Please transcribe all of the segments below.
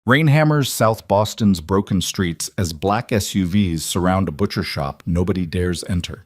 Rain hammers South Boston's broken streets as black SUVs surround a butcher shop nobody dares enter.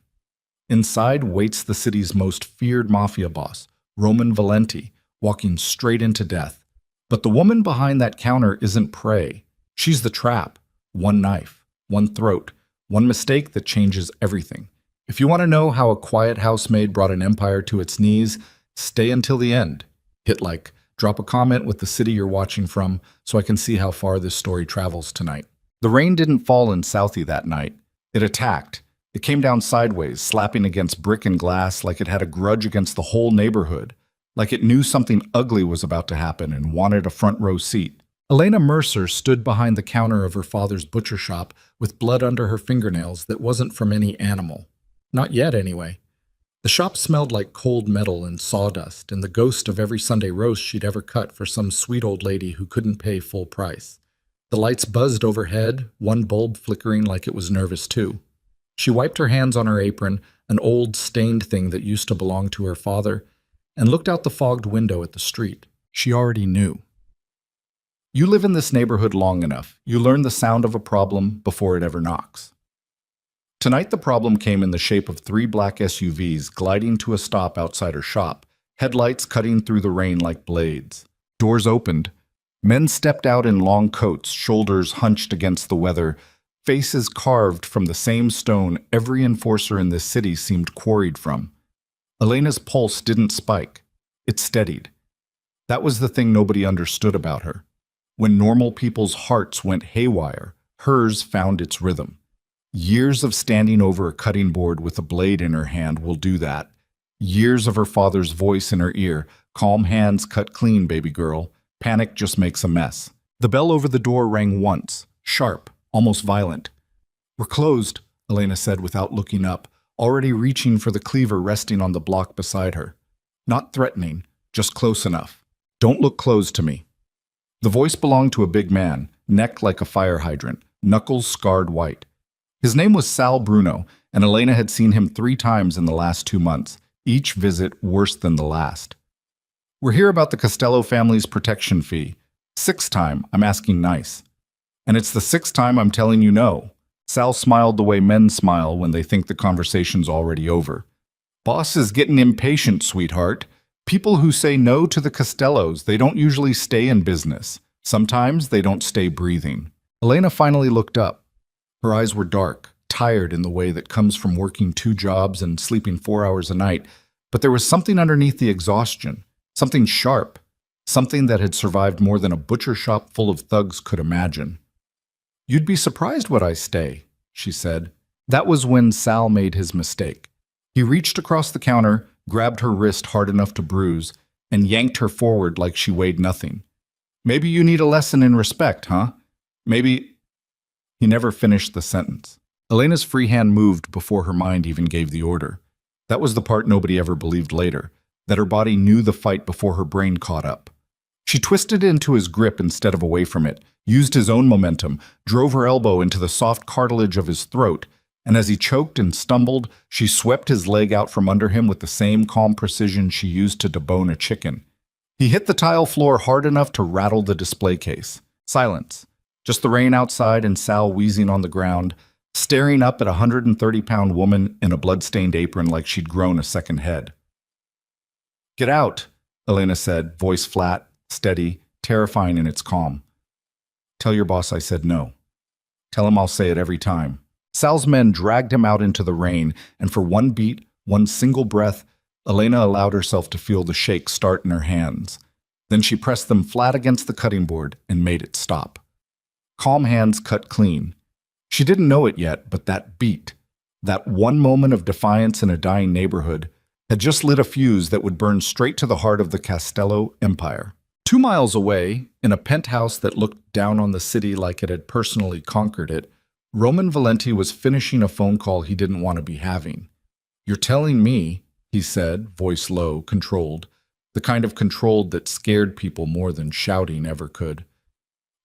Inside waits the city's most feared mafia boss, Roman Valenti, walking straight into death. But the woman behind that counter isn't prey. She's the trap. One knife, one throat, one mistake that changes everything. If you want to know how a quiet housemaid brought an empire to its knees, stay until the end. Hit like, drop a comment with the city you're watching from so I can see how far this story travels tonight. The rain didn't fall in Southie that night. It attacked. It came down sideways, slapping against brick and glass like it had a grudge against the whole neighborhood, like it knew something ugly was about to happen and wanted a front row seat. Elena Mercer stood behind the counter of her father's butcher shop with blood under her fingernails that wasn't from any animal. Not yet, anyway. The shop smelled like cold metal and sawdust and the ghost of every Sunday roast she'd ever cut for some sweet old lady who couldn't pay full price. The lights buzzed overhead, one bulb flickering like it was nervous too. She wiped her hands on her apron, an old stained thing that used to belong to her father, and looked out the fogged window at the street. She already knew. You live in this neighborhood long enough, you learn the sound of a problem before it ever knocks. Tonight the problem came in the shape of 3 black SUVs gliding to a stop outside her shop, headlights cutting through the rain like blades. Doors opened. Men stepped out in long coats, shoulders hunched against the weather, faces carved from the same stone every enforcer in this city seemed quarried from. Elena's pulse didn't spike. It steadied. That was the thing nobody understood about her. When normal people's hearts went haywire, hers found its rhythm. Years of standing over a cutting board with a blade in her hand will do that. Years of her father's voice in her ear, calm hands cut clean, baby girl. Panic just makes a mess. The bell over the door rang once, sharp, almost violent. We're closed, Elena said without looking up, already reaching for the cleaver resting on the block beside her. Not threatening, just close enough. Don't look closed to me. The voice belonged to a big man, neck like a fire hydrant, knuckles scarred white. His name was Sal Bruno, and Elena had seen him 3 times in the last 2 months, each visit worse than the last. We're here about the Costello family's protection fee. 6th time, I'm asking nice. And it's the 6th time I'm telling you no. Sal smiled the way men smile when they think the conversation's already over. Boss is getting impatient, sweetheart. People who say no to the Costellos, they don't usually stay in business. Sometimes they don't stay breathing. Elena finally looked up. Her eyes were dark, tired in the way that comes from working 2 jobs and sleeping 4 hours a night, but there was something underneath the exhaustion, something sharp, something that had survived more than a butcher shop full of thugs could imagine. You'd be surprised what I stay, she said. That was when Sal made his mistake. He reached across the counter, grabbed her wrist hard enough to bruise, and yanked her forward like she weighed nothing. Maybe you need a lesson in respect, huh? Maybe... He never finished the sentence. Elena's free hand moved before her mind even gave the order. That was the part nobody ever believed later, that her body knew the fight before her brain caught up. She twisted into his grip instead of away from it, used his own momentum, drove her elbow into the soft cartilage of his throat, and as he choked and stumbled, she swept his leg out from under him with the same calm precision she used to debone a chicken. He hit the tile floor hard enough to rattle the display case. Silence. Just the rain outside and Sal wheezing on the ground, staring up at a 130-pound woman in a blood-stained apron like she'd grown a second head. Get out, Elena said, voice flat, steady, terrifying in its calm. Tell your boss I said no. Tell him I'll say it every time. Sal's men dragged him out into the rain, and for one beat, one single breath, Elena allowed herself to feel the shake start in her hands. Then she pressed them flat against the cutting board and made it stop. Calm hands cut clean. She didn't know it yet, but that beat, that one moment of defiance in a dying neighborhood, had just lit a fuse that would burn straight to the heart of the Costello Empire. 2 miles away, in a penthouse that looked down on the city like it had personally conquered it, Roman Valenti was finishing a phone call he didn't want to be having. You're telling me, he said, voice low, controlled, the kind of controlled that scared people more than shouting ever could,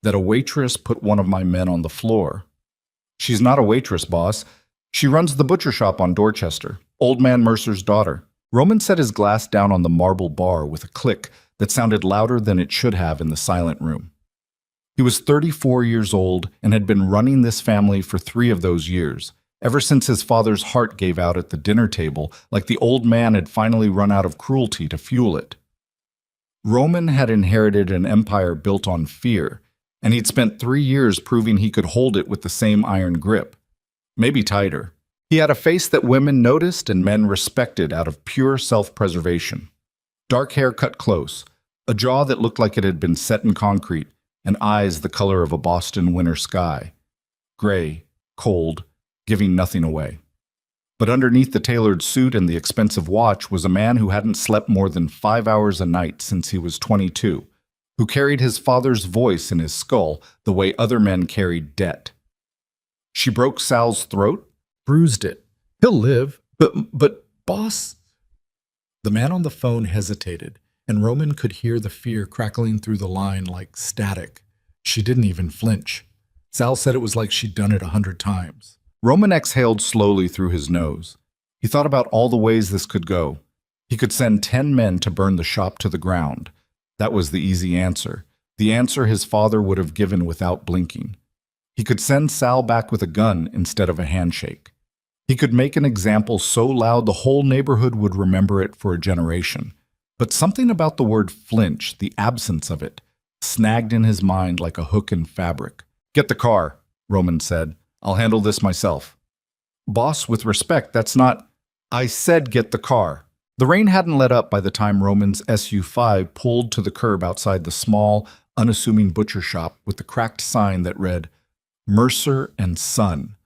that a waitress put one of my men on the floor. She's not a waitress, boss. She runs the butcher shop on Dorchester, Old Man Mercer's daughter. Roman set his glass down on the marble bar with a click that sounded louder than it should have in the silent room. He was 34 years old and had been running this family for 3 of those years, ever since his father's heart gave out at the dinner table, like the old man had finally run out of cruelty to fuel it. Roman had inherited an empire built on fear, and he'd spent 3 years proving he could hold it with the same iron grip, maybe tighter. He had a face that women noticed and men respected out of pure self-preservation. Dark hair cut close, a jaw that looked like it had been set in concrete, and eyes the color of a Boston winter sky. Gray, cold, giving nothing away. But underneath the tailored suit and the expensive watch was a man who hadn't slept more than 5 hours a night since he was 22, who carried his father's voice in his skull the way other men carried debt. She broke Sal's throat, bruised it. He'll live, but boss... The man on the phone hesitated, and Roman could hear the fear crackling through the line like static. She didn't even flinch. Sal said it was like she'd done it 100 times. Roman exhaled slowly through his nose. He thought about all the ways this could go. He could send 10 men to burn the shop to the ground. That was the easy answer, the answer his father would have given without blinking. He could send Sal back with a gun instead of a handshake. He could make an example so loud the whole neighborhood would remember it for a generation. But something about the word flinch, the absence of it, snagged in his mind like a hook in fabric. "Get the car," Roman said. "I'll handle this myself." "Boss, with respect, that's not—" "I said get the car." The rain hadn't let up by the time Roman's SU-5 pulled to the curb outside the small, unassuming butcher shop with the cracked sign that read, "Mercer and Son."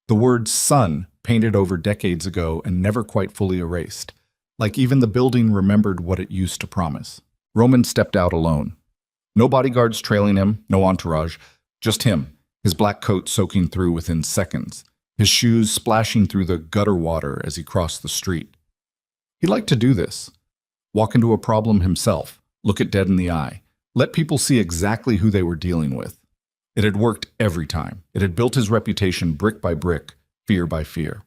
The word son painted over decades ago and never quite fully erased, like even the building remembered what it used to promise. Roman stepped out alone. No bodyguards trailing him, no entourage, just him, his black coat soaking through within seconds, his shoes splashing through the gutter water as he crossed the street. He liked to do this. Walk into a problem himself, look it dead in the eye, let people see exactly who they were dealing with. It had worked every time. It had built his reputation brick by brick, fear by fear.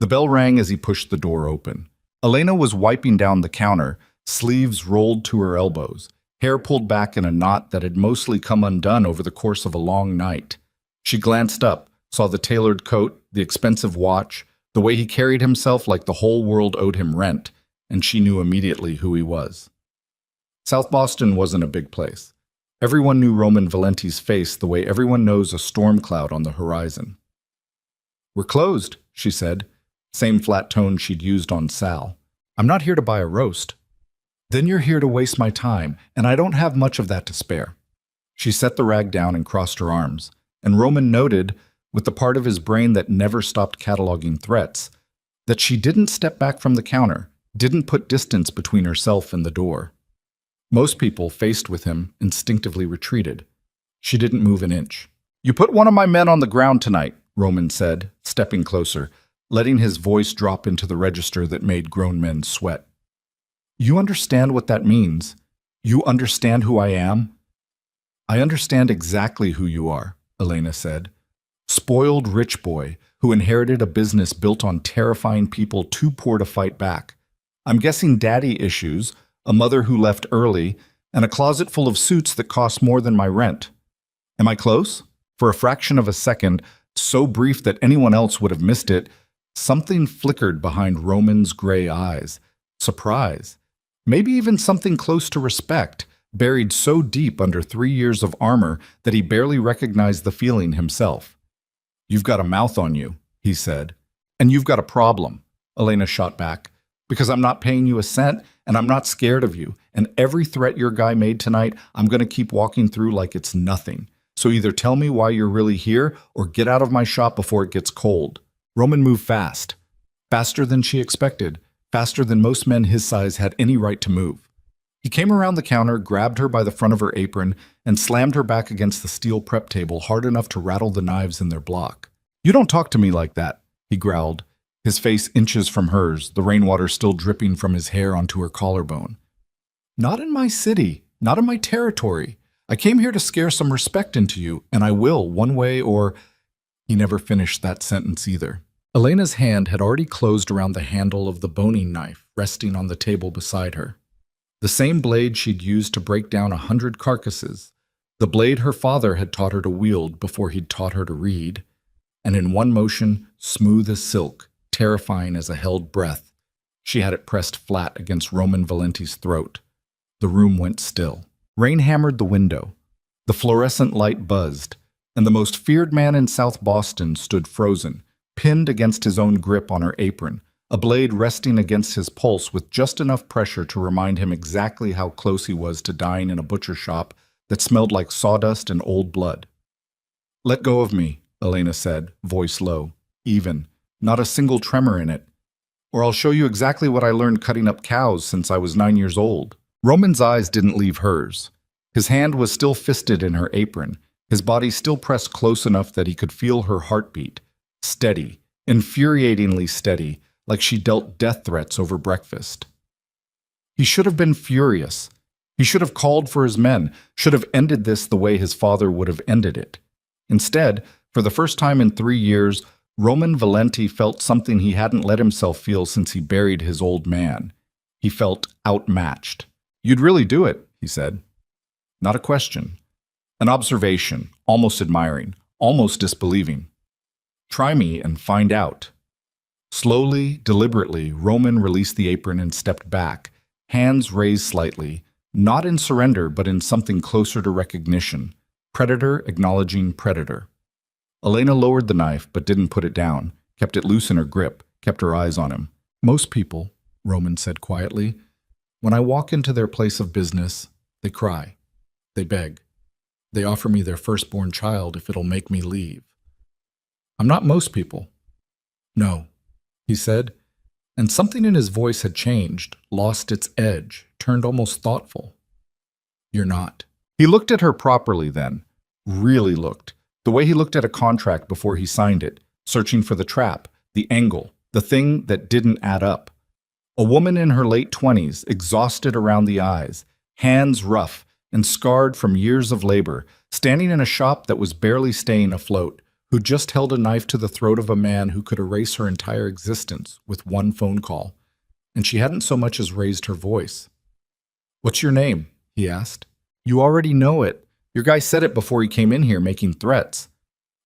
The bell rang as he pushed the door open. Elena was wiping down the counter, sleeves rolled to her elbows, hair pulled back in a knot that had mostly come undone over the course of a long night. She glanced up, saw the tailored coat, the expensive watch, the way he carried himself like the whole world owed him rent, and she knew immediately who he was. South Boston wasn't a big place. Everyone knew Roman Valenti's face the way everyone knows a storm cloud on the horizon. "We're closed," she said, same flat tone she'd used on Sal. "I'm not here to buy a roast." "Then you're here to waste my time, and I don't have much of that to spare." She set the rag down and crossed her arms, and Roman noted, with the part of his brain that never stopped cataloging threats, that she didn't step back from the counter, didn't put distance between herself and the door. Most people, faced with him, instinctively retreated. She didn't move an inch. "You put one of my men on the ground tonight," Roman said, stepping closer, letting his voice drop into the register that made grown men sweat. "You understand what that means? You understand who I am?" "I understand exactly who you are," Elena said. "Spoiled rich boy who inherited a business built on terrifying people too poor to fight back. I'm guessing daddy issues, a mother who left early, and a closet full of suits that cost more than my rent. Am I close?" For a fraction of a second, so brief that anyone else would have missed it, something flickered behind Roman's gray eyes. Surprise. Maybe even something close to respect, buried so deep under 3 years of armor that he barely recognized the feeling himself. "You've got a mouth on you," he said. "And you've got a problem," Elena shot back, "because I'm not paying you a cent, and I'm not scared of you, and every threat your guy made tonight, I'm going to keep walking through like it's nothing. So either tell me why you're really here, or get out of my shop before it gets cold." Roman moved fast. Faster than she expected, faster than most men his size had any right to move. He came around the counter, grabbed her by the front of her apron, and slammed her back against the steel prep table hard enough to rattle the knives in their block. "You don't talk to me like that," he growled, his face inches from hers, the rainwater still dripping from his hair onto her collarbone. "Not in my city, not in my territory. I came here to scare some respect into you, and I will, one way or—" He never finished that sentence either. Elena's hand had already closed around the handle of the boning knife resting on the table beside her. The same blade she'd used to break down 100 carcasses, the blade her father had taught her to wield before he'd taught her to read, and in one motion, smooth as silk, terrifying as a held breath, she had it pressed flat against Roman Valenti's throat. The room went still. Rain hammered the window. The fluorescent light buzzed, and the most feared man in South Boston stood frozen, pinned against his own grip on her apron, a blade resting against his pulse with just enough pressure to remind him exactly how close he was to dying in a butcher shop that smelled like sawdust and old blood. "Let go of me," Elena said, voice low, even, not a single tremor in it. "Or I'll show you exactly what I learned cutting up cows since I was 9 years old." Roman's eyes didn't leave hers. His hand was still fisted in her apron, his body still pressed close enough that he could feel her heartbeat, steady, infuriatingly steady, like she dealt death threats over breakfast. He should have been furious. He should have called for his men, should have ended this the way his father would have ended it. Instead, for the first time in 3 years, Roman Valenti felt something he hadn't let himself feel since he buried his old man. He felt outmatched. "You'd really do it," he said. Not a question. An observation, almost admiring, almost disbelieving. "Try me and find out." Slowly, deliberately, Roman released the apron and stepped back, hands raised slightly, not in surrender but in something closer to recognition. Predator acknowledging predator. Elena lowered the knife but didn't put it down, kept it loose in her grip, kept her eyes on him. "Most people," Roman said quietly, "when I walk into their place of business, they cry. They beg. They offer me their firstborn child if it'll make me leave. I'm not most people." "No," he said, and something in his voice had changed, lost its edge, turned almost thoughtful. "You're not." He looked at her properly then, really looked, the way he looked at a contract before he signed it, searching for the trap, the angle, the thing that didn't add up. A woman in her late 20s, exhausted around the eyes, hands rough and scarred from years of labor, standing in a shop that was barely staying afloat, who just held a knife to the throat of a man who could erase her entire existence with one phone call. And she hadn't so much as raised her voice. "What's your name?" he asked. "You already know it. Your guy said it before he came in here making threats."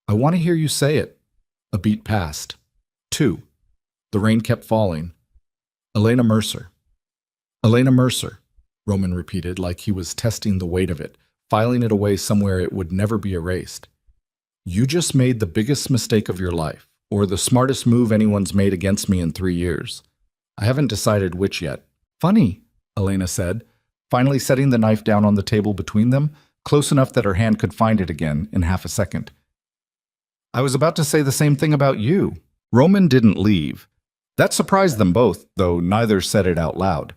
"I want to hear you say it." A beat passed. 2. The rain kept falling. "Elena Mercer." "Elena Mercer," Roman repeated like he was testing the weight of it, filing it away somewhere it would never be erased. "You just made the biggest mistake of your life, or the smartest move anyone's made against me in 3 years. I haven't decided which yet." "Funny," Elena said, finally setting the knife down on the table between them, close enough that her hand could find it again in half a second. "I was about to say the same thing about you." Roman didn't leave. That surprised them both, though neither said it out loud.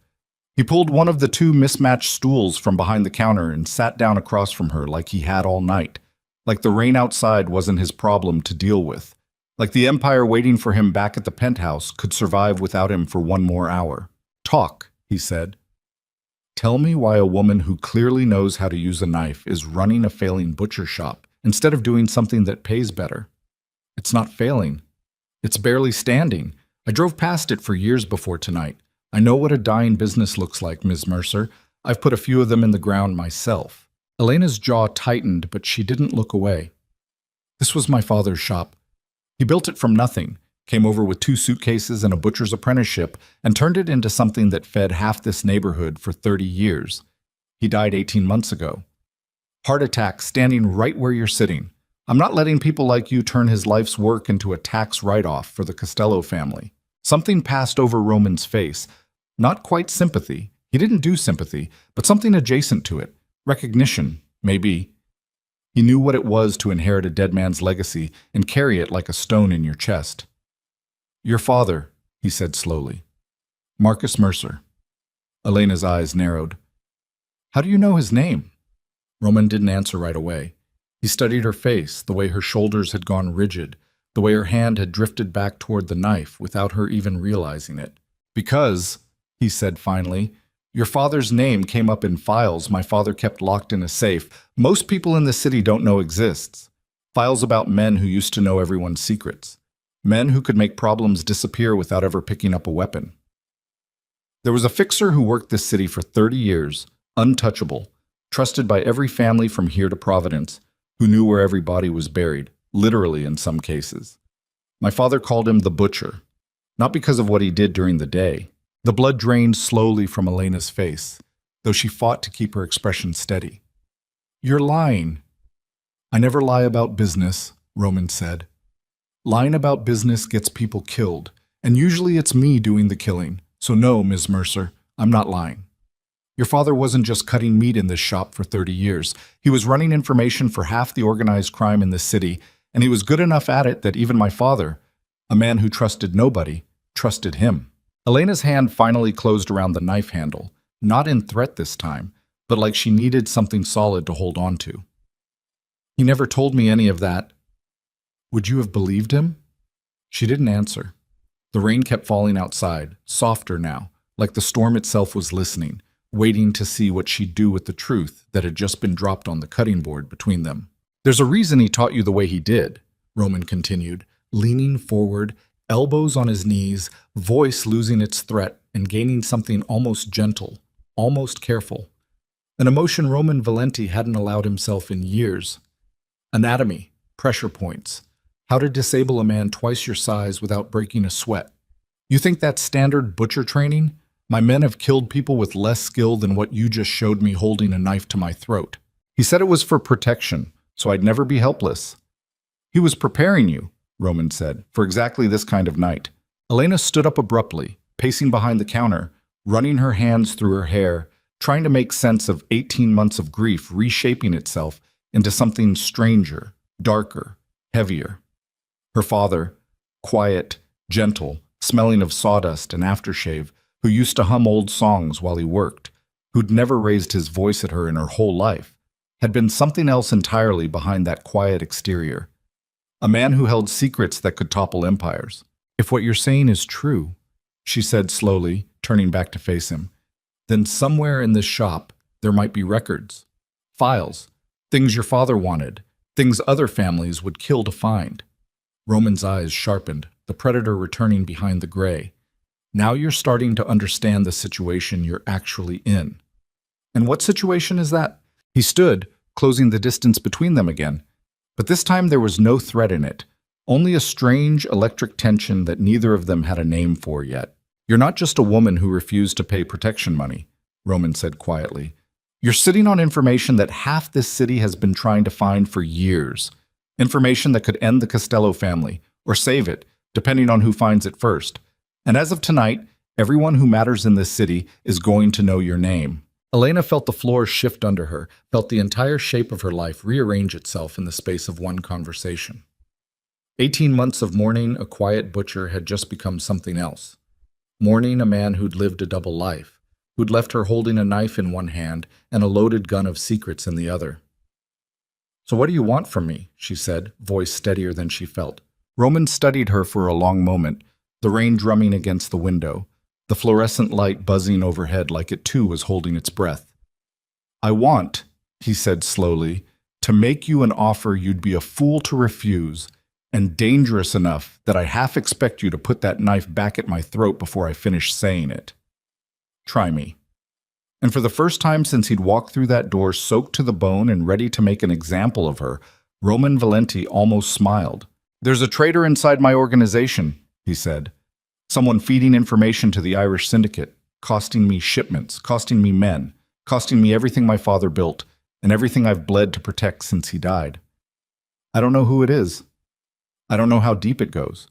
He pulled one of the 2 mismatched stools from behind the counter and sat down across from her like he had all night, like the rain outside wasn't his problem to deal with, like the empire waiting for him back at the penthouse could survive without him for 1 more hour. "Talk," he said. "Tell me why a woman who clearly knows how to use a knife is running a failing butcher shop instead of doing something that pays better. It's not failing. It's barely standing. I drove past it for years before tonight. I know what a dying business looks like, Ms. Mercer. I've put a few of them in the ground myself." Elena's jaw tightened, but she didn't look away. "This was my father's shop. He built it from nothing, came over with 2 suitcases and a butcher's apprenticeship, and turned it into something that fed half this neighborhood for 30 years. He died 18 months ago. Heart attack standing right where you're sitting. I'm not letting people like you turn his life's work into a tax write-off for the Costello family." Something passed over Roman's face. Not quite sympathy. He didn't do sympathy, but something adjacent to it. Recognition, maybe. He knew what it was to inherit a dead man's legacy and carry it like a stone in your chest. "Your father," he said slowly. "Marcus Mercer." Elena's eyes narrowed. "How do you know his name?" Roman didn't answer right away. He studied her face, the way her shoulders had gone rigid, the way her hand had drifted back toward the knife without her even realizing it. "Because," he said finally, "your father's name came up in files my father kept locked in a safe most people in the city don't know exists. Files about men who used to know everyone's secrets. Men who could make problems disappear without ever picking up a weapon. There was a fixer who worked this city for 30 years, untouchable, trusted by every family from here to Providence, who knew where every body was buried, literally in some cases. My father called him the Butcher, not because of what he did during the day. The blood drained slowly from Elena's face, though she fought to keep her expression steady. "You're lying." "I never lie about business," Roman said. "Lying about business gets people killed, and usually it's me doing the killing. So no, Ms. Mercer, I'm not lying. Your father wasn't just cutting meat in this shop for 30 years. He was running information for half the organized crime in this city, and he was good enough at it that even my father, a man who trusted nobody, trusted him." Elena's hand finally closed around the knife handle, not in threat this time, but like she needed something solid to hold on to. "He never told me any of that." "Would you have believed him?" She didn't answer. The rain kept falling outside, softer now, like the storm itself was listening, waiting to see what she'd do with the truth that had just been dropped on the cutting board between them. "There's a reason he taught you the way he did," Roman continued, leaning forward, elbows on his knees, voice losing its threat and gaining something almost gentle, almost careful. An emotion Roman Valenti hadn't allowed himself in years. Anatomy, pressure points, how to disable a man twice your size without breaking a sweat. "You think that's standard butcher training? My men have killed people with less skill than what you just showed me holding a knife to my throat." He said it was for protection, so I'd never be helpless. "He was preparing you," Roman said, "for exactly this kind of night." Elena stood up abruptly, pacing behind the counter, running her hands through her hair, trying to make sense of 18 months of grief reshaping itself into something stranger, darker, heavier. Her father, quiet, gentle, smelling of sawdust and aftershave, who used to hum old songs while he worked, who'd never raised his voice at her in her whole life, had been something else entirely behind that quiet exterior. A man who held secrets that could topple empires. "If what you're saying is true," she said slowly, turning back to face him, "then somewhere in this shop there might be records, files, things your father wanted, things other families would kill to find." Roman's eyes sharpened, the predator returning behind the gray. "Now you're starting to understand the situation you're actually in." "And what situation is that?" He stood, closing the distance between them again. But this time there was no threat in it, only a strange electric tension that neither of them had a name for yet. "You're not just a woman who refused to pay protection money," Roman said quietly. "You're sitting on information that half this city has been trying to find for years. Information that could end the Costello family, or save it, depending on who finds it first. And as of tonight, everyone who matters in this city is going to know your name." Elena felt the floor shift under her, felt the entire shape of her life rearrange itself in the space of one conversation. 18 months of mourning a quiet butcher had just become something else. Mourning a man who'd lived a double life, who'd left her holding a knife in one hand and a loaded gun of secrets in the other. "So what do you want from me?" she said, voice steadier than she felt. Roman studied her for a long moment, the rain drumming against the window, the fluorescent light buzzing overhead like it too was holding its breath. "I want," he said slowly, "to make you an offer you'd be a fool to refuse, and dangerous enough that I half expect you to put that knife back at my throat before I finish saying it. Try me." And for the first time since he'd walked through that door soaked to the bone and ready to make an example of her, Roman Valenti almost smiled. "There's a traitor inside my organization," he said. "Someone feeding information to the Irish syndicate, costing me shipments, costing me men, costing me everything my father built, and everything I've bled to protect since he died. I don't know who it is. I don't know how deep it goes.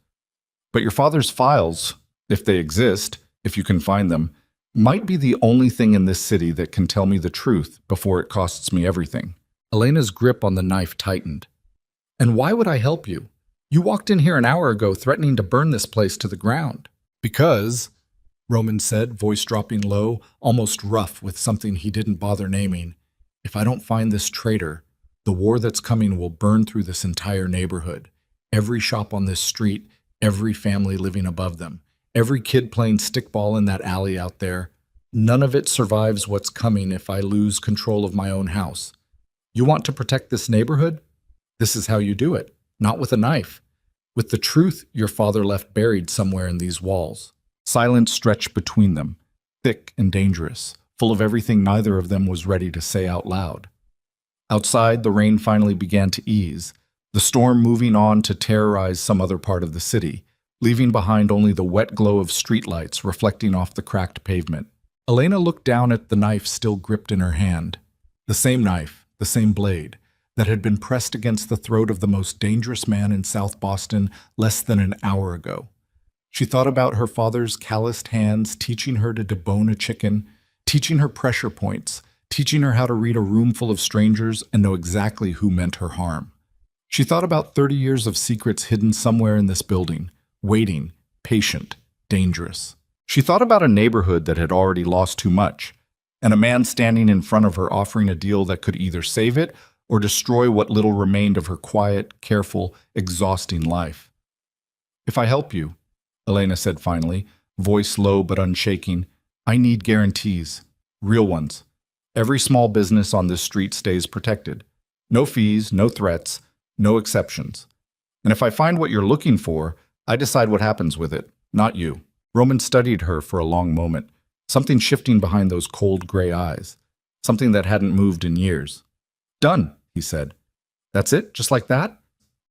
But your father's files, if they exist, if you can find them, might be the only thing in this city that can tell me the truth before it costs me everything." Elena's grip on the knife tightened. "And why would I help you? You walked in here an hour ago threatening to burn this place to the ground." "Because," Roman said, voice dropping low, almost rough with something he didn't bother naming, "if I don't find this traitor, the war that's coming will burn through this entire neighborhood. Every shop on this street, every family living above them, every kid playing stickball in that alley out there. None of it survives what's coming if I lose control of my own house. You want to protect this neighborhood? This is how you do it. Not with a knife. With the truth your father left buried somewhere in these walls." Silence stretched between them, thick and dangerous, full of everything neither of them was ready to say out loud. Outside, the rain finally began to ease, the storm moving on to terrorize some other part of the city, leaving behind only the wet glow of streetlights reflecting off the cracked pavement. Elena looked down at the knife still gripped in her hand. The same knife, the same blade, that had been pressed against the throat of the most dangerous man in South Boston less than an hour ago. She thought about her father's calloused hands teaching her to debone a chicken, teaching her pressure points, teaching her how to read a room full of strangers and know exactly who meant her harm. She thought about 30 years of secrets hidden somewhere in this building, waiting, patient, dangerous. She thought about a neighborhood that had already lost too much, and a man standing in front of her offering a deal that could either save it or destroy what little remained of her quiet, careful, exhausting life. "If I help you," Elena said finally, voice low but unshaking, "I need guarantees. Real ones. Every small business on this street stays protected. No fees, no threats, no exceptions. And if I find what you're looking for, I decide what happens with it, not you." Roman studied her for a long moment, something shifting behind those cold gray eyes, something that hadn't moved in years. "Done," he said. "That's it? Just like that?"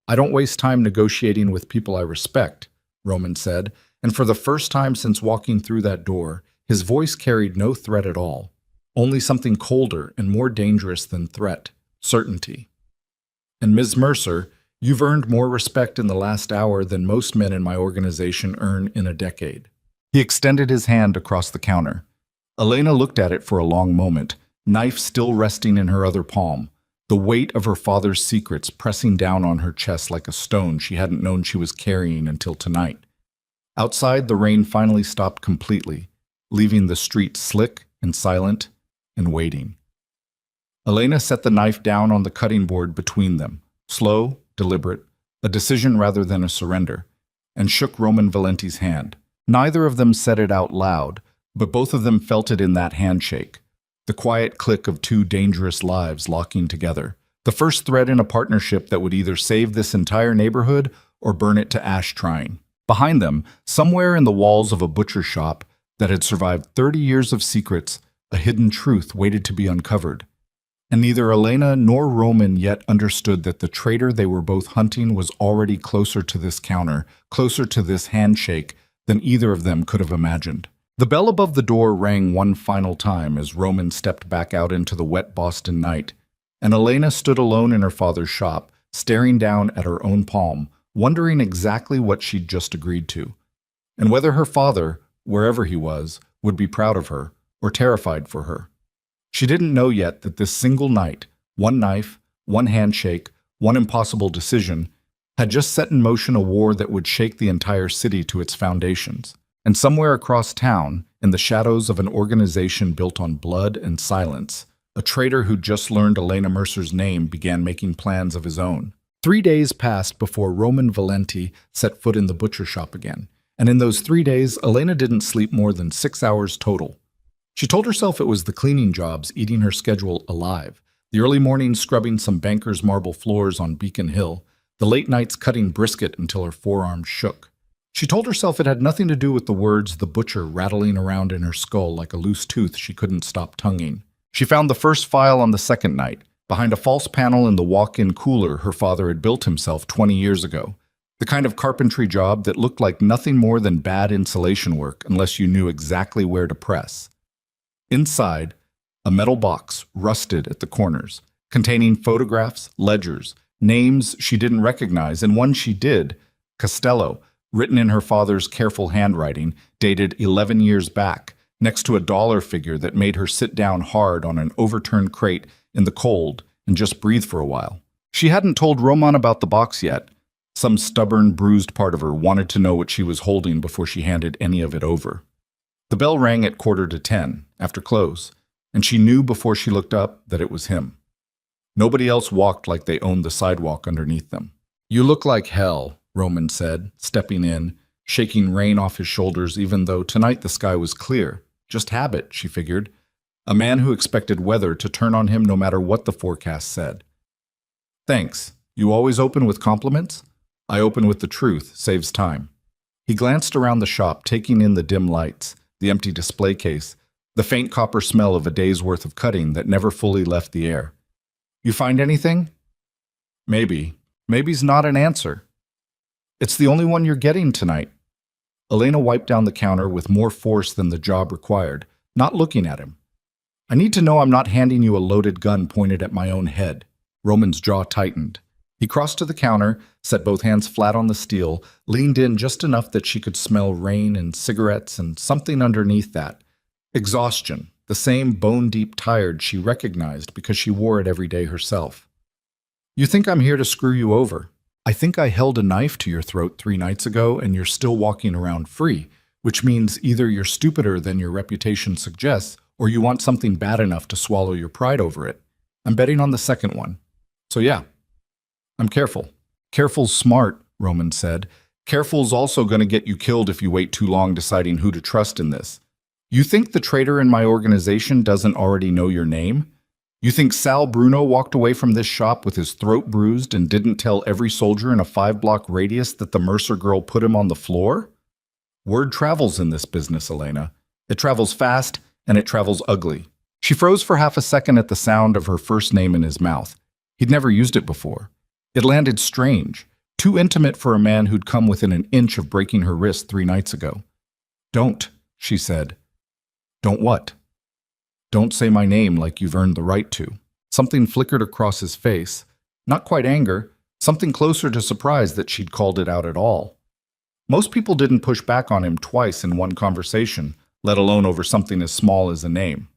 "I don't waste time negotiating with people I respect," Roman said, and for the first time since walking through that door, his voice carried no threat at all, only something colder and more dangerous than threat, certainty. "And Ms. Mercer, you've earned more respect in the last hour than most men in my organization earn in a decade." He extended his hand across the counter. Elena looked at it for a long moment, knife still resting in her other palm, the weight of her father's secrets pressing down on her chest like a stone she hadn't known she was carrying until tonight. Outside, the rain finally stopped completely, leaving the street slick and silent and waiting. Elena set the knife down on the cutting board between them, slow, deliberate, a decision rather than a surrender, and shook Roman Valenti's hand. Neither of them said it out loud, but both of them felt it in that handshake, the quiet click of two dangerous lives locking together, the first thread in a partnership that would either save this entire neighborhood or burn it to ash trying. Behind them, somewhere in the walls of a butcher shop that had survived 30 years of secrets, a hidden truth waited to be uncovered. And neither Elena nor Roman yet understood that the traitor they were both hunting was already closer to this counter, closer to this handshake, than either of them could have imagined. The bell above the door rang one final time as Roman stepped back out into the wet Boston night, and Elena stood alone in her father's shop, staring down at her own palm, wondering exactly what she'd just agreed to, and whether her father, wherever he was, would be proud of her or terrified for her. She didn't know yet that this single night, one knife, one handshake, one impossible decision, had just set in motion a war that would shake the entire city to its foundations. And somewhere across town, in the shadows of an organization built on blood and silence, a traitor who'd just learned Elena Mercer's name began making plans of his own. 3 days passed before Roman Valenti set foot in the butcher shop again, and in those 3 days, Elena didn't sleep more than 6 hours total. She told herself it was the cleaning jobs eating her schedule alive, the early mornings scrubbing some banker's marble floors on Beacon Hill, the late nights cutting brisket until her forearms shook. She told herself it had nothing to do with the words the butcher rattling around in her skull like a loose tooth she couldn't stop tonguing. She found the first file on the second night, behind a false panel in the walk-in cooler her father had built himself 20 years ago, the kind of carpentry job that looked like nothing more than bad insulation work unless you knew exactly where to press. Inside, a metal box rusted at the corners, containing photographs, ledgers, names she didn't recognize, and one she did, Costello, written in her father's careful handwriting, dated 11 years back, next to a dollar figure that made her sit down hard on an overturned crate in the cold and just breathe for a while. She hadn't told Roman about the box yet. Some stubborn, bruised part of her wanted to know what she was holding before she handed any of it over. The bell rang at 9:45, after close, and she knew before she looked up that it was him. Nobody else walked like they owned the sidewalk underneath them. "You look like hell," Roman said, stepping in, shaking rain off his shoulders even though tonight the sky was clear. Just habit, she figured. A man who expected weather to turn on him no matter what the forecast said. "Thanks. You always open with compliments?" "I open with the truth. Saves time." He glanced around the shop, taking in the dim lights, the empty display case, the faint copper smell of a day's worth of cutting that never fully left the air. You find anything? Maybe. Maybe's not an answer. It's the only one you're getting tonight. Elena wiped down the counter with more force than the job required, not looking at him. I need to know I'm not handing you a loaded gun pointed at my own head. Roman's jaw tightened. He crossed to the counter, set both hands flat on the steel, leaned in just enough that she could smell rain and cigarettes and something underneath that. Exhaustion, the same bone-deep tired she recognized because she wore it every day herself. You think I'm here to screw you over? I think I held a knife to your throat 3 nights ago and you're still walking around free, which means either you're stupider than your reputation suggests or you want something bad enough to swallow your pride over it. I'm betting on the second one. So yeah, I'm careful. Careful's smart, Roman said. Careful's also going to get you killed if you wait too long deciding who to trust in this. You think the traitor in my organization doesn't already know your name? You think Sal Bruno walked away from this shop with his throat bruised and didn't tell every soldier in a 5-block radius that the Mercer girl put him on the floor? Word travels in this business, Elena. It travels fast, and it travels ugly. She froze for half a second at the sound of her first name in his mouth. He'd never used it before. It landed strange, too intimate for a man who'd come within an inch of breaking her wrist 3 nights ago. Don't, she said. Don't what? Don't say my name like you've earned the right to. Something flickered across his face. Not quite anger, something closer to surprise that she'd called it out at all. Most people didn't push back on him twice in one conversation, let alone over something as small as a name.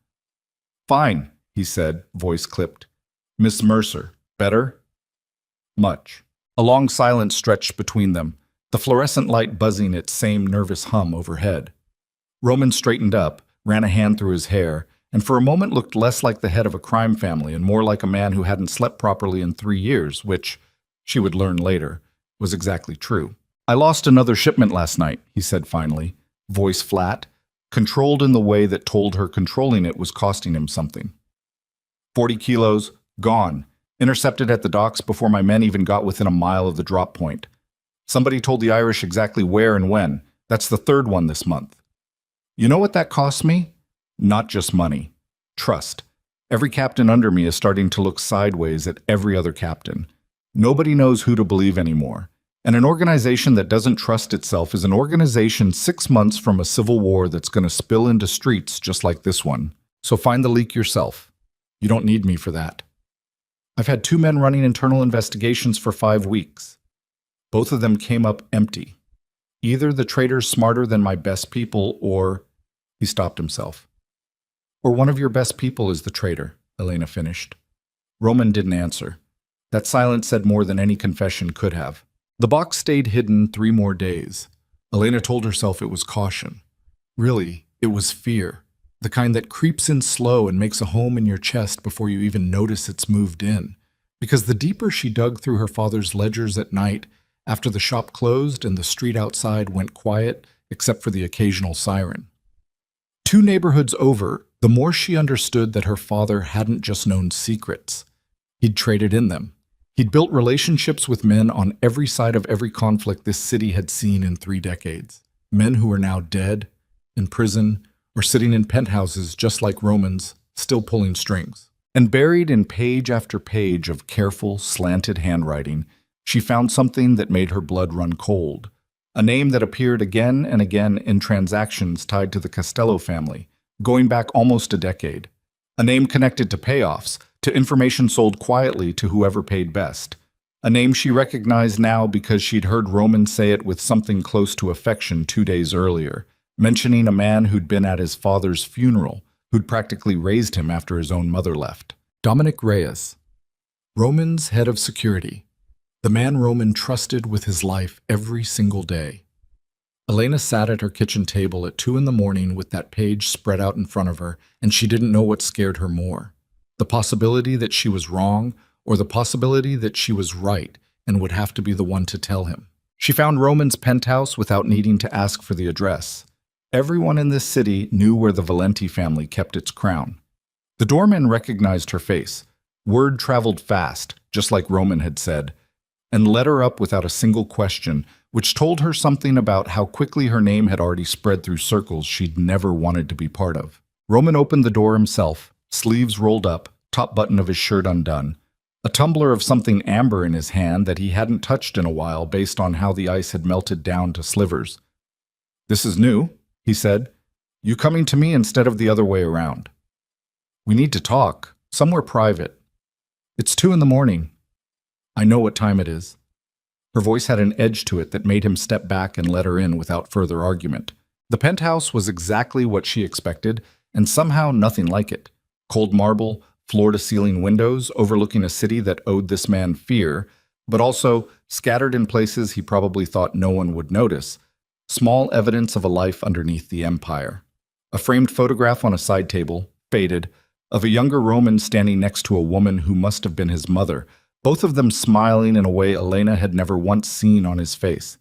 Fine, he said, voice clipped. Miss Mercer, better? Much. A long silence stretched between them, the fluorescent light buzzing its same nervous hum overhead. Roman straightened up, ran a hand through his hair, and for a moment looked less like the head of a crime family and more like a man who hadn't slept properly in 3 years, which, she would learn later, was exactly true. I lost another shipment last night, he said finally, voice flat, controlled in the way that told her controlling it was costing him something. 40 kilos, gone, intercepted at the docks before my men even got within a mile of the drop point. Somebody told the Irish exactly where and when. That's the 3rd one this month. You know what that cost me? Not just money. Trust. Every captain under me is starting to look sideways at every other captain. Nobody knows who to believe anymore. And an organization that doesn't trust itself is an organization 6 months from a civil war that's going to spill into streets just like this one. So find the leak yourself. You don't need me for that. I've had 2 men running internal investigations for 5 weeks. Both of them came up empty. Either the traitor's smarter than my best people or... He stopped himself. Or one of your best people is the traitor, Elena finished. Roman didn't answer. That silence said more than any confession could have. The box stayed hidden 3 more days. Elena told herself it was caution. Really, it was fear. The kind that creeps in slow and makes a home in your chest before you even notice it's moved in. Because the deeper she dug through her father's ledgers at night, after the shop closed and the street outside went quiet, except for the occasional siren. 2 neighborhoods over, the more she understood that her father hadn't just known secrets. He'd traded in them. He'd built relationships with men on every side of every conflict this city had seen in 3 decades. Men who were now dead, in prison, or sitting in penthouses just like Roman's, still pulling strings. And buried in page after page of careful, slanted handwriting, she found something that made her blood run cold. A name that appeared again and again in transactions tied to the Costello family, going back almost a decade. A name connected to payoffs, to information sold quietly to whoever paid best. A name she recognized now because she'd heard Roman say it with something close to affection 2 days earlier, mentioning a man who'd been at his father's funeral, who'd practically raised him after his own mother left. Dominic Reyes. Roman's head of security. The man Roman trusted with his life every single day. Elena sat at her kitchen table at 2 in the morning with that page spread out in front of her, and she didn't know what scared her more. The possibility that she was wrong, or the possibility that she was right and would have to be the one to tell him. She found Roman's penthouse without needing to ask for the address. Everyone in this city knew where the Valenti family kept its crown. The doorman recognized her face. Word traveled fast, just like Roman had said, and led her up without a single question, which told her something about how quickly her name had already spread through circles she'd never wanted to be part of. Roman opened the door himself, sleeves rolled up, top button of his shirt undone, a tumbler of something amber in his hand that he hadn't touched in a while based on how the ice had melted down to slivers. "This is new," he said. "You coming to me instead of the other way around. We need to talk, somewhere private. It's 2 in the morning. I know what time it is." Her voice had an edge to it that made him step back and let her in without further argument. The penthouse was exactly what she expected, and somehow nothing like it. Cold marble, floor-to-ceiling windows overlooking a city that owed this man fear, but also, scattered in places he probably thought no one would notice, small evidence of a life underneath the empire. A framed photograph on a side table, faded, of a younger Roman standing next to a woman who must have been his mother, both of them smiling in a way Elena had never once seen on his face.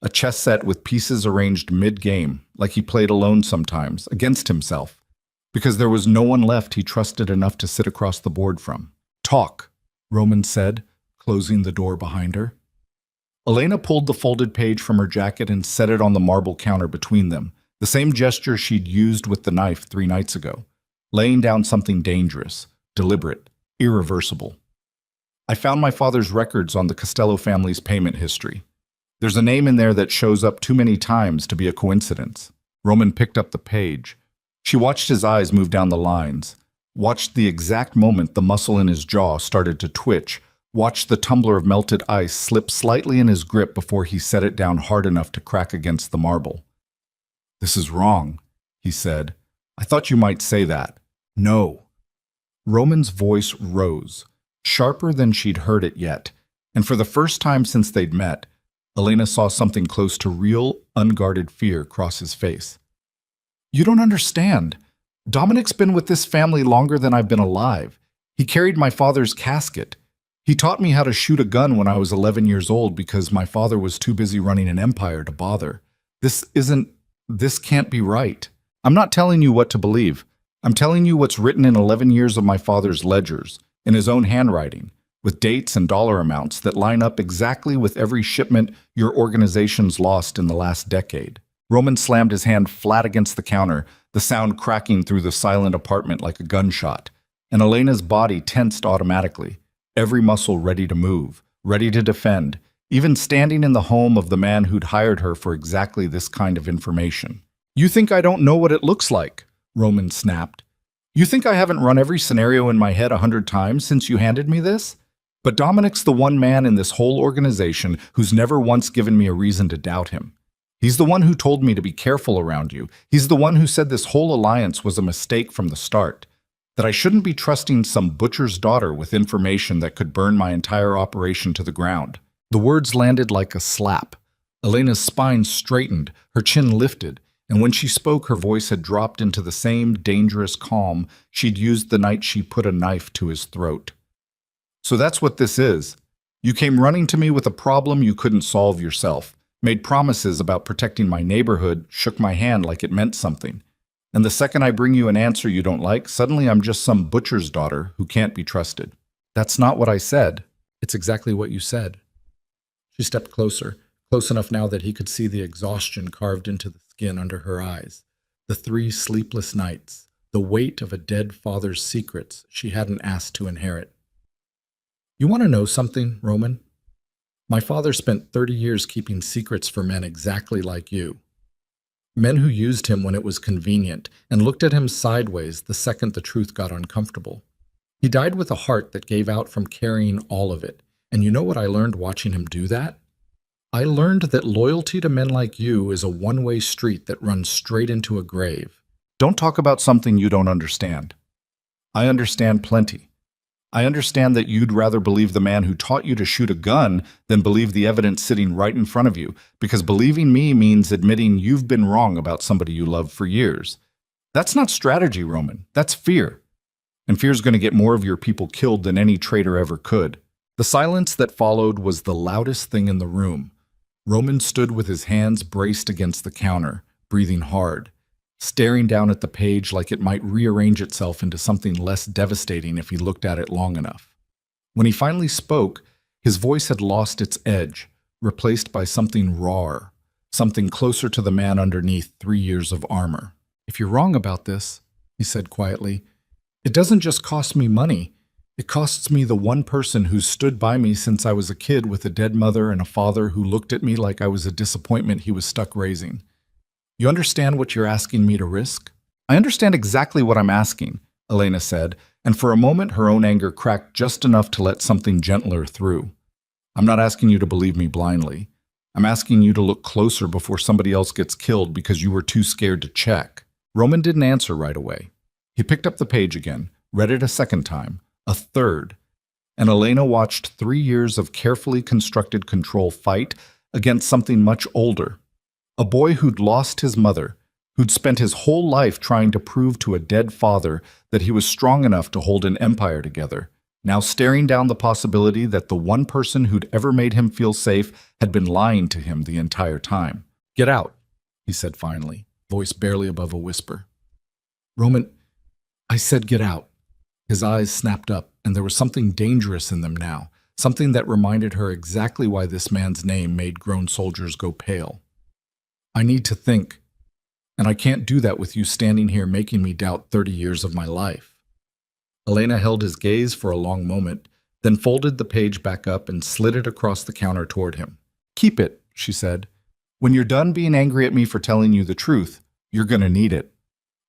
A chess set with pieces arranged mid-game, like he played alone sometimes, against himself, because there was no one left he trusted enough to sit across the board from. "Talk," Roman said, closing the door behind her. Elena pulled the folded page from her jacket and set it on the marble counter between them, the same gesture she'd used with the knife 3 nights ago, laying down something dangerous, deliberate, irreversible. "I found my father's records on the Costello family's payment history. There's a name in there that shows up too many times to be a coincidence." Roman picked up the page. She watched his eyes move down the lines, watched the exact moment the muscle in his jaw started to twitch, watched the tumbler of melted ice slip slightly in his grip before he set it down hard enough to crack against the marble. "This is wrong," he said. "I thought you might say that." "No." Roman's voice rose, sharper than she'd heard it yet, and for the first time since they'd met, Elena saw something close to real, unguarded fear cross his face. "You don't understand. Dominic's been with this family longer than I've been alive. He carried my father's casket. He taught me how to shoot a gun when I was 11 years old because my father was too busy running an empire to bother. This can't be right. I'm not telling you what to believe. I'm telling you what's written in 11 years of my father's ledgers, in his own handwriting, with dates and dollar amounts that line up exactly with every shipment your organization's lost in the last decade." Roman slammed his hand flat against the counter, the sound cracking through the silent apartment like a gunshot, and Elena's body tensed automatically, every muscle ready to move, ready to defend, even standing in the home of the man who'd hired her for exactly this kind of information. "You think I don't know what it looks like?" Roman snapped. "You think I haven't run every scenario in my head 100 times since you handed me this? But Dominic's the one man in this whole organization who's never once given me a reason to doubt him. He's the one who told me to be careful around you. He's the one who said this whole alliance was a mistake from the start, that I shouldn't be trusting some butcher's daughter with information that could burn my entire operation to the ground." The words landed like a slap. Elena's spine straightened, her chin lifted, and when she spoke, her voice had dropped into the same dangerous calm she'd used the night she put a knife to his throat. "So that's what this is. You came running to me with a problem you couldn't solve yourself, made promises about protecting my neighborhood, shook my hand like it meant something. And the second I bring you an answer you don't like, suddenly I'm just some butcher's daughter who can't be trusted." "That's not what I said." "It's exactly what you said." She stepped closer, close enough now that he could see the exhaustion carved into the skin under her eyes, the 3 sleepless nights, the weight of a dead father's secrets she hadn't asked to inherit. "You want to know something, Roman? My father spent 30 years keeping secrets for men exactly like you. Men who used him when it was convenient and looked at him sideways the second the truth got uncomfortable. He died with a heart that gave out from carrying all of it. And you know what I learned watching him do that? I learned that loyalty to men like you is a one-way street that runs straight into a grave. Don't talk about something you don't understand. I understand plenty. I understand that you'd rather believe the man who taught you to shoot a gun than believe the evidence sitting right in front of you, because believing me means admitting you've been wrong about somebody you loved for years. That's not strategy, Roman. That's fear. And fear's going to get more of your people killed than any traitor ever could." The silence that followed was the loudest thing in the room. Roman stood with his hands braced against the counter, breathing hard, staring down at the page like it might rearrange itself into something less devastating if he looked at it long enough. When he finally spoke, his voice had lost its edge, replaced by something rawer, something closer to the man underneath 3 years of armor. "If you're wrong about this, he said quietly. It doesn't just cost me money. It costs me the one person who's stood by me since I was a kid with a dead mother and a father who looked at me like I was a disappointment he was stuck raising. You understand what you're asking me to risk? I understand exactly what I'm asking, Elena said, and for a moment her own anger cracked just enough to let something gentler through. I'm not asking you to believe me blindly. I'm asking you to look closer before somebody else gets killed because you were too scared to check. Roman didn't answer right away. He picked up the page again, read it a second time, a third, and Elena watched 3 years of carefully constructed control fight against something much older. A boy who'd lost his mother, who'd spent his whole life trying to prove to a dead father that he was strong enough to hold an empire together, now staring down the possibility that the one person who'd ever made him feel safe had been lying to him the entire time. Get out, he said finally, voice barely above a whisper. Roman, I said get out. His eyes snapped up, and there was something dangerous in them now, something that reminded her exactly why this man's name made grown soldiers go pale. I need to think, and I can't do that with you standing here making me doubt 30 years of my life. Elena held his gaze for a long moment, then folded the page back up and slid it across the counter toward him. Keep it, she said. When you're done being angry at me for telling you the truth, you're going to need it.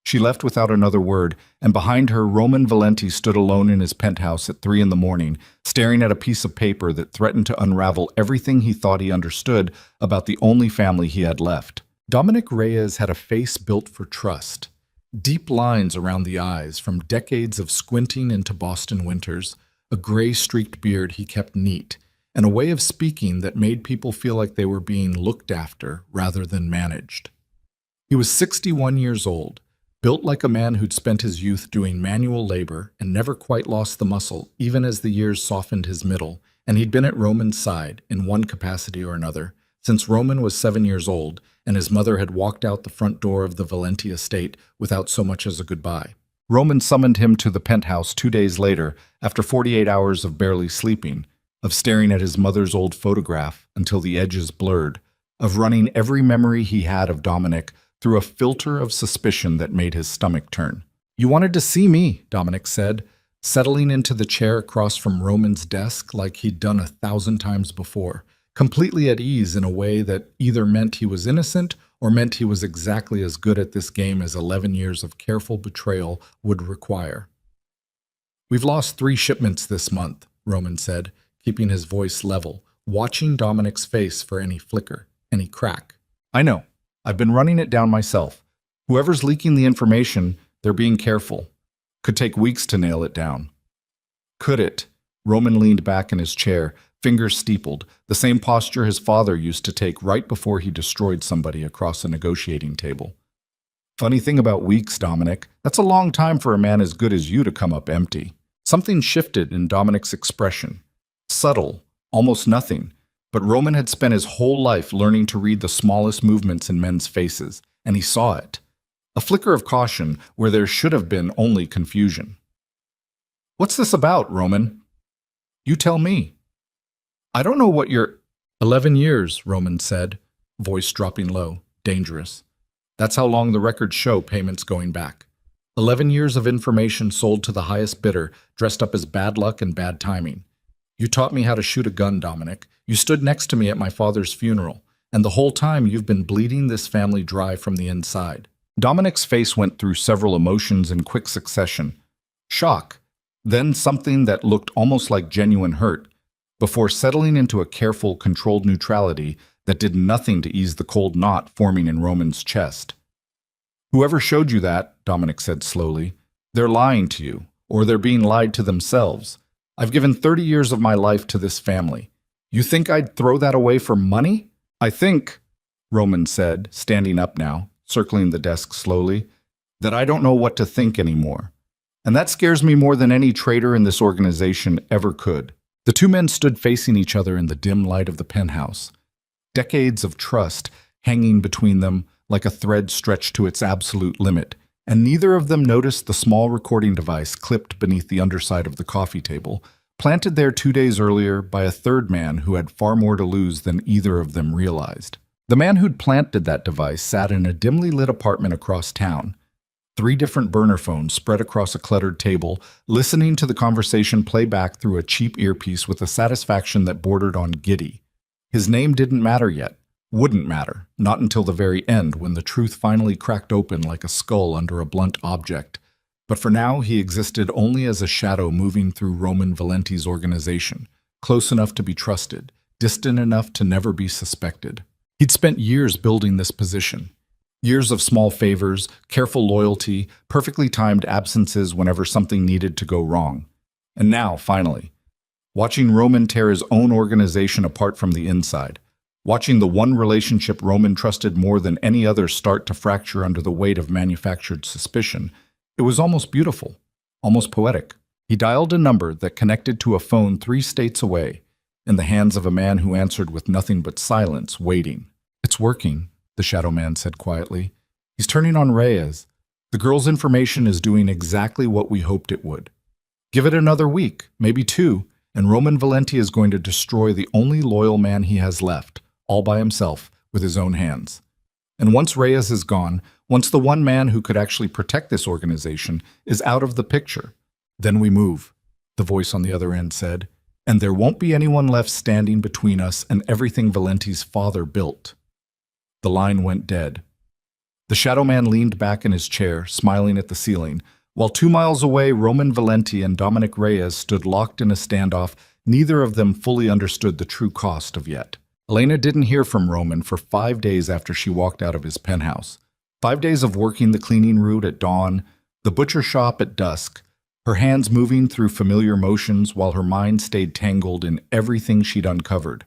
She left without another word, and behind her, Roman Valenti stood alone in his penthouse at 3 a.m, staring at a piece of paper that threatened to unravel everything he thought he understood about the only family he had left. Dominic Reyes had a face built for trust. Deep lines around the eyes from decades of squinting into Boston winters, a gray-streaked beard he kept neat, and a way of speaking that made people feel like they were being looked after rather than managed. He was 61 years old, built like a man who'd spent his youth doing manual labor and never quite lost the muscle, even as the years softened his middle, and he'd been at Roman's side, in one capacity or another, since Roman was 7 years old, and his mother had walked out the front door of the Valenti estate without so much as a goodbye. Roman summoned him to the penthouse 2 days later, after 48 hours of barely sleeping, of staring at his mother's old photograph until the edges blurred, of running every memory he had of Dominic through a filter of suspicion that made his stomach turn. You wanted to see me, Dominic said, settling into the chair across from Roman's desk like he'd done 1,000 times before, completely at ease in a way that either meant he was innocent or meant he was exactly as good at this game as 11 years of careful betrayal would require. We've lost 3 shipments this month, Roman said, keeping his voice level, watching Dominic's face for any flicker, any crack. I know. I've been running it down myself. Whoever's leaking the information, they're being careful. Could take weeks to nail it down. Could it? Roman leaned back in his chair, fingers steepled, the same posture his father used to take right before he destroyed somebody across a negotiating table. Funny thing about weeks, Dominic, that's a long time for a man as good as you to come up empty. Something shifted in Dominic's expression. Subtle, almost nothing. But Roman had spent his whole life learning to read the smallest movements in men's faces, and he saw it. A flicker of caution where there should have been only confusion. What's this about, Roman? You tell me. I don't know what you're... 11 years, Roman said, voice dropping low, dangerous. That's how long the records show payments going back. 11 years of information sold to the highest bidder, dressed up as bad luck and bad timing. You taught me how to shoot a gun, Dominic. You stood next to me at my father's funeral, and the whole time you've been bleeding this family dry from the inside. Dominic's face went through several emotions in quick succession. Shock, then something that looked almost like genuine hurt, before settling into a careful, controlled neutrality that did nothing to ease the cold knot forming in Roman's chest. Whoever showed you that, Dominic said slowly, they're lying to you, or they're being lied to themselves. I've given 30 years of my life to this family. You think I'd throw that away for money? I think, Roman said, standing up now, circling the desk slowly, that I don't know what to think anymore. And that scares me more than any traitor in this organization ever could. The 2 men stood facing each other in the dim light of the penthouse. Decades of trust hanging between them like a thread stretched to its absolute limit, and neither of them noticed the small recording device clipped beneath the underside of the coffee table, planted there 2 days earlier by a third man who had far more to lose than either of them realized. The man who'd planted that device sat in a dimly lit apartment across town. 3 different burner phones spread across a cluttered table, listening to the conversation play back through a cheap earpiece with a satisfaction that bordered on giddy. His name didn't matter yet. Wouldn't matter, not until the very end when the truth finally cracked open like a skull under a blunt object. But for now, he existed only as a shadow moving through Roman Valenti's organization, close enough to be trusted, distant enough to never be suspected. He'd spent years building this position. Years of small favors, careful loyalty, perfectly timed absences whenever something needed to go wrong. And now, finally, watching Roman tear his own organization apart from the inside, watching the one relationship Roman trusted more than any other start to fracture under the weight of manufactured suspicion, it was almost beautiful, almost poetic. He dialed a number that connected to a phone 3 states away, in the hands of a man who answered with nothing but silence, waiting. "It's working," the shadow man said quietly. "He's turning on Reyes. The girl's information is doing exactly what we hoped it would. Give it another week, maybe 2, and Roman Valenti is going to destroy the only loyal man he has left, all by himself, with his own hands. And once Reyes is gone, once the one man who could actually protect this organization is out of the picture, then we move," the voice on the other end said, "and there won't be anyone left standing between us and everything Valenti's father built." The line went dead. The shadow man leaned back in his chair, smiling at the ceiling, while 2 miles away Roman Valenti and Dominic Reyes stood locked in a standoff neither of them fully understood the true cost of yet. Elena didn't hear from Roman for 5 days after she walked out of his penthouse. 5 days of working the cleaning route at dawn, the butcher shop at dusk, her hands moving through familiar motions while her mind stayed tangled in everything she'd uncovered.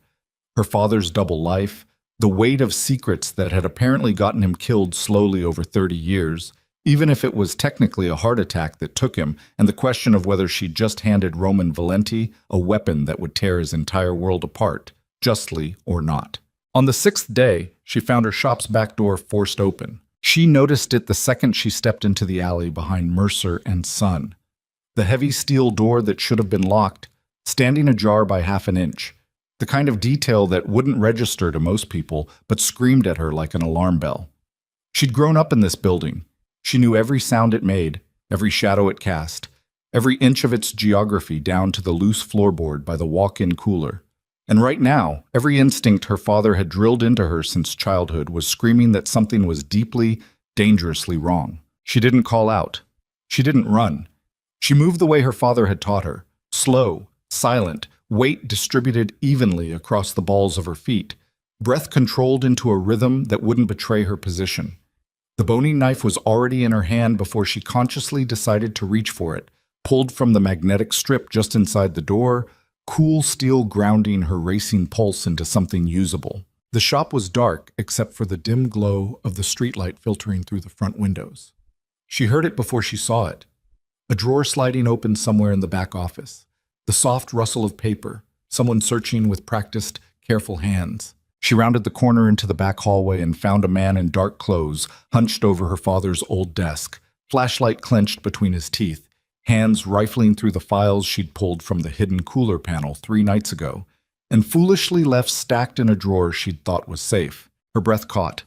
Her father's double life, the weight of secrets that had apparently gotten him killed slowly over 30 years, even if it was technically a heart attack that took him, and the question of whether she'd just handed Roman Valenti a weapon that would tear his entire world apart, justly or not. On the 6th day, she found her shop's back door forced open. She noticed it the second she stepped into the alley behind Mercer and Son. The heavy steel door that should have been locked, standing ajar by half an inch. The kind of detail that wouldn't register to most people, but screamed at her like an alarm bell. She'd grown up in this building. She knew every sound it made, every shadow it cast, every inch of its geography down to the loose floorboard by the walk-in cooler. And right now, every instinct her father had drilled into her since childhood was screaming that something was deeply, dangerously wrong. She didn't call out. She didn't run. She moved the way her father had taught her, slow, silent, weight distributed evenly across the balls of her feet, breath controlled into a rhythm that wouldn't betray her position. The boning knife was already in her hand before she consciously decided to reach for it, pulled from the magnetic strip just inside the door, cool steel grounding her racing pulse into something usable. The shop was dark except for the dim glow of the streetlight filtering through the front windows. She heard it before she saw it. A drawer sliding open somewhere in the back office. The soft rustle of paper, someone searching with practiced, careful hands. She rounded the corner into the back hallway and found a man in dark clothes hunched over her father's old desk, flashlight clenched between his teeth, hands rifling through the files she'd pulled from the hidden cooler panel 3 nights ago, and foolishly left stacked in a drawer she'd thought was safe. Her breath caught.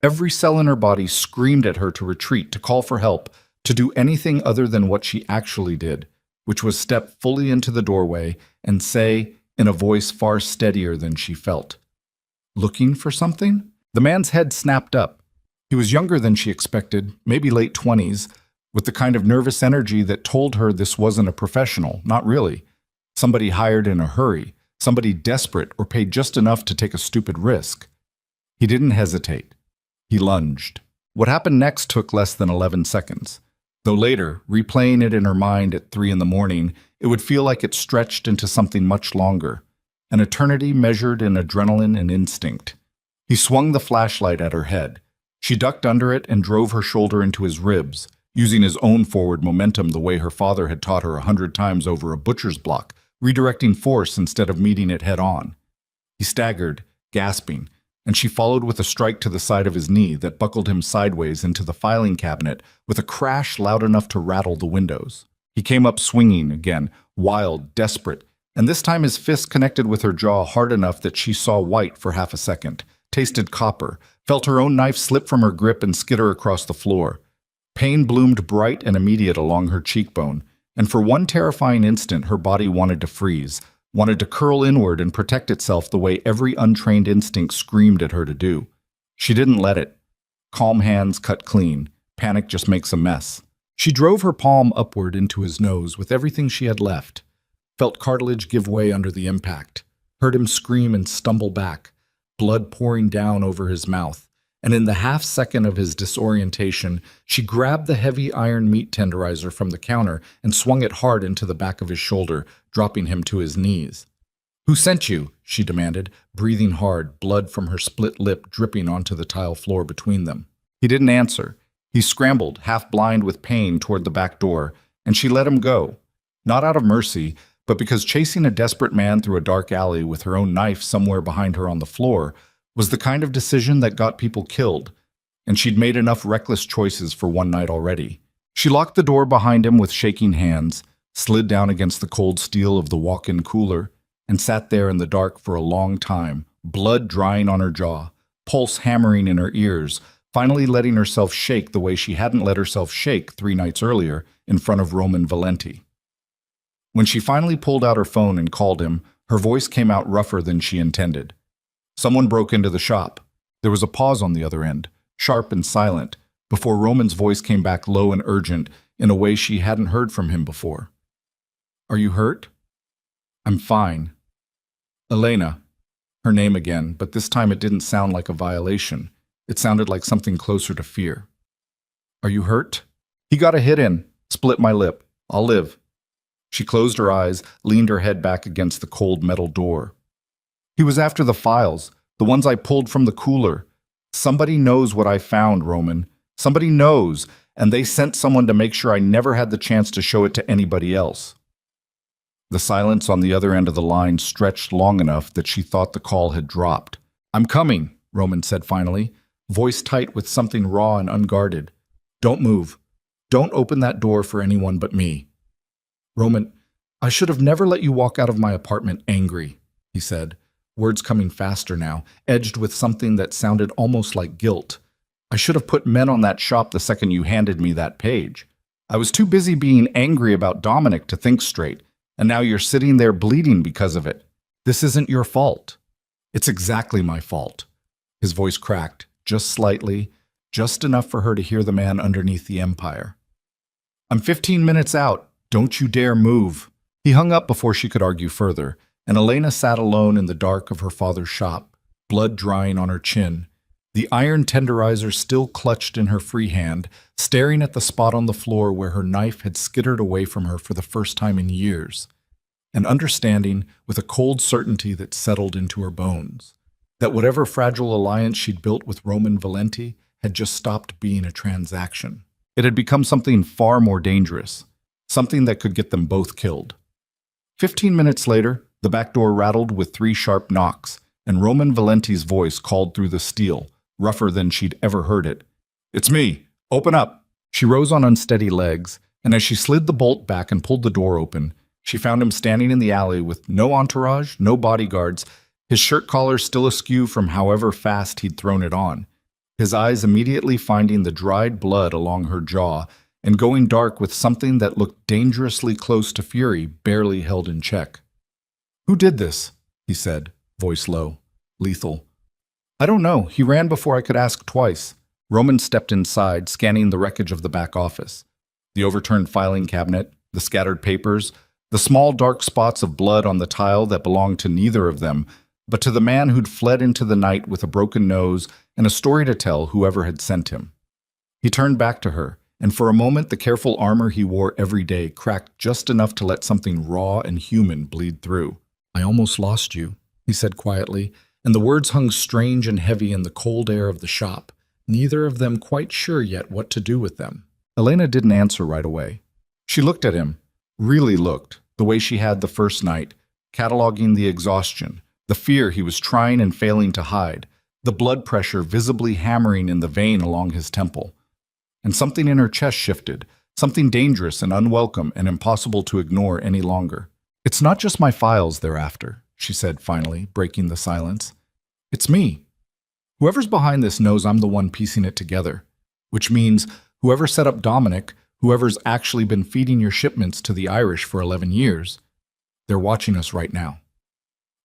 Every cell in her body screamed at her to retreat, to call for help, to do anything other than what she actually did, which was step fully into the doorway and say, in a voice far steadier than she felt, "Looking for something?" The man's head snapped up. He was younger than she expected, maybe late 20s, with the kind of nervous energy that told her this wasn't a professional, not really. Somebody hired in a hurry, somebody desperate or paid just enough to take a stupid risk. He didn't hesitate. He lunged. What happened next took less than 11 seconds. Though later, replaying it in her mind at 3 in the morning, it would feel like it stretched into something much longer, an eternity measured in adrenaline and instinct. He swung the flashlight at her head. She ducked under it and drove her shoulder into his ribs, using his own forward momentum the way her father had taught her 100 times over a butcher's block, redirecting force instead of meeting it head-on. He staggered, gasping, and she followed with a strike to the side of his knee that buckled him sideways into the filing cabinet with a crash loud enough to rattle the windows. He came up swinging again, wild, desperate, and this time his fist connected with her jaw hard enough that she saw white for half a second, tasted copper, felt her own knife slip from her grip and skitter across the floor. Pain bloomed bright and immediate along her cheekbone, and for one terrifying instant her body wanted to freeze, wanted to curl inward and protect itself the way every untrained instinct screamed at her to do. She didn't let it. Calm hands cut clean. Panic just makes a mess. She drove her palm upward into his nose with everything she had left, felt cartilage give way under the impact, heard him scream and stumble back, blood pouring down over his mouth, and in the half-second of his disorientation, she grabbed the heavy iron meat tenderizer from the counter and swung it hard into the back of his shoulder, dropping him to his knees. "Who sent you?" she demanded, breathing hard, blood from her split lip dripping onto the tile floor between them. He didn't answer. He scrambled, half blind with pain, toward the back door, and she let him go. Not out of mercy, but because chasing a desperate man through a dark alley with her own knife somewhere behind her on the floor was the kind of decision that got people killed, and she'd made enough reckless choices for one night already. She locked the door behind him with shaking hands, slid down against the cold steel of the walk-in cooler, and sat there in the dark for a long time, blood drying on her jaw, pulse hammering in her ears, finally letting herself shake the way she hadn't let herself shake 3 nights earlier in front of Roman Valenti. When she finally pulled out her phone and called him, her voice came out rougher than she intended. Someone broke into the shop. There was a pause on the other end, sharp and silent, before Roman's voice came back low and urgent in a way she hadn't heard from him before. "Are you hurt?" "I'm fine." Elena. Her name again, but this time it didn't sound like a violation. It sounded like something closer to fear. "Are you hurt?" "He got a hit in. Split my lip. I'll live." She closed her eyes, leaned her head back against the cold metal door. "He was after the files, the ones I pulled from the cooler. Somebody knows what I found, Roman. Somebody knows, and they sent someone to make sure I never had the chance to show it to anybody else." The silence on the other end of the line stretched long enough that she thought the call had dropped. "I'm coming," Roman said finally, voice tight with something raw and unguarded. "Don't move. Don't open that door for anyone but me." "Roman, I should have never let you walk out of my apartment angry," he said, words coming faster now, edged with something that sounded almost like guilt. "I should have put men on that shop the second you handed me that page. I was too busy being angry about Dominic to think straight, and now you're sitting there bleeding because of it. This isn't your fault." "It's exactly my fault." His voice cracked, just slightly, just enough for her to hear the man underneath the empire. "I'm 15 minutes out. Don't you dare move." He hung up before she could argue further, and Elena sat alone in the dark of her father's shop, blood drying on her chin, the iron tenderizer still clutched in her free hand, staring at the spot on the floor where her knife had skittered away from her for the first time in years, and understanding with a cold certainty that settled into her bones, that whatever fragile alliance she'd built with Roman Valenti had just stopped being a transaction. It had become something far more dangerous, something that could get them both killed. 15 minutes later, the back door rattled with 3 sharp knocks, and Roman Valenti's voice called through the steel, rougher than she'd ever heard it. "It's me. Open up." She rose on unsteady legs, and as she slid the bolt back and pulled the door open, she found him standing in the alley with no entourage, no bodyguards, his shirt collar still askew from however fast he'd thrown it on, his eyes immediately finding the dried blood along her jaw and going dark with something that looked dangerously close to fury barely held in check. "Who did this?" he said, voice low, lethal. "I don't know. He ran before I could ask twice." Roman stepped inside, scanning the wreckage of the back office. The overturned filing cabinet, the scattered papers, the small dark spots of blood on the tile that belonged to neither of them, but to the man who'd fled into the night with a broken nose and a story to tell whoever had sent him. He turned back to her, and for a moment the careful armor he wore every day cracked just enough to let something raw and human bleed through. "I almost lost you," he said quietly, and the words hung strange and heavy in the cold air of the shop, neither of them quite sure yet what to do with them. Elena didn't answer right away. She looked at him, really looked, the way she had the first night, cataloging the exhaustion, the fear he was trying and failing to hide, the blood pressure visibly hammering in the vein along his temple. And something in her chest shifted, something dangerous and unwelcome and impossible to ignore any longer. "It's not just my files they're after," she said finally, breaking the silence. "It's me. Whoever's behind this knows I'm the one piecing it together, which means Whoever set up Dominic, whoever's actually been feeding your shipments to the Irish for 11 years, they're watching us right now.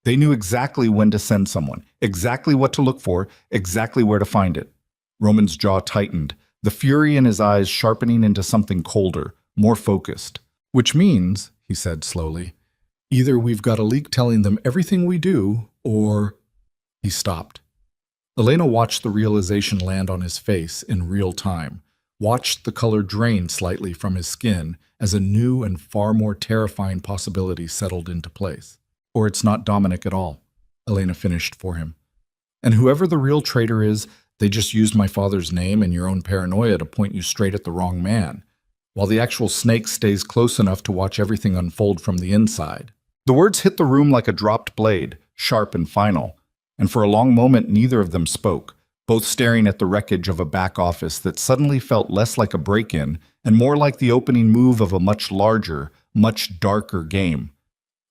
They knew exactly when to send someone, exactly what to look for, exactly where to find it. Roman's jaw tightened, the fury in his eyes sharpening into something colder, more focused. Which means, he said slowly, either we've got a leak telling them everything we do, or... He stopped. Elena watched the realization land on his face in real time, watched the color drain slightly from his skin as a new and far more terrifying possibility settled into place. Or it's not Dominic at all, Elena finished for him. And whoever the real traitor is, they just used my father's name and your own paranoia to point you straight at the wrong man, while the actual snake stays close enough to watch everything unfold from the inside. The words hit the room like a dropped blade, sharp and final, and for a long moment neither of them spoke, both staring at the wreckage of a back office that suddenly felt less like a break-in and more like the opening move of a much larger, much darker game.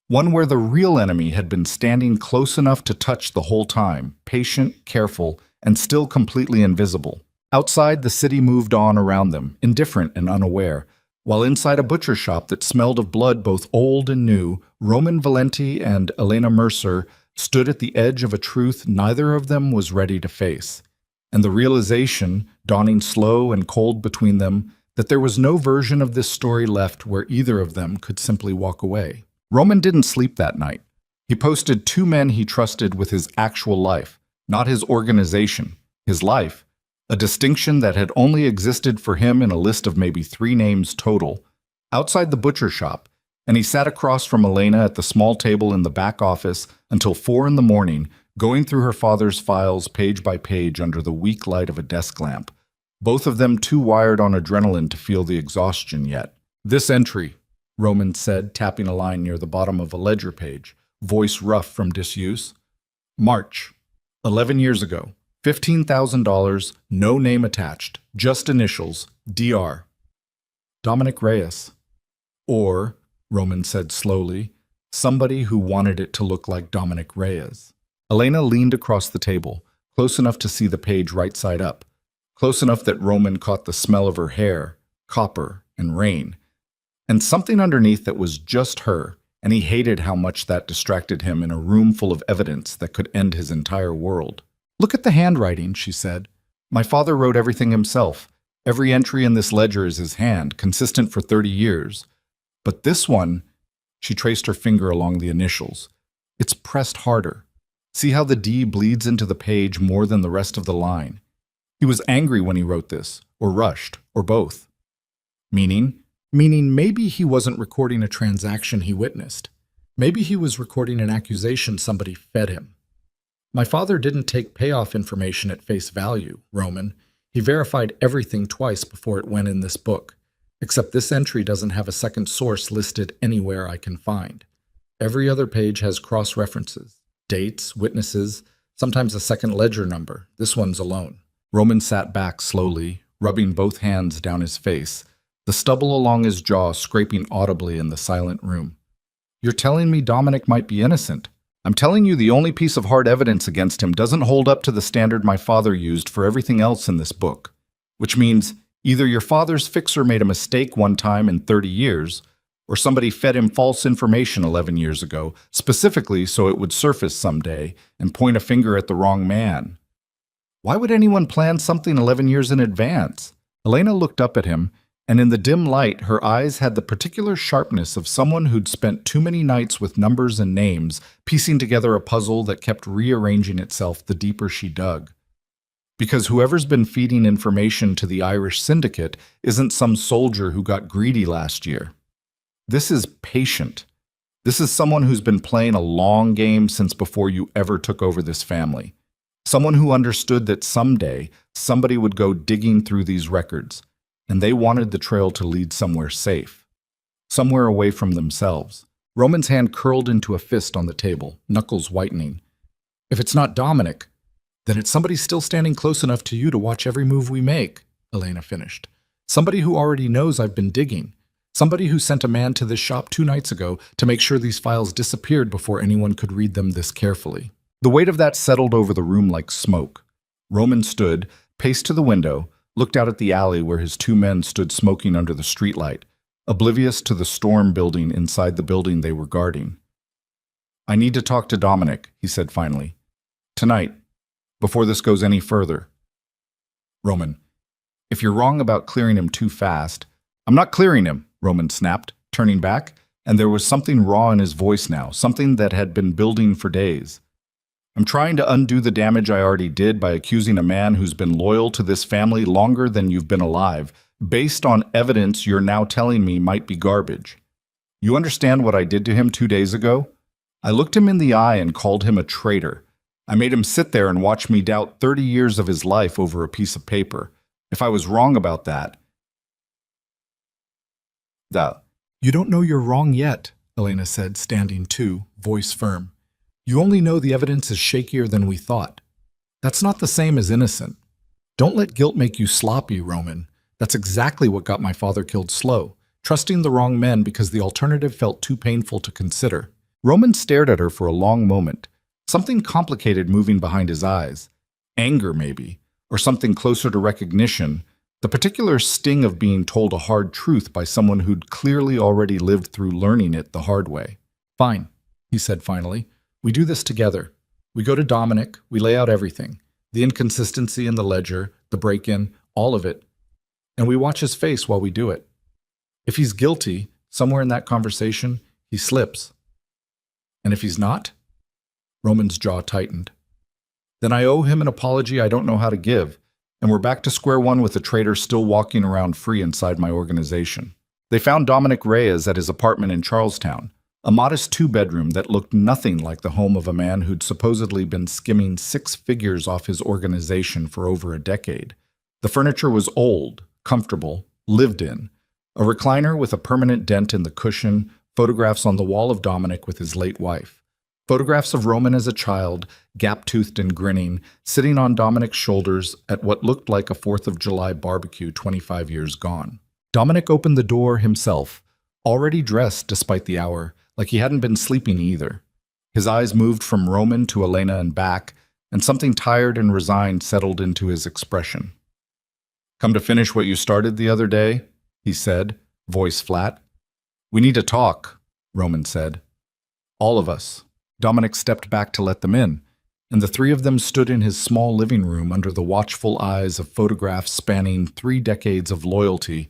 One where the real enemy had been standing close enough to touch the whole time, patient, careful, and still completely invisible. Outside, the city moved on around them, indifferent and unaware, while inside a butcher shop that smelled of blood both old and new, Roman Valenti and Elena Mercer stood at the edge of a truth neither of them was ready to face. And the realization, dawning slow and cold between them, that there was no version of this story left where either of them could simply walk away. Roman didn't sleep that night. He posted 2 men he trusted with his actual life, not his organization, his life, a distinction that had only existed for him in a list of maybe 3 names total, outside the butcher shop, and he sat across from Elena at the small table in the back office until 4 in the morning, going through her father's files page by page under the weak light of a desk lamp, both of them too wired on adrenaline to feel the exhaustion yet. "This entry," Roman said, tapping a line near the bottom of a ledger page, voice rough from disuse. "March, 11 years ago, $15,000, no name attached, just initials, DR. Dominic Reyes." Or, Roman said slowly, somebody who wanted it to look like Dominic Reyes. Elena leaned across the table, close enough to see the page right side up, close enough that Roman caught the smell of her hair, copper, and rain, and something underneath that was just her, and he hated how much that distracted him in a room full of evidence that could end his entire world. "Look at the handwriting," she said. "My father wrote everything himself. Every entry in this ledger is his hand, consistent for 30 years. But this one," she traced her finger along the initials, "it's pressed harder. See how the D bleeds into the page more than the rest of the line. He was angry when he wrote this, or rushed, or both." Meaning maybe he wasn't recording a transaction he witnessed. Maybe he was recording an accusation somebody fed him. "My father didn't take payoff information at face value, Roman. He verified everything twice before it went in this book. Except this entry doesn't have a second source listed anywhere I can find. Every other page has cross-references, dates, witnesses, sometimes a second ledger number. This one's alone." Roman sat back slowly, rubbing both hands down his face, the stubble along his jaw scraping audibly in the silent room. "You're telling me Dominic might be innocent? I'm telling you the only piece of hard evidence against him doesn't hold up to the standard my father used for everything else in this book. Which means either your father's fixer made a mistake one time in 30 years, or somebody fed him false information 11 years ago, specifically so it would surface someday and point a finger at the wrong man. Why would anyone plan something 11 years in advance?" Elena looked up at him, and in the dim light, her eyes had the particular sharpness of someone who'd spent too many nights with numbers and names, piecing together a puzzle that kept rearranging itself the deeper she dug. Because whoever's been feeding information to the Irish syndicate isn't some soldier who got greedy last year. This is patient. This is someone who's been playing a long game since before you ever took over this family. Someone who understood that someday somebody would go digging through these records, and they wanted the trail to lead somewhere safe, somewhere away from themselves. Roman's hand curled into a fist on the table, knuckles whitening. "If it's not Dominic, then it's somebody still standing close enough to you to watch every move we make," Elena finished. "Somebody who already knows I've been digging. Somebody who sent a man to this shop 2 nights ago to make sure these files disappeared before anyone could read them this carefully." The weight of that settled over the room like smoke. Roman stood, paced to the window, looked out at the alley where his two men stood smoking under the streetlight, oblivious to the storm building inside the building they were guarding. "I need to talk to Dominic," he said finally. "Tonight, before this goes any further." "Roman, if you're wrong about clearing him too fast—" "I'm not clearing him," Roman snapped, turning back, and there was something raw in his voice now, something that had been building for days. "I'm trying to undo the damage I already did by accusing a man who's been loyal to this family longer than you've been alive, based on evidence you're now telling me might be garbage. You understand what I did to him 2 days ago? I looked him in the eye and called him a traitor. I made him sit there and watch me doubt 30 years of his life over a piece of paper. If I was wrong about that—" "You don't know you're wrong yet," Elena said, standing too, voice firm. "You only know the evidence is shakier than we thought. That's not the same as innocent. Don't let guilt make you sloppy, Roman. That's exactly what got my father killed slow, trusting the wrong men because the alternative felt too painful to consider." Roman stared at her for a long moment, something complicated moving behind his eyes. Anger, maybe, or something closer to recognition, the particular sting of being told a hard truth by someone who'd clearly already lived through learning it the hard way. "Fine," he said finally. "We do this together. We go to Dominic, we lay out everything. The inconsistency in the ledger, the break-in, all of it. And we watch his face while we do it. If he's guilty, somewhere in that conversation, he slips. And if he's not?" Roman's jaw tightened. "Then I owe him an apology I don't know how to give, and we're back to square one with a traitor still walking around free inside my organization." They found Dominic Reyes at his apartment in Charlestown, a modest 2-bedroom that looked nothing like the home of a man who'd supposedly been skimming 6 figures off his organization for over a decade. The furniture was old, comfortable, lived in. A recliner with a permanent dent in the cushion, photographs on the wall of Dominic with his late wife. Photographs of Roman as a child, gap-toothed and grinning, sitting on Dominic's shoulders at what looked like a 4th of July barbecue 25 years gone. Dominic opened the door himself, already dressed despite the hour, like he hadn't been sleeping either. His eyes moved from Roman to Elena and back, and something tired and resigned settled into his expression. "Come to finish what you started the other day?" he said, voice flat. "We need to talk," Roman said. "All of us." Dominic stepped back to let them in, and the 3 of them stood in his small living room under the watchful eyes of photographs spanning 3 decades of loyalty,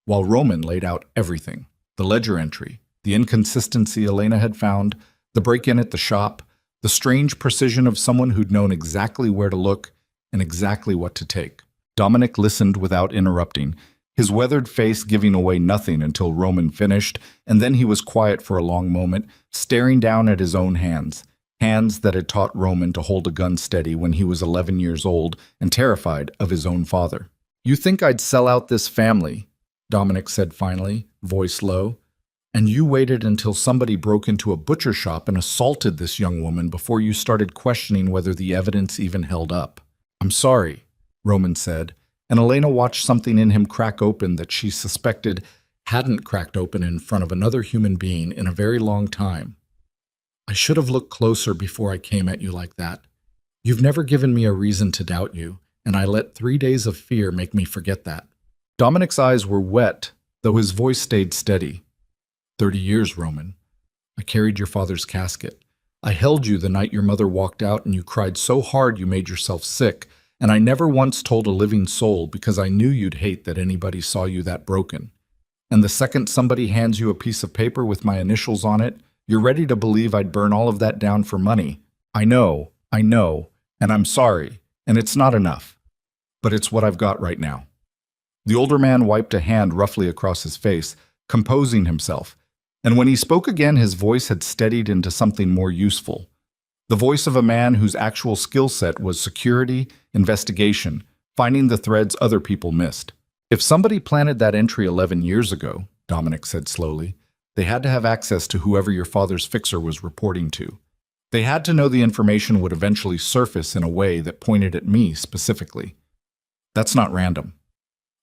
while Roman laid out everything: the ledger entry, the inconsistency Elena had found, the break-in at the shop, the strange precision of someone who'd known exactly where to look and exactly what to take. Dominic listened without interrupting, his weathered face giving away nothing until Roman finished, and then he was quiet for a long moment, staring down at his own hands, hands that had taught Roman to hold a gun steady when he was 11 years old and terrified of his own father. "You think I'd sell out this family," Dominic said finally, voice low, "and you waited until somebody broke into a butcher shop and assaulted this young woman before you started questioning whether the evidence even held up." "I'm sorry," Roman said, and Elena watched something in him crack open that she suspected hadn't cracked open in front of another human being in a very long time. "I should have looked closer before I came at you like that. You've never given me a reason to doubt you, and I let 3 days of fear make me forget that." Dominic's eyes were wet, though his voice stayed steady. 30 years, Roman. I carried your father's casket. I held you the night your mother walked out and you cried so hard you made yourself sick, and I never once told a living soul because I knew you'd hate that anybody saw you that broken. And the second somebody hands you a piece of paper with my initials on it, you're ready to believe I'd burn all of that down for money. I know, and I'm sorry, and it's not enough. But it's what I've got right now." The older man wiped a hand roughly across his face, composing himself, and when he spoke again his voice had steadied into something more useful. The voice of a man whose actual skill set was security, investigation, finding the threads other people missed. "If somebody planted that entry 11 years ago," Dominic said slowly, "they had to have access to whoever your father's fixer was reporting to. They had to know the information would eventually surface in a way that pointed at me specifically. That's not random.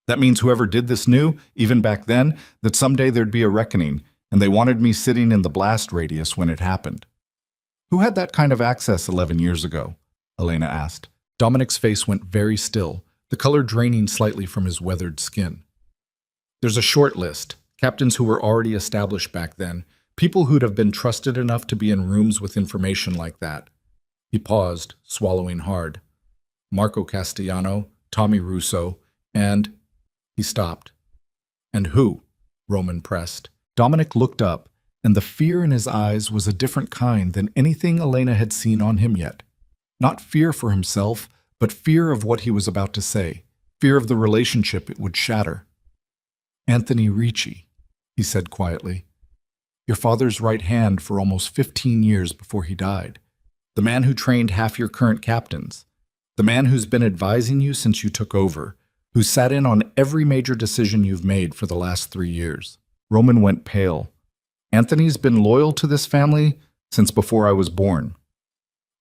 That means whoever did this knew, even back then, that someday there'd be a reckoning, and they wanted me sitting in the blast radius when it happened." "Who had that kind of access 11 years ago?" Elena asked. Dominic's face went very still, the color draining slightly from his weathered skin. There's a short list, captains who were already established back then, people who'd have been trusted enough to be in rooms with information like that. He paused, swallowing hard. Marco Castellano, Tommy Russo, and... He stopped. And who? Roman pressed. Dominic looked up, and the fear in his eyes was a different kind than anything Elena had seen on him yet. Not fear for himself, but fear of what he was about to say, fear of the relationship it would shatter. Anthony Ricci, he said quietly. Your father's right hand for almost 15 years before he died. The man who trained half your current captains. The man who's been advising you since you took over, who sat in on every major decision you've made for the last 3 years. Roman went pale. Anthony's been loyal to this family since before I was born.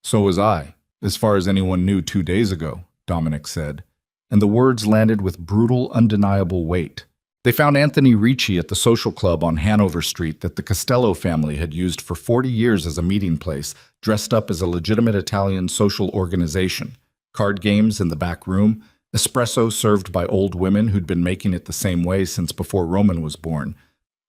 So was I, as far as anyone knew 2 days ago, Dominic said, and the words landed with brutal, undeniable weight. They found Anthony Ricci at the social club on Hanover Street that the Costello family had used for 40 years as a meeting place, dressed up as a legitimate Italian social organization. Card games in the back room, espresso served by old women who'd been making it the same way since before Roman was born.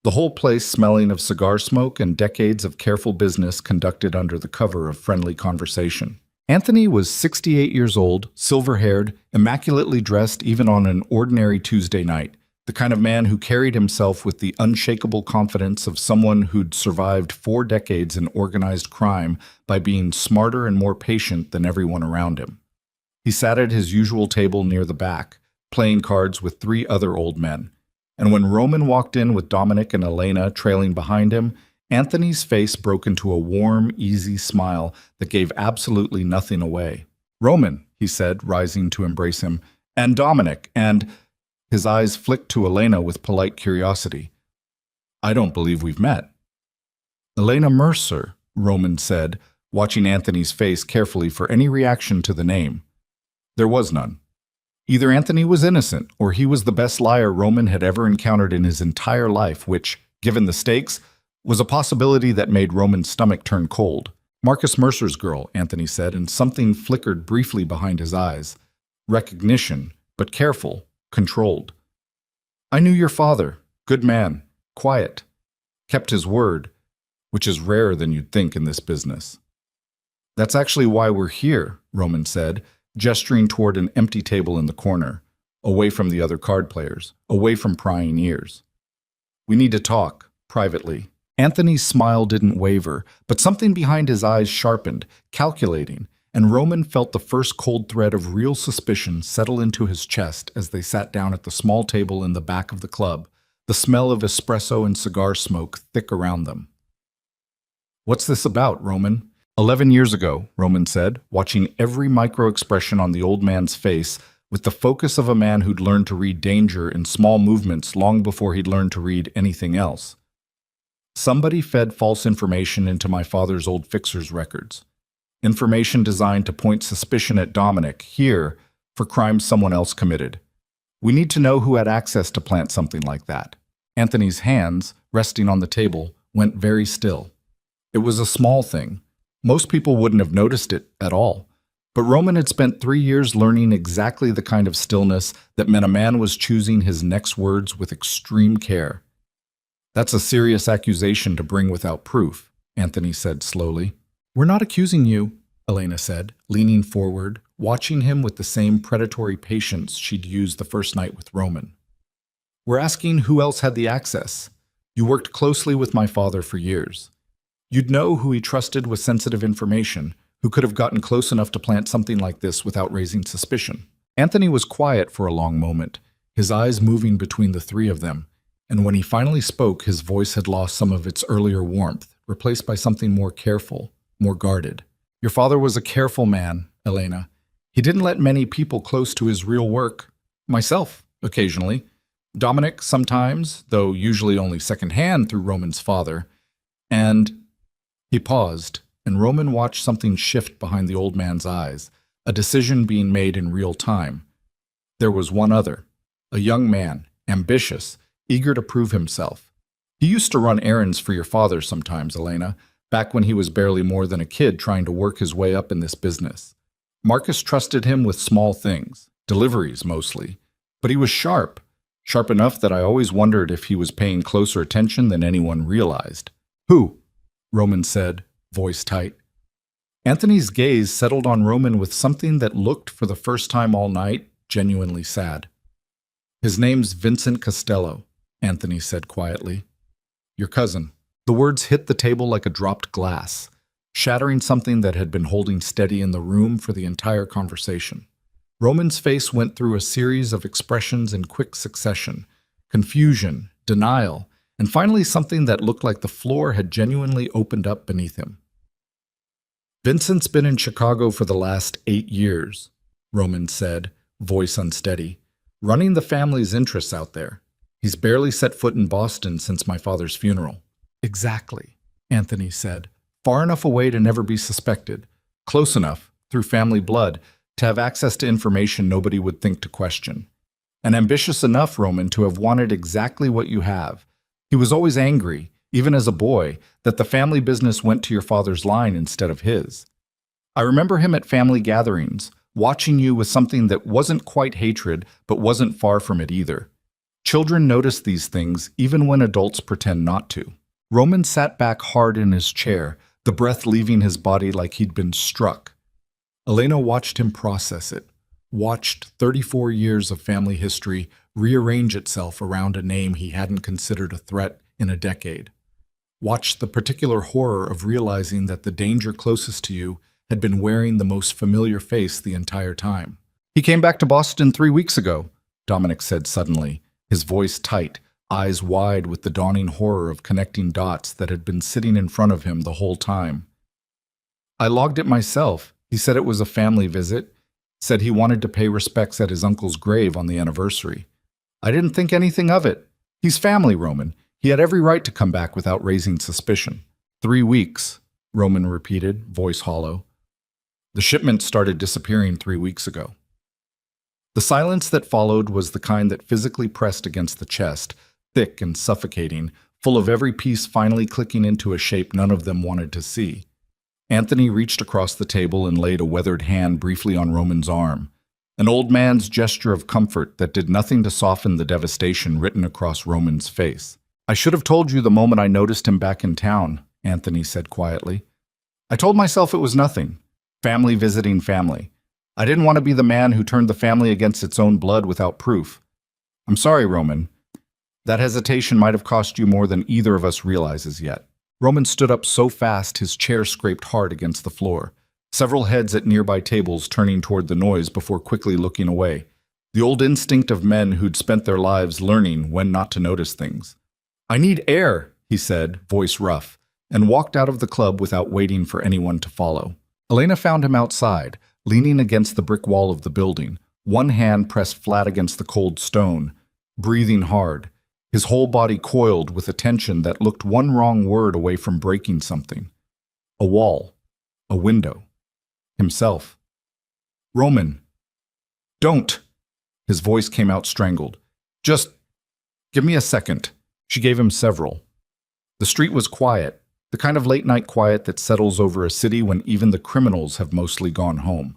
The whole place smelling of cigar smoke and decades of careful business conducted under the cover of friendly conversation. Anthony was 68 years old, silver-haired, immaculately dressed even on an ordinary Tuesday night, the kind of man who carried himself with the unshakable confidence of someone who'd survived 4 decades in organized crime by being smarter and more patient than everyone around him. He sat at his usual table near the back, playing cards with 3 other old men. And when Roman walked in with Dominic and Elena trailing behind him, Anthony's face broke into a warm, easy smile that gave absolutely nothing away. Roman, he said, rising to embrace him, and Dominic, and... His eyes flicked to Elena with polite curiosity. I don't believe we've met. Elena Mercer, Roman said, watching Anthony's face carefully for any reaction to the name. There was none. Either Anthony was innocent, or he was the best liar Roman had ever encountered in his entire life, which, given the stakes, was a possibility that made Roman's stomach turn cold. Marcus Mercer's girl, Anthony said, and something flickered briefly behind his eyes. Recognition, but careful, controlled. I knew your father, good man, quiet, kept his word, which is rarer than you'd think in this business. That's actually why we're here, Roman said, gesturing toward an empty table in the corner, away from the other card players, away from prying ears. We need to talk, privately. Anthony's smile didn't waver, but something behind his eyes sharpened, calculating, and Roman felt the first cold thread of real suspicion settle into his chest as they sat down at the small table in the back of the club, the smell of espresso and cigar smoke thick around them. What's this about, Roman? 11 years ago, Roman said, watching every micro-expression on the old man's face with the focus of a man who'd learned to read danger in small movements long before he'd learned to read anything else. Somebody fed false information into my father's old fixer's records. Information designed to point suspicion at Dominic, here, for crimes someone else committed. We need to know who had access to plant something like that. Anthony's hands, resting on the table, went very still. It was a small thing. Most people wouldn't have noticed it at all. But Roman had spent 3 years learning exactly the kind of stillness that meant a man was choosing his next words with extreme care. That's a serious accusation to bring without proof, Anthony said slowly. We're not accusing you, Elena said, leaning forward, watching him with the same predatory patience she'd used the first night with Roman. We're asking who else had the access. You worked closely with my father for years. You'd know who he trusted with sensitive information, who could have gotten close enough to plant something like this without raising suspicion. Anthony was quiet for a long moment, his eyes moving between the 3 of them, and when he finally spoke, his voice had lost some of its earlier warmth, replaced by something more careful, more guarded. Your father was a careful man, Elena. He didn't let many people close to his real work. Myself, occasionally. Dominic, sometimes, though usually only secondhand through Roman's father. And he paused, and Roman watched something shift behind the old man's eyes, a decision being made in real time. There was one other, a young man, ambitious, eager to prove himself. He used to run errands for your father sometimes, Elena, back when he was barely more than a kid trying to work his way up in this business. Marcus trusted him with small things, deliveries mostly. But he was sharp, sharp enough that I always wondered if he was paying closer attention than anyone realized. "Who?" Roman said, voice tight. Anthony's gaze settled on Roman with something that looked, for the first time all night, genuinely sad. "His name's Vincent Costello," Anthony said quietly. "Your cousin." The words hit the table like a dropped glass, shattering something that had been holding steady in the room for the entire conversation. Roman's face went through a series of expressions in quick succession: confusion, denial, and finally something that looked like the floor had genuinely opened up beneath him. "Vincent's been in Chicago for the last 8 years, Roman said, voice unsteady, "running the family's interests out there. He's barely set foot in Boston since my father's funeral." "Exactly," Anthony said, "far enough away to never be suspected, close enough, through family blood, to have access to information nobody would think to question. And ambitious enough, Roman, to have wanted exactly what you have. He was always angry, even as a boy, that the family business went to your father's line instead of his. I remember him at family gatherings, watching you with something that wasn't quite hatred, but wasn't far from it either. Children notice these things even when adults pretend not to." Roman sat back hard in his chair, the breath leaving his body like he'd been struck. Elena watched him process it, watched 34 years of family history rearrange itself around a name he hadn't considered a threat in a decade. Watched the particular horror of realizing that the danger closest to you had been wearing the most familiar face the entire time. "He came back to Boston 3 weeks ago," Dominic said suddenly, his voice tight, eyes wide with the dawning horror of connecting dots that had been sitting in front of him the whole time. "I logged it myself. He said it was a family visit, said he wanted to pay respects at his uncle's grave on the anniversary. I didn't think anything of it. He's family, Roman. He had every right to come back without raising suspicion." 3 weeks, Roman repeated, voice hollow. "The shipment started disappearing 3 weeks ago." The silence that followed was the kind that physically pressed against the chest, thick and suffocating, full of every piece finally clicking into a shape none of them wanted to see. Anthony reached across the table and laid a weathered hand briefly on Roman's arm, an old man's gesture of comfort that did nothing to soften the devastation written across Roman's face. "I should have told you the moment I noticed him back in town," Anthony said quietly. "I told myself it was nothing. Family visiting family. I didn't want to be the man who turned the family against its own blood without proof. I'm sorry, Roman. That hesitation might have cost you more than either of us realizes yet." Roman stood up so fast his chair scraped hard against the floor, several heads at nearby tables turning toward the noise before quickly looking away, the old instinct of men who'd spent their lives learning when not to notice things. "I need air," he said, voice rough, and walked out of the club without waiting for anyone to follow. Elena found him outside, leaning against the brick wall of the building, one hand pressed flat against the cold stone, breathing hard, his whole body coiled with a tension that looked one wrong word away from breaking something. A wall, a window, himself. "Roman, don't!" His voice came out strangled. "Just give me a second." She gave him several. The street was quiet, the kind of late-night quiet that settles over a city when even the criminals have mostly gone home.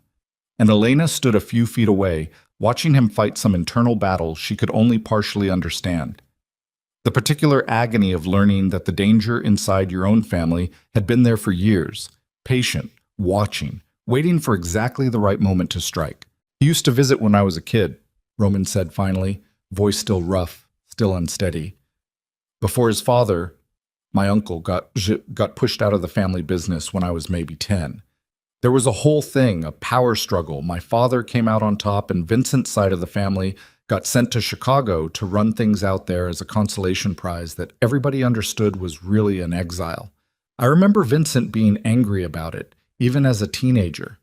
And Elena stood a few feet away, watching him fight some internal battle she could only partially understand. The particular agony of learning that the danger inside your own family had been there for years, patient, watching, waiting for exactly the right moment to strike. "He used to visit when I was a kid," Roman said finally, voice still rough, still unsteady. "Before his father, my uncle, got pushed out of the family business when I was maybe 10. There was a whole thing, a power struggle. My father came out on top, and Vincent's side of the family got sent to Chicago to run things out there as a consolation prize that everybody understood was really an exile. I remember Vincent being angry about it, even as a teenager.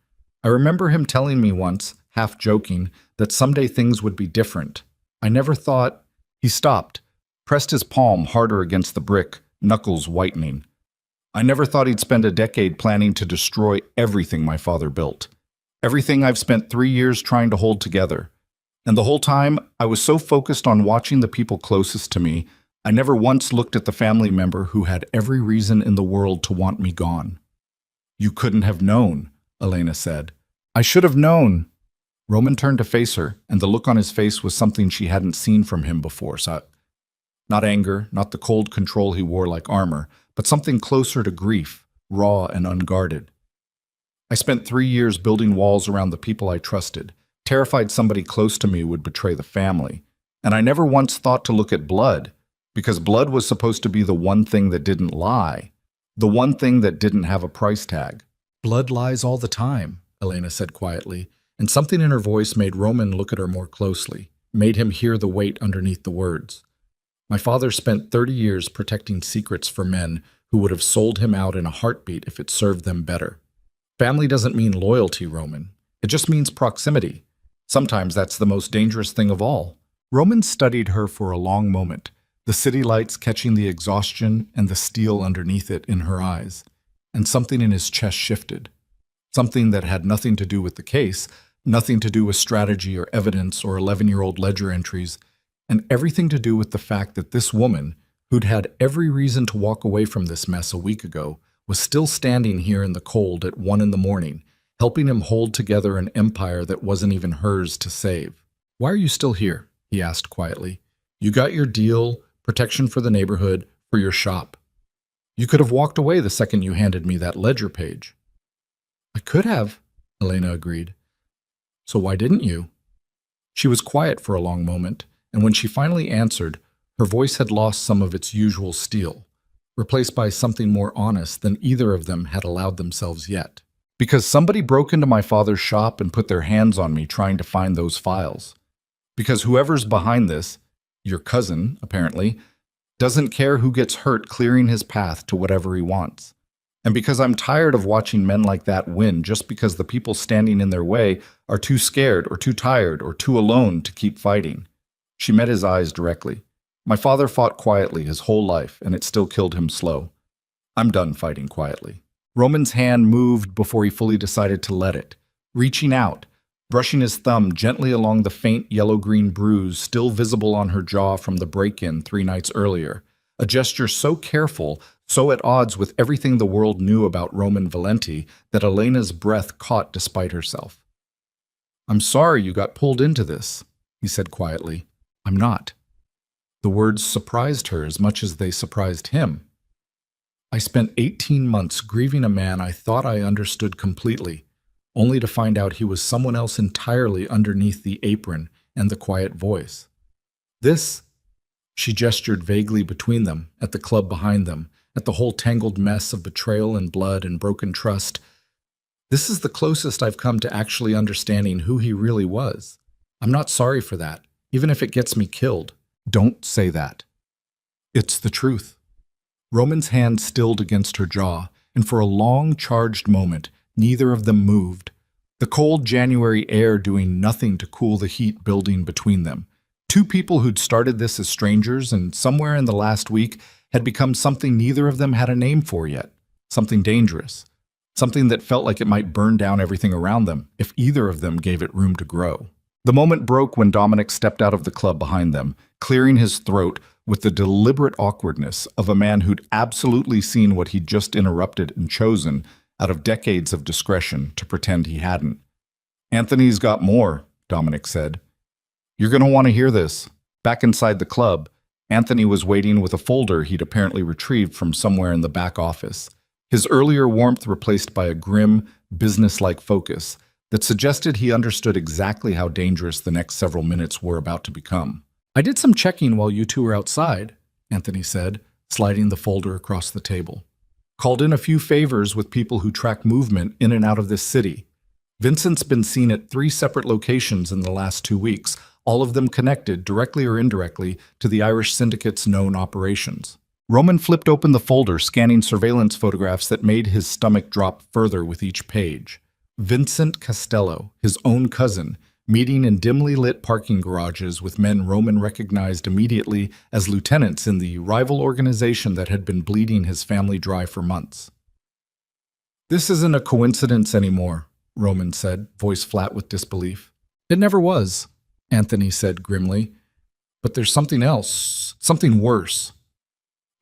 I remember him telling me once, half joking, that someday things would be different. I never thought—" He stopped, pressed his palm harder against the brick, knuckles whitening. "I never thought he'd spend a decade planning to destroy everything my father built. Everything I've spent 3 years trying to hold together. And the whole time, I was so focused on watching the people closest to me, I never once looked at the family member who had every reason in the world to want me gone." "You couldn't have known," Elena said. "I should have known." Roman turned to face her, and the look on his face was something she hadn't seen from him before. Not anger, not the cold control he wore like armor, but something closer to grief, raw and unguarded. I spent 3 years building walls around the people I trusted, terrified somebody close to me would betray the family. And I never once thought to look at blood, because blood was supposed to be the one thing that didn't lie, the one thing that didn't have a price tag. Blood lies all the time, Elena said quietly, and something in her voice made Roman look at her more closely, made him hear the weight underneath the words. My father spent 30 years protecting secrets for men who would have sold him out in a heartbeat if it served them better. Family doesn't mean loyalty, Roman. It just means proximity. Sometimes that's the most dangerous thing of all. Roman studied her for a long moment, the city lights catching the exhaustion and the steel underneath it in her eyes. And something in his chest shifted. Something that had nothing to do with the case, nothing to do with strategy or evidence or 11-year-old ledger entries, and everything to do with the fact that this woman, who'd had every reason to walk away from this mess a week ago, was still standing here in the cold at 1 a.m, helping him hold together an empire that wasn't even hers to save. "Why are you still here?" he asked quietly. "You got your deal, protection for the neighborhood, for your shop. You could have walked away the second you handed me that ledger page." "I could have," Elena agreed. "So why didn't you?" She was quiet for a long moment, and when she finally answered, her voice had lost some of its usual steel, replaced by something more honest than either of them had allowed themselves yet. "Because somebody broke into my father's shop and put their hands on me trying to find those files. Because whoever's behind this, your cousin, apparently, doesn't care who gets hurt clearing his path to whatever he wants. And because I'm tired of watching men like that win just because the people standing in their way are too scared or too tired or too alone to keep fighting." She met his eyes directly. "My father fought quietly his whole life, and it still killed him slow. I'm done fighting quietly." Roman's hand moved before he fully decided to let it, reaching out, brushing his thumb gently along the faint yellow-green bruise still visible on her jaw from the break-in 3 nights earlier, a gesture so careful, so at odds with everything the world knew about Roman Valenti that Elena's breath caught despite herself. "I'm sorry you got pulled into this," he said quietly. "I'm not." The words surprised her as much as they surprised him. "I spent 18 months grieving a man I thought I understood completely, only to find out he was someone else entirely underneath the apron and the quiet voice. This," she gestured vaguely between them, at the club behind them, at the whole tangled mess of betrayal and blood and broken trust. "This is the closest I've come to actually understanding who he really was. I'm not sorry for that, even if it gets me killed." "Don't say that." "It's the truth." Roman's hand stilled against her jaw, and for a long, charged moment, neither of them moved, the cold January air doing nothing to cool the heat building between them. Two people who'd started this as strangers and somewhere in the last week had become something neither of them had a name for yet, something dangerous, something that felt like it might burn down everything around them if either of them gave it room to grow. The moment broke when Dominic stepped out of the club behind them, clearing his throat with the deliberate awkwardness of a man who'd absolutely seen what he'd just interrupted and chosen, out of decades of discretion, to pretend he hadn't. "Anthony's got more," Dominic said. "You're going to want to hear this." Back inside the club, Anthony was waiting with a folder he'd apparently retrieved from somewhere in the back office, his earlier warmth replaced by a grim, business-like focus that suggested he understood exactly how dangerous the next several minutes were about to become. "I did some checking while you two were outside," Anthony said, sliding the folder across the table. "Called in a few favors with people who track movement in and out of this city. Vincent's been seen at 3 separate locations in the last 2 weeks, all of them connected, directly or indirectly, to the Irish syndicate's known operations." Roman flipped open the folder, scanning surveillance photographs that made his stomach drop further with each page. Vincent Costello, his own cousin, meeting in dimly lit parking garages with men Roman recognized immediately as lieutenants in the rival organization that had been bleeding his family dry for months. "This isn't a coincidence anymore," Roman said, voice flat with disbelief. "It never was," Anthony said grimly. "But there's something else, something worse."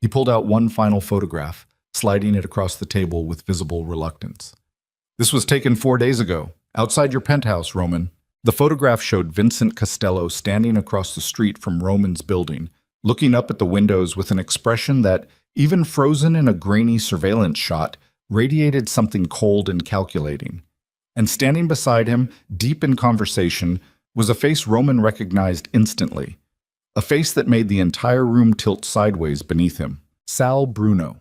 He pulled out one final photograph, sliding it across the table with visible reluctance. "This was taken 4 days ago, outside your penthouse, Roman. The photograph showed Vincent Costello standing across the street from Roman's building, looking up at the windows with an expression that, even frozen in a grainy surveillance shot, radiated something cold and calculating. And standing beside him, deep in conversation, was a face Roman recognized instantly, a face that made the entire room tilt sideways beneath him. Sal Bruno.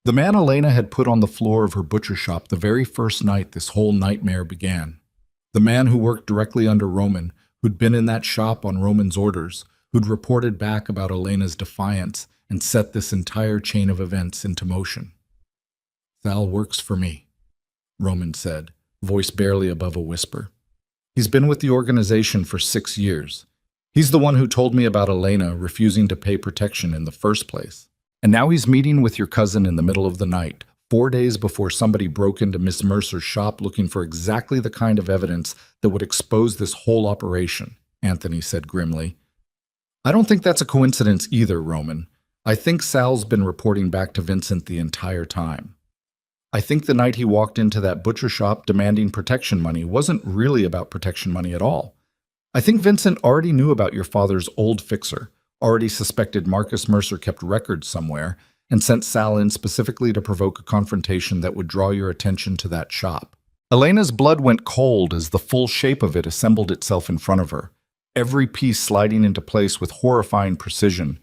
The man Elena had put on the floor of her butcher shop the very first night this whole nightmare began. The man who worked directly under Roman, who'd been in that shop on Roman's orders, who'd reported back about Elena's defiance and set this entire chain of events into motion. "Sal works for me," Roman said, voice barely above a whisper. "He's been with the organization for 6 years. He's the one who told me about Elena refusing to pay protection in the first place. And now he's meeting with your cousin in the middle of the night, 4 days before somebody broke into Miss Mercer's shop looking for exactly the kind of evidence that would expose this whole operation," Anthony said grimly. "I don't think that's a coincidence either, Roman. I think Sal's been reporting back to Vincent the entire time. I think the night he walked into that butcher shop demanding protection money wasn't really about protection money at all. I think Vincent already knew about your father's old fixer, already suspected Marcus Mercer kept records somewhere, and sent Sal in specifically to provoke a confrontation that would draw your attention to that shop." Elena's blood went cold as the full shape of it assembled itself in front of her, every piece sliding into place with horrifying precision.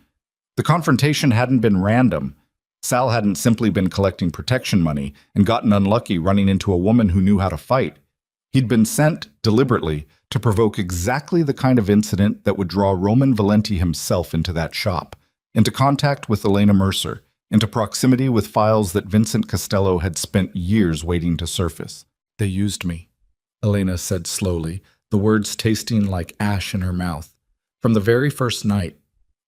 The confrontation hadn't been random. Sal hadn't simply been collecting protection money and gotten unlucky running into a woman who knew how to fight. He'd been sent, deliberately, to provoke exactly the kind of incident that would draw Roman Valenti himself into that shop, into contact with Elena Mercer, into proximity with files that Vincent Costello had spent years waiting to surface. "They used me," Elena said slowly, the words tasting like ash in her mouth. "From the very first night.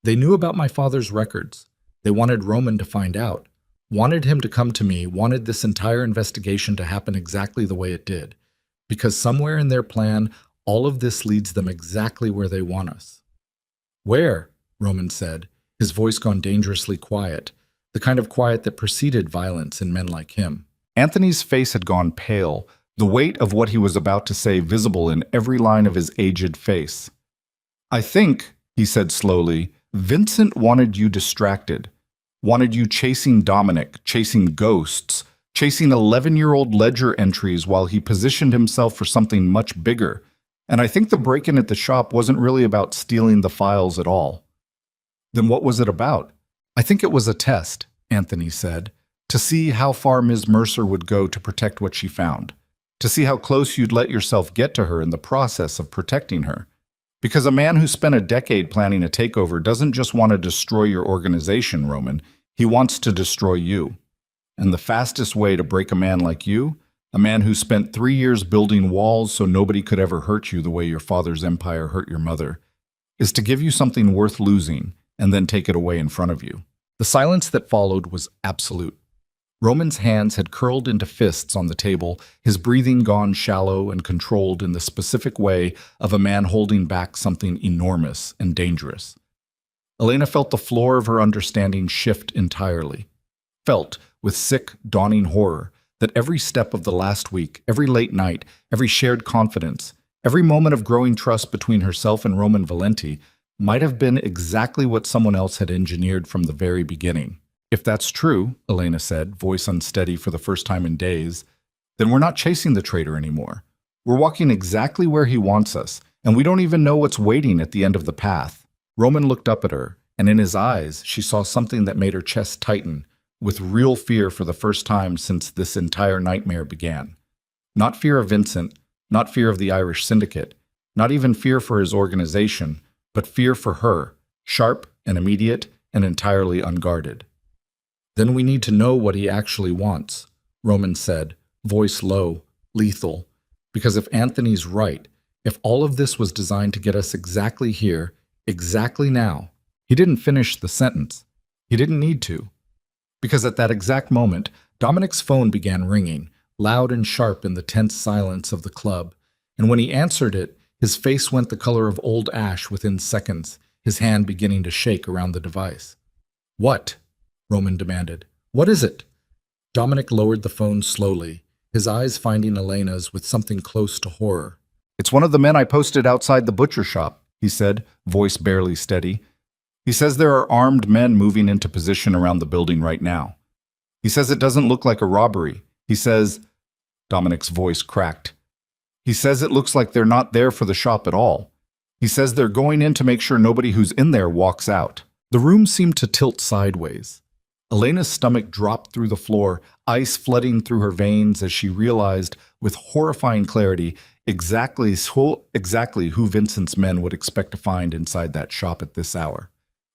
They knew about my father's records. They wanted Roman to find out, wanted him to come to me, wanted this entire investigation to happen exactly the way it did. Because somewhere in their plan, all of this leads them exactly where they want us." "Where?" Roman said, his voice gone dangerously quiet, the kind of quiet that preceded violence in men like him. Anthony's face had gone pale, the weight of what he was about to say visible in every line of his aged face. "I think," he said slowly, "Vincent wanted you distracted, wanted you chasing Dominic, chasing ghosts, chasing 11-year-old ledger entries while he positioned himself for something much bigger. And I think the break-in at the shop wasn't really about stealing the files at all." "Then what was it about?" "I think it was a test," Anthony said, "to see how far Ms. Mercer would go to protect what she found, to see how close you'd let yourself get to her in the process of protecting her. Because a man who spent a decade planning a takeover doesn't just want to destroy your organization, Roman. He wants to destroy you. And the fastest way to break a man like you, a man who spent 3 years building walls so nobody could ever hurt you the way your father's empire hurt your mother, is to give you something worth losing and then take it away in front of you." The silence that followed was absolute. Roman's hands had curled into fists on the table, his breathing gone shallow and controlled in the specific way of a man holding back something enormous and dangerous. Elena felt the floor of her understanding shift entirely. Felt, with sick, dawning horror, that every step of the last week, every late night, every shared confidence, every moment of growing trust between herself and Roman Valenti might have been exactly what someone else had engineered from the very beginning. "If that's true," Elena said, voice unsteady for the first time in days, "then we're not chasing the traitor anymore. We're walking exactly where he wants us, and we don't even know what's waiting at the end of the path." Roman looked up at her, and in his eyes she saw something that made her chest tighten, with real fear for the first time since this entire nightmare began. Not fear of Vincent, not fear of the Irish syndicate, not even fear for his organization, but fear for her, sharp and immediate and entirely unguarded. "Then we need to know what he actually wants," Roman said, voice low, lethal. "Because if Anthony's right, if all of this was designed to get us exactly here, exactly now," he didn't finish the sentence. He didn't need to. Because at that exact moment, Dominic's phone began ringing, loud and sharp in the tense silence of the club, and when he answered it, his face went the color of old ash within seconds, his hand beginning to shake around the device. "What?" Roman demanded. "What is it?" Dominic lowered the phone slowly, his eyes finding Elena's with something close to horror. It's one of the men I posted outside the butcher shop, he said, voice barely steady. He says there are armed men moving into position around the building right now. He says it doesn't look like a robbery. He says, Dominic's voice cracked. He says it looks like they're not there for the shop at all. He says they're going in to make sure nobody who's in there walks out. The room seemed to tilt sideways. Elena's stomach dropped through the floor, ice flooding through her veins as she realized, with horrifying clarity, exactly who Vincent's men would expect to find inside that shop at this hour.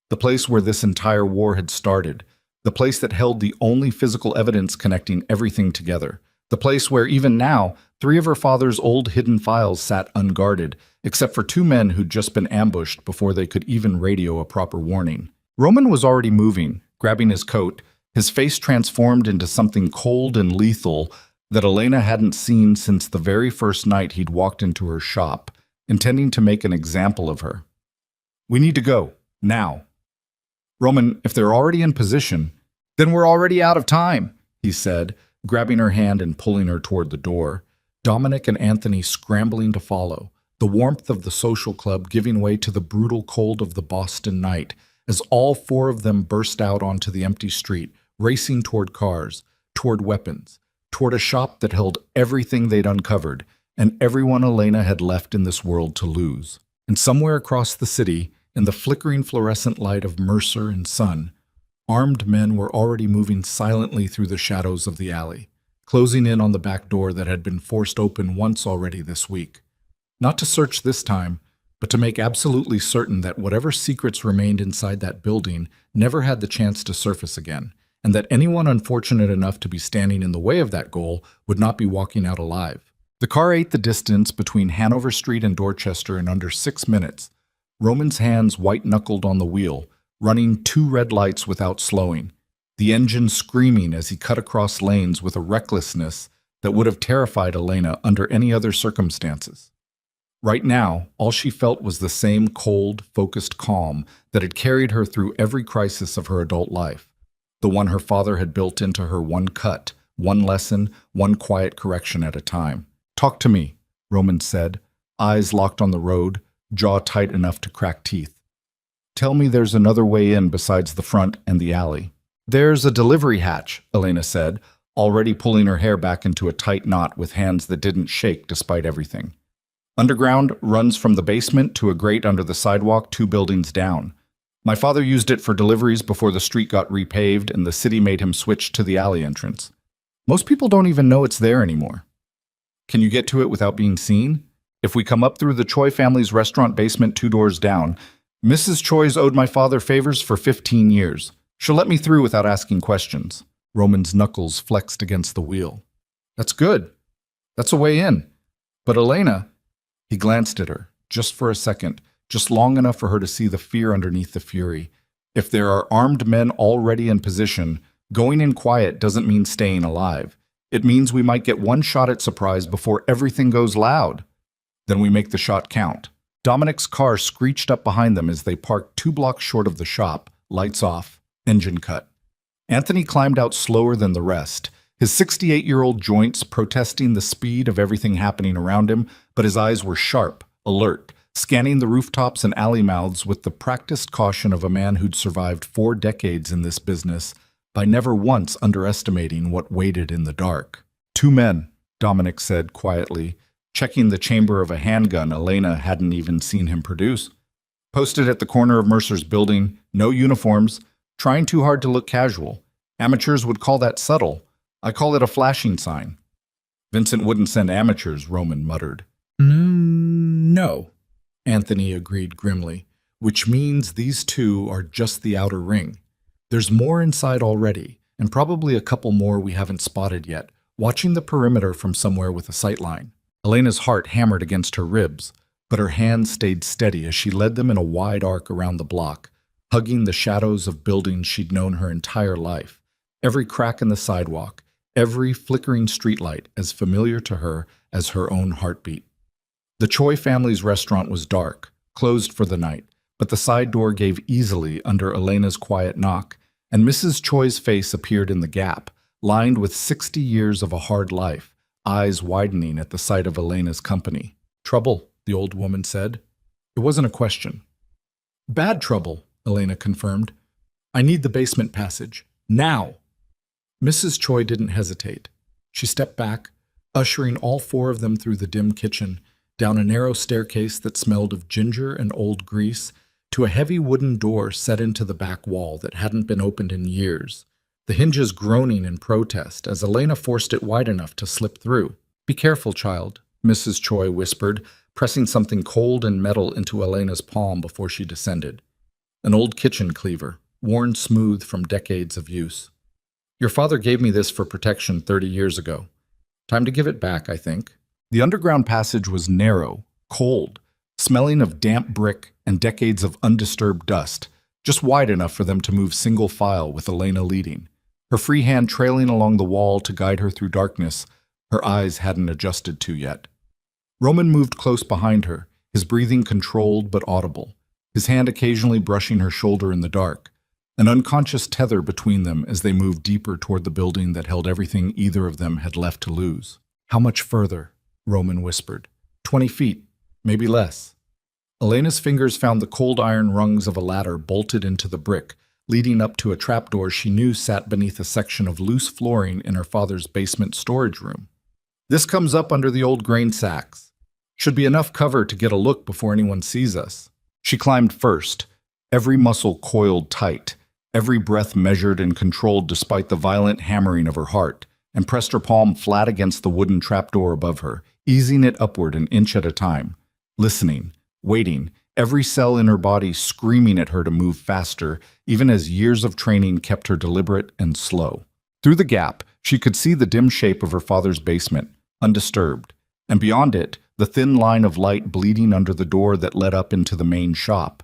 The place where this entire war had started. The place that held the only physical evidence connecting everything together. The place where, even now, 3 of her father's old hidden files sat unguarded, except for 2 men who'd just been ambushed before they could even radio a proper warning. Roman was already moving, grabbing his coat, his face transformed into something cold and lethal that Elena hadn't seen since the very first night he'd walked into her shop, intending to make an example of her. "We need to go, now." "Roman, if they're already in position, then we're already out of time," he said, grabbing her hand and pulling her toward the door. Dominic and Anthony scrambling to follow, the warmth of the social club giving way to the brutal cold of the Boston night, as all 4 of them burst out onto the empty street, racing toward cars, toward weapons, toward a shop that held everything they'd uncovered and everyone Elena had left in this world to lose. And somewhere across the city, in the flickering fluorescent light of Mercer and Sun, armed men were already moving silently through the shadows of the alley, closing in on the back door that had been forced open once already this week. Not to search this time, but to make absolutely certain that whatever secrets remained inside that building never had the chance to surface again, and that anyone unfortunate enough to be standing in the way of that goal would not be walking out alive. The car ate the distance between Hanover Street and Dorchester in under 6 minutes, Roman's hands white-knuckled on the wheel, running 2 red lights without slowing, the engine screaming as he cut across lanes with a recklessness that would have terrified Elena under any other circumstances. Right now, all she felt was the same cold, focused calm that had carried her through every crisis of her adult life, the one her father had built into her, one cut, one lesson, one quiet correction at a time. "Talk to me," Roman said, eyes locked on the road, jaw tight enough to crack teeth. "Tell me there's another way in besides the front and the alley." "There's a delivery hatch," Elena said, already pulling her hair back into a tight knot with hands that didn't shake despite everything. "Underground runs from the basement to a grate under the sidewalk 2 buildings down. My father used it for deliveries before the street got repaved and the city made him switch to the alley entrance. Most people don't even know it's there anymore." "Can you get to it without being seen?" "If we come up through the Choi family's restaurant basement 2 doors down, Mrs. Choi's owed my father favors for 15 years. She'll let me through without asking questions." Roman's knuckles flexed against the wheel. "That's good. That's a way in. But Elena..." He glanced at her, just for a second, just long enough for her to see the fear underneath the fury. If there are armed men already in position, going in quiet doesn't mean staying alive. It means we might get one shot at surprise before everything goes loud. Then we make the shot count. Dominic's car screeched up behind them as they parked 2 blocks short of the shop, lights off, engine cut. Anthony climbed out slower than the rest, his 68-year-old joints protesting the speed of everything happening around him, but his eyes were sharp, alert, scanning the rooftops and alley mouths with the practiced caution of a man who'd survived 4 decades in this business by never once underestimating what waited in the dark. "2 men, Dominic said quietly, checking the chamber of a handgun Elena hadn't even seen him produce. "Posted at the corner of Mercer's building, no uniforms, trying too hard to look casual. Amateurs would call that subtle. I call it a flashing sign." "Vincent wouldn't send amateurs," Roman muttered. No," Anthony agreed grimly, "which means these 2 are just the outer ring. There's more inside already, and probably a couple more we haven't spotted yet, watching the perimeter from somewhere with a sightline." Elena's heart hammered against her ribs, but her hands stayed steady as she led them in a wide arc around the block, hugging the shadows of buildings she'd known her entire life, every crack in the sidewalk, every flickering streetlight as familiar to her as her own heartbeat. The Choi family's restaurant was dark, closed for the night, but the side door gave easily under Elena's quiet knock, and Mrs. Choi's face appeared in the gap, lined with 60 years of a hard life, eyes widening at the sight of Elena's company. Trouble, the old woman said. It wasn't a question. Bad trouble, Elena confirmed. I need the basement passage. Now! Mrs. Choi didn't hesitate. She stepped back, ushering all four of them through the dim kitchen, down a narrow staircase that smelled of ginger and old grease, to a heavy wooden door set into the back wall that hadn't been opened in years, the hinges groaning in protest as Elena forced it wide enough to slip through. Be careful, child, Mrs. Choi whispered, pressing something cold and metal into Elena's palm before she descended. An old kitchen cleaver, worn smooth from decades of use. Your father gave me this for protection 30 years ago. Time to give it back, I think. The underground passage was narrow, cold, smelling of damp brick and decades of undisturbed dust, just wide enough for them to move single file with Elena leading, her free hand trailing along the wall to guide her through darkness her eyes hadn't adjusted to yet. Roman moved close behind her, his breathing controlled but audible, his hand occasionally brushing her shoulder in the dark, an unconscious tether between them as they moved deeper toward the building that held everything either of them had left to lose. How much further? Roman whispered. 20 feet, maybe less. Elena's fingers found the cold iron rungs of a ladder bolted into the brick, leading up to a trapdoor she knew sat beneath a section of loose flooring in her father's basement storage room. This comes up under the old grain sacks. Should be enough cover to get a look before anyone sees us. She climbed first, every muscle coiled tight, every breath measured and controlled despite the violent hammering of her heart, and pressed her palm flat against the wooden trapdoor above her, easing it upward an inch at a time, listening, waiting, every cell in her body screaming at her to move faster, even as years of training kept her deliberate and slow. Through the gap, she could see the dim shape of her father's basement, undisturbed, and beyond it, the thin line of light bleeding under the door that led up into the main shop,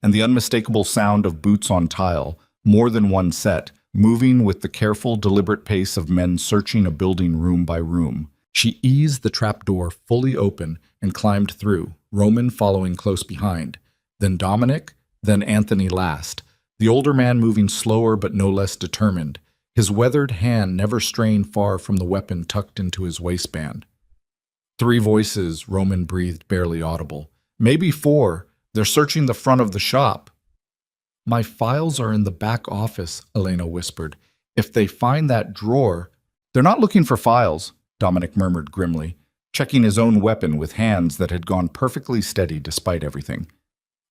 and the unmistakable sound of boots on tile, more than one set, moving with the careful, deliberate pace of men searching a building room by room. She eased the trapdoor fully open and climbed through, Roman following close behind, then Dominic, then Anthony last, the older man moving slower but no less determined, his weathered hand never straying far from the weapon tucked into his waistband. 3 voices, Roman breathed, barely audible. Maybe 4. They're searching the front of the shop. My files are in the back office, Elena whispered. If they find that drawer... They're not looking for files, Dominic murmured grimly, checking his own weapon with hands that had gone perfectly steady despite everything.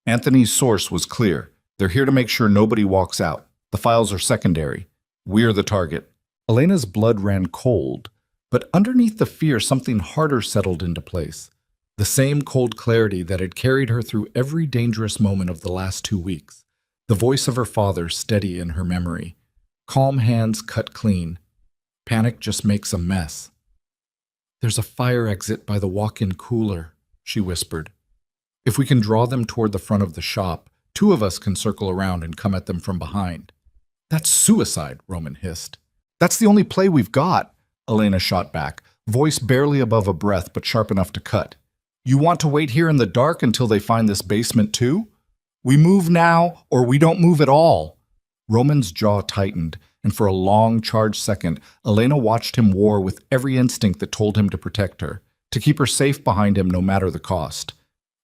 Anthony's source was clear. They're here to make sure nobody walks out. The files are secondary. We're the target. Elena's blood ran cold, but underneath the fear something harder settled into place. The same cold clarity that had carried her through every dangerous moment of the last 2 weeks. The voice of her father steady in her memory. Calm hands cut clean. Panic just makes a mess. There's a fire exit by the walk-in cooler, she whispered. If we can draw them toward the front of the shop, 2 of us can circle around and come at them from behind. That's suicide, Roman hissed. That's the only play we've got, Elena shot back, voice barely above a breath but sharp enough to cut. You want to wait here in the dark until they find this basement too? We move now, or we don't move at all. Roman's jaw tightened, and for a long, charged second, Elena watched him war with every instinct that told him to protect her, to keep her safe behind him no matter the cost,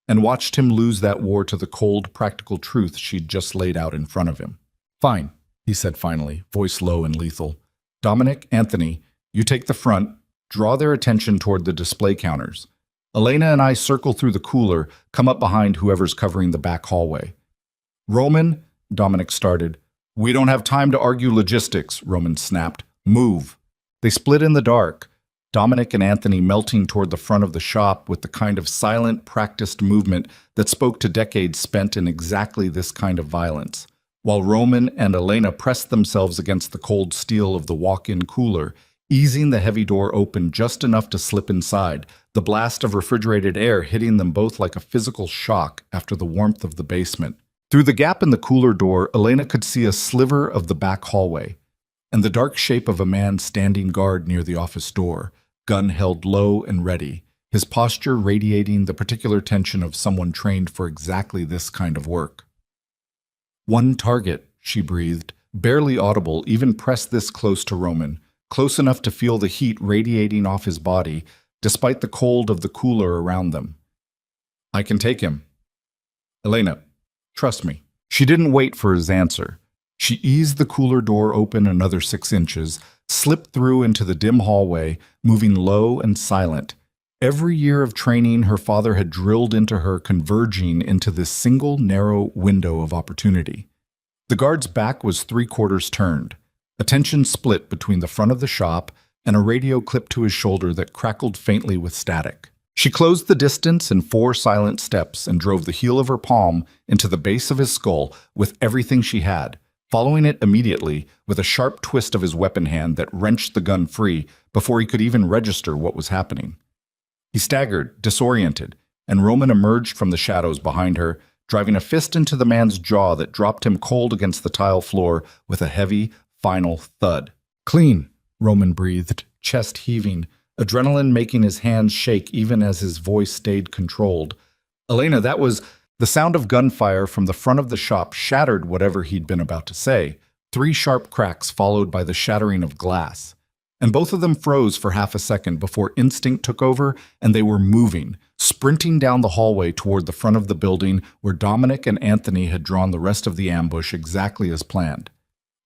and watched him lose that war to the cold, practical truth she'd just laid out in front of him. Fine, he said finally, voice low and lethal. Dominic, Anthony, you take the front, draw their attention toward the display counters. Elena and I circle through the cooler, come up behind whoever's covering the back hallway. Roman, Dominic started. We don't have time to argue logistics, Roman snapped. Move. They split in the dark, Dominic and Anthony melting toward the front of the shop with the kind of silent, practiced movement that spoke to decades spent in exactly this kind of violence, while Roman and Elena pressed themselves against the cold steel of the walk-in cooler, easing the heavy door open just enough to slip inside, the blast of refrigerated air hitting them both like a physical shock after the warmth of the basement. Through the gap in the cooler door, Elena could see a sliver of the back hallway, and the dark shape of a man standing guard near the office door, gun held low and ready, his posture radiating the particular tension of someone trained for exactly this kind of work. One target, she breathed, barely audible, even pressed this close to Roman, close enough to feel the heat radiating off his body, despite the cold of the cooler around them. I can take him. Elena, trust me. She didn't wait for his answer. She eased the cooler door open another 6 inches, slipped through into the dim hallway, moving low and silent. Every year of training her father had drilled into her, converging into this single narrow window of opportunity. The guard's back was 3/4 turned. Attention split between the front of the shop and a radio clipped to his shoulder that crackled faintly with static. She closed the distance in 4 silent steps and drove the heel of her palm into the base of his skull with everything she had, following it immediately with a sharp twist of his weapon hand that wrenched the gun free before he could even register what was happening. He staggered, disoriented, and Roman emerged from the shadows behind her, driving a fist into the man's jaw that dropped him cold against the tile floor with a heavy, final thud. "Clean," Roman breathed, chest heaving, adrenaline making his hands shake even as his voice stayed controlled. "Elena, that was—" The sound of gunfire from the front of the shop shattered whatever he'd been about to say. 3 sharp cracks followed by the shattering of glass. And both of them froze for half a second before instinct took over and they were moving, sprinting down the hallway toward the front of the building where Dominic and Anthony had drawn the rest of the ambush exactly as planned,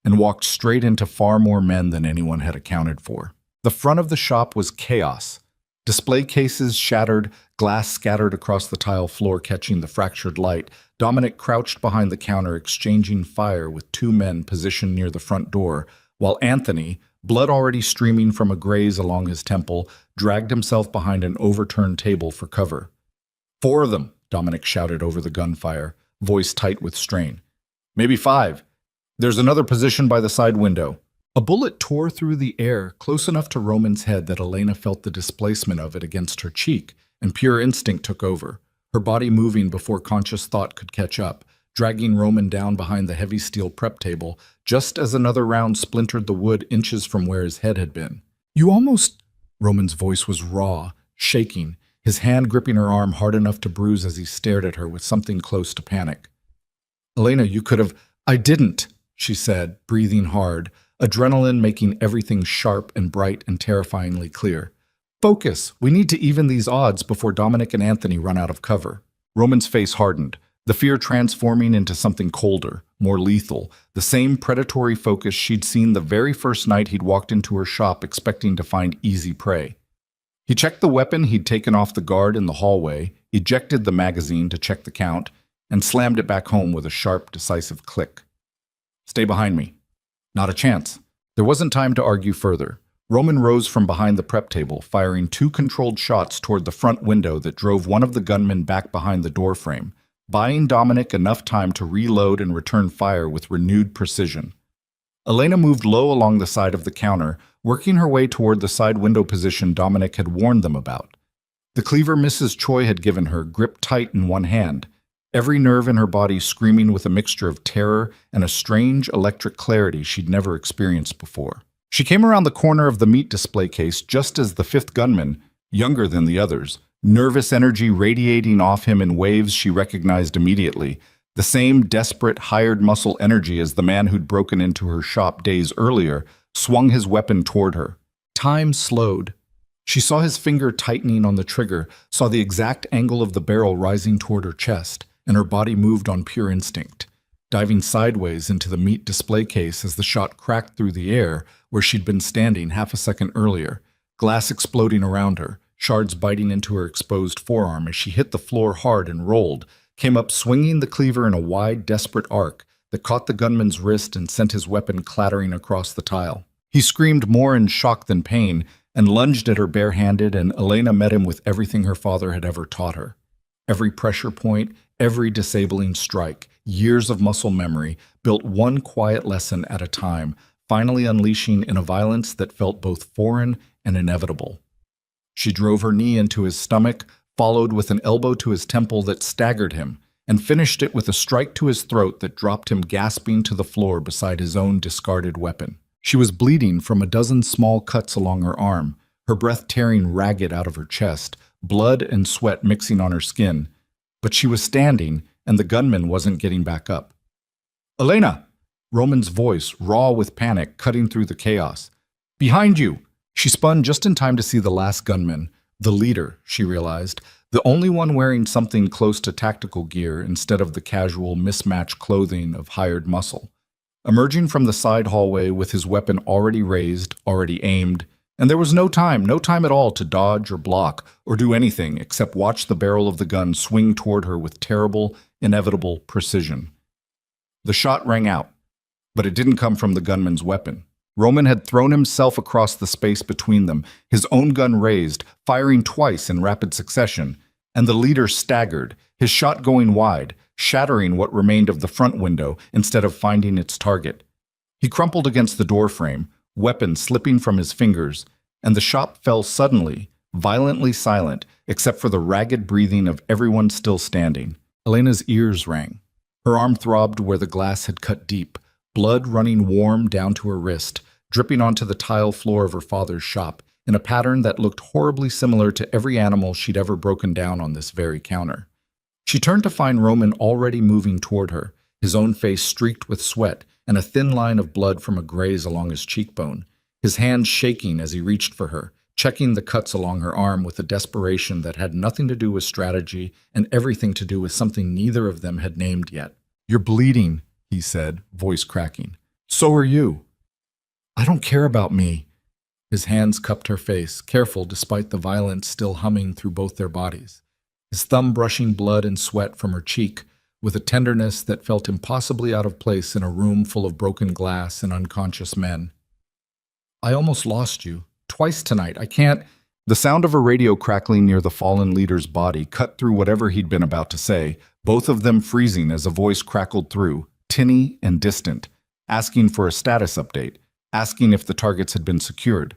and walked straight into far more men than anyone had accounted for. The front of the shop was chaos. Display cases shattered, glass scattered across the tile floor catching the fractured light. Dominic crouched behind the counter exchanging fire with 2 men positioned near the front door, while Anthony, blood already streaming from a graze along his temple, dragged himself behind an overturned table for cover. "4 of them," Dominic shouted over the gunfire, voice tight with strain. "Maybe 5. There's another position by the side window." A bullet tore through the air, close enough to Roman's head that Elena felt the displacement of it against her cheek, and pure instinct took over, her body moving before conscious thought could catch up, dragging Roman down behind the heavy steel prep table, just as another round splintered the wood inches from where his head had been. "You almost—" Roman's voice was raw, shaking, his hand gripping her arm hard enough to bruise as he stared at her with something close to panic. "Elena, you could have—" "I didn't," she said, breathing hard, adrenaline making everything sharp and bright and terrifyingly clear. "Focus! We need to even these odds before Dominic and Anthony run out of cover." Roman's face hardened, the fear transforming into something colder, more lethal, the same predatory focus she'd seen the very first night he'd walked into her shop expecting to find easy prey. He checked the weapon he'd taken off the guard in the hallway, ejected the magazine to check the count, and slammed it back home with a sharp, decisive click. "Stay behind me." Not a chance. There wasn't time to argue further. Roman rose from behind the prep table, firing 2 controlled shots toward the front window that drove one of the gunmen back behind the doorframe, buying Dominic enough time to reload and return fire with renewed precision. Elena moved low along the side of the counter, working her way toward the side window position Dominic had warned them about. The cleaver Mrs. Choi had given her gripped tight in one hand, every nerve in her body screaming with a mixture of terror and a strange electric clarity she'd never experienced before. She came around the corner of the meat display case just as the 5th gunman, younger than the others, nervous energy radiating off him in waves she recognized immediately, the same desperate, hired muscle energy as the man who'd broken into her shop days earlier, swung his weapon toward her. Time slowed. She saw his finger tightening on the trigger, saw the exact angle of the barrel rising toward her chest, and her body moved on pure instinct, diving sideways into the meat display case as the shot cracked through the air where she'd been standing half a second earlier, glass exploding around her, shards biting into her exposed forearm as she hit the floor hard and rolled, came up swinging the cleaver in a wide, desperate arc that caught the gunman's wrist and sent his weapon clattering across the tile. He screamed more in shock than pain and lunged at her barehanded, and Elena met him with everything her father had ever taught her. Every pressure point, every disabling strike, years of muscle memory, built one quiet lesson at a time, finally unleashing in a violence that felt both foreign and inevitable. She drove her knee into his stomach, followed with an elbow to his temple that staggered him, and finished it with a strike to his throat that dropped him gasping to the floor beside his own discarded weapon. She was bleeding from a dozen small cuts along her arm, her breath tearing ragged out of her chest, blood and sweat mixing on her skin. But she was standing, and the gunman wasn't getting back up. "Elena!" Roman's voice, raw with panic, cutting through the chaos. "Behind you!" She spun just in time to see the last gunman, the leader, she realized, the only one wearing something close to tactical gear instead of the casual mismatched clothing of hired muscle. Emerging from the side hallway with his weapon already raised, already aimed, and there was no time at all to dodge or block or do anything except watch the barrel of the gun swing toward her with terrible, inevitable precision. The shot rang out, but it didn't come from the gunman's weapon. Roman had thrown himself across the space between them, his own gun raised, firing twice in rapid succession, and the leader staggered, his shot going wide, shattering what remained of the front window instead of finding its target. He crumpled against the doorframe, weapon slipping from his fingers, and the shop fell suddenly, violently silent, except for the ragged breathing of everyone still standing. Elena's ears rang. Her arm throbbed where the glass had cut deep, blood running warm down to her wrist, dripping onto the tile floor of her father's shop, in a pattern that looked horribly similar to every animal she'd ever broken down on this very counter. She turned to find Roman already moving toward her, his own face streaked with sweat and a thin line of blood from a graze along his cheekbone, his hands shaking as he reached for her, checking the cuts along her arm with a desperation that had nothing to do with strategy and everything to do with something neither of them had named yet. "You're bleeding," he said, voice cracking. "So are you." "I don't care about me." His hands cupped her face, careful despite the violence still humming through both their bodies, his thumb brushing blood and sweat from her cheek with a tenderness that felt impossibly out of place in a room full of broken glass and unconscious men. "I almost lost you. Twice tonight. I can't—" The sound of a radio crackling near the fallen leader's body cut through whatever he'd been about to say, both of them freezing as a voice crackled through, tinny and distant, asking for a status update, asking if the targets had been secured.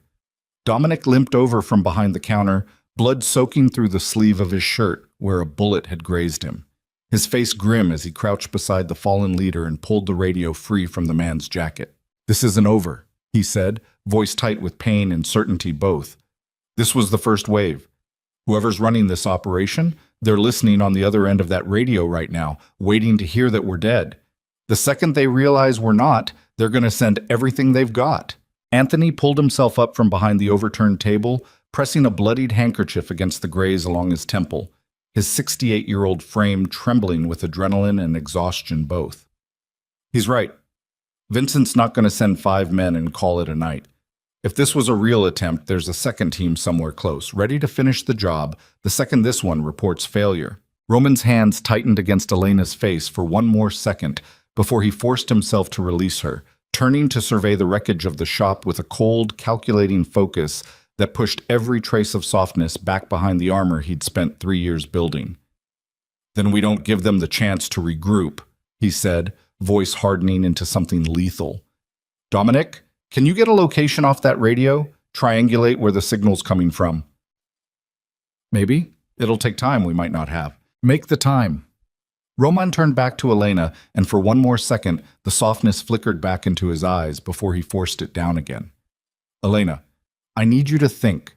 Dominic limped over from behind the counter, blood soaking through the sleeve of his shirt where a bullet had grazed him, his face grim as he crouched beside the fallen leader and pulled the radio free from the man's jacket. "This isn't over," he said, voice tight with pain and certainty both. "This was the first wave. Whoever's running this operation, they're listening on the other end of that radio right now, waiting to hear that we're dead. The second they realize we're not, they're going to send everything they've got." Anthony pulled himself up from behind the overturned table, pressing a bloodied handkerchief against the graze along his temple, his 68-year-old frame trembling with adrenaline and exhaustion both. "He's right. Vincent's not going to send 5 men and call it a night. If this was a real attempt, there's a second team somewhere close, ready to finish the job the second this one reports failure." Roman's hands tightened against Elena's face for one more second before he forced himself to release her, turning to survey the wreckage of the shop with a cold, calculating focus that pushed every trace of softness back behind the armor he'd spent 3 years building. "Then we don't give them the chance to regroup," he said, voice hardening into something lethal. "Dominic, can you get a location off that radio? Triangulate where the signal's coming from." "Maybe. It'll take time we might not have." "Make the time." Roman turned back to Elena, and for one more second, the softness flickered back into his eyes before he forced it down again. "Elena, I need you to think.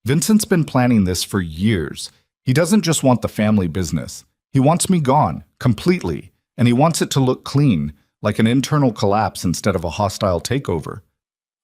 Vincent's been planning this for years. He doesn't just want the family business. He wants me gone, completely, and he wants it to look clean, like an internal collapse instead of a hostile takeover.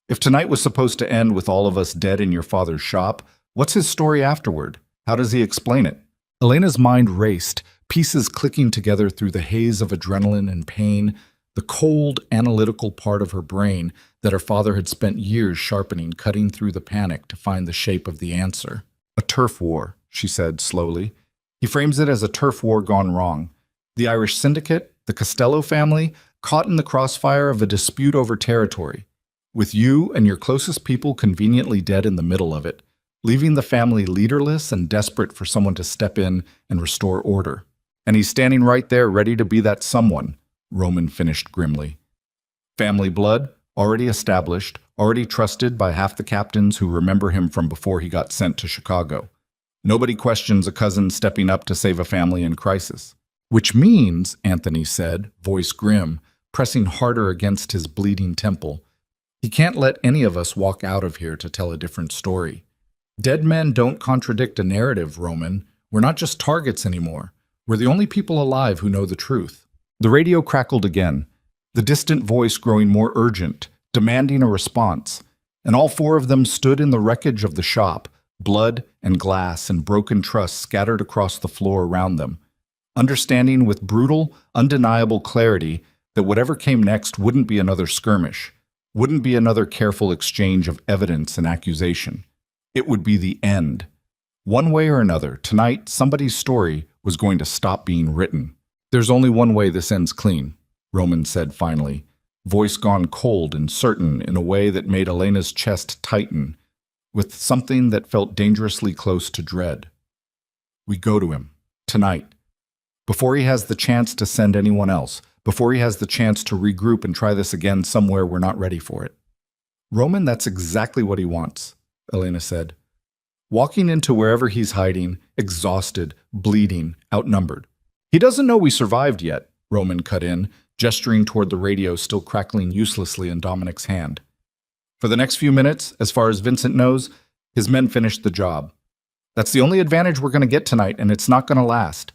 If tonight was supposed to end with all of us dead in your father's shop, what's his story afterward? How does he explain it?" Elena's mind raced, pieces clicking together through the haze of adrenaline and pain, the cold, analytical part of her brain that her father had spent years sharpening, cutting through the panic to find the shape of the answer. "A turf war," she said slowly. "He frames it as a turf war gone wrong. The Irish syndicate, the Costello family, caught in the crossfire of a dispute over territory, with you and your closest people conveniently dead in the middle of it, leaving the family leaderless and desperate for someone to step in and restore order. And he's standing right there ready to be that someone," Roman finished grimly. "Family blood, already established, already trusted by half the captains who remember him from before he got sent to Chicago. Nobody questions a cousin stepping up to save a family in crisis." "Which means," Anthony said, voice grim, pressing harder against his bleeding temple, "he can't let any of us walk out of here to tell a different story. Dead men don't contradict a narrative, Roman. We're not just targets anymore. We're the only people alive who know the truth." The radio crackled again, the distant voice growing more urgent, demanding a response, and all 4 of them stood in the wreckage of the shop, blood and glass and broken trust scattered across the floor around them, understanding with brutal, undeniable clarity that whatever came next wouldn't be another skirmish, wouldn't be another careful exchange of evidence and accusation. It would be the end. One way or another, tonight, somebody's story was going to stop being written. "There's only one way this ends clean," Roman said finally, voice gone cold and certain in a way that made Elena's chest tighten, with something that felt dangerously close to dread. "We go to him. Tonight. Before he has the chance to send anyone else. Before he has the chance to regroup and try this again somewhere we're not ready for it." "Roman, that's exactly what he wants," Elena said. "Walking into wherever he's hiding, exhausted, bleeding, outnumbered." "He doesn't know we survived yet," Roman cut in, gesturing toward the radio still crackling uselessly in Dominic's hand. "For the next few minutes, as far as Vincent knows, his men finished the job. That's the only advantage we're going to get tonight, and it's not going to last.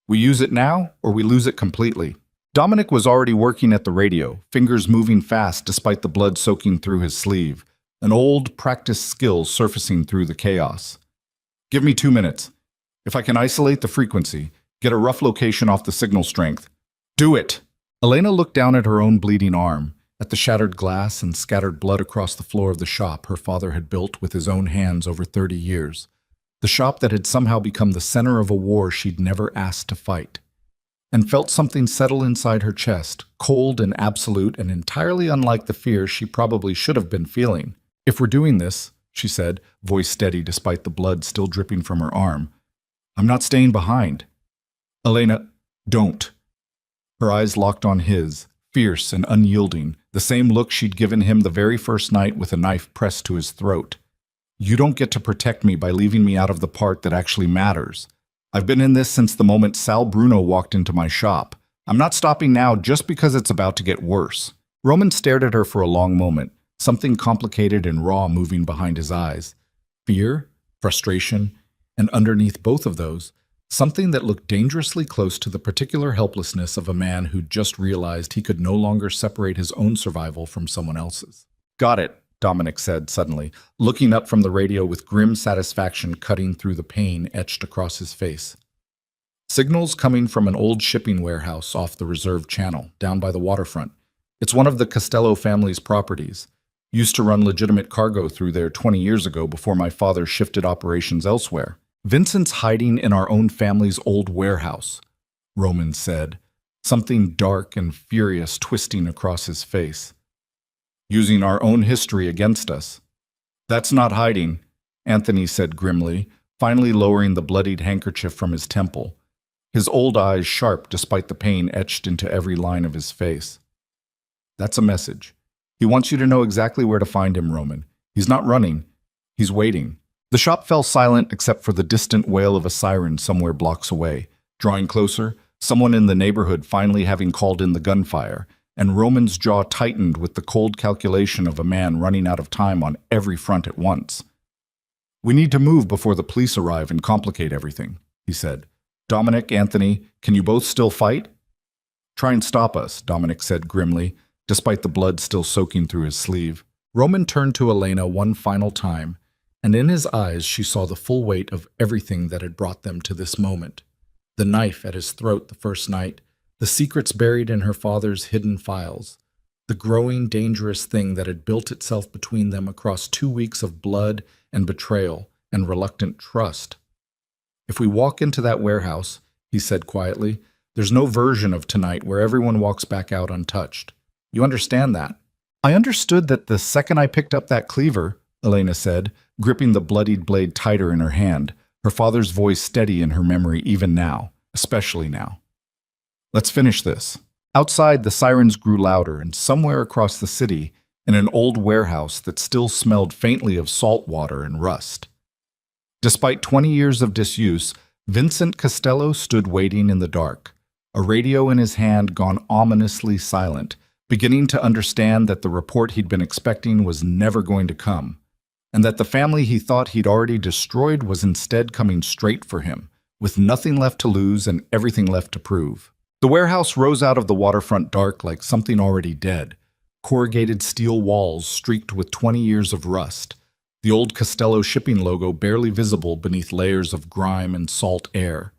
We use it now, or we lose it completely." Dominic was already working at the radio, fingers moving fast despite the blood soaking through his sleeve, an old, practiced skill surfacing through the chaos. "Give me 2 minutes. If I can isolate the frequency, get a rough location off the signal strength." "Do it!" Elena looked down at her own bleeding arm, at the shattered glass and scattered blood across the floor of the shop her father had built with his own hands over 30 years. The shop that had somehow become the center of a war she'd never asked to fight. And felt something settle inside her chest, cold and absolute and entirely unlike the fear she probably should have been feeling. "If we're doing this," she said, voice steady despite the blood still dripping from her arm, "I'm not staying behind." "Elena, don't." Her eyes locked on his, fierce and unyielding, the same look she'd given him the very first night with a knife pressed to his throat. "You don't get to protect me by leaving me out of the part that actually matters. I've been in this since the moment Sal Bruno walked into my shop. I'm not stopping now just because it's about to get worse." Roman stared at her for a long moment, something complicated and raw moving behind his eyes. Fear, frustration, and underneath both of those, something that looked dangerously close to the particular helplessness of a man who'd just realized he could no longer separate his own survival from someone else's. "Got it," Dominic said suddenly, looking up from the radio with grim satisfaction cutting through the pain etched across his face. "Signals coming from an old shipping warehouse off the reserve channel, down by the waterfront. It's one of the Costello family's properties. Used to run legitimate cargo through there 20 years ago before my father shifted operations elsewhere. Vincent's hiding in our own family's old warehouse," Roman said, something dark and furious twisting across his face. "Using our own history against us." "That's not hiding," Anthony said grimly, finally lowering the bloodied handkerchief from his temple, his old eyes sharp despite the pain etched into every line of his face. "That's a message. He wants you to know exactly where to find him, Roman. He's not running. He's waiting." The shop fell silent except for the distant wail of a siren somewhere blocks away. Drawing closer, someone in the neighborhood finally having called in the gunfire, and Roman's jaw tightened with the cold calculation of a man running out of time on every front at once. "We need to move before the police arrive and complicate everything," he said. "Dominic, Anthony, can you both still fight?" "Try and stop us," Dominic said grimly, despite the blood still soaking through his sleeve. Roman turned to Elena one final time, and in his eyes she saw the full weight of everything that had brought them to this moment. The knife at his throat the first night, the secrets buried in her father's hidden files, the growing, dangerous thing that had built itself between them across 2 weeks of blood and betrayal and reluctant trust. "If we walk into that warehouse," he said quietly, "there's no version of tonight where everyone walks back out untouched. You understand that?" "I understood that the second I picked up that cleaver," Elena said, gripping the bloodied blade tighter in her hand, her father's voice steady in her memory even now, especially now. "Let's finish this." Outside, the sirens grew louder, and somewhere across the city, in an old warehouse that still smelled faintly of salt water and rust. Despite 20 years of disuse, Vincent Costello stood waiting in the dark, a radio in his hand gone ominously silent, beginning to understand that the report he'd been expecting was never going to come, and that the family he thought he'd already destroyed was instead coming straight for him, with nothing left to lose and everything left to prove. The warehouse rose out of the waterfront dark like something already dead, corrugated steel walls streaked with 20 years of rust, the old Costello shipping logo barely visible beneath layers of grime and salt air.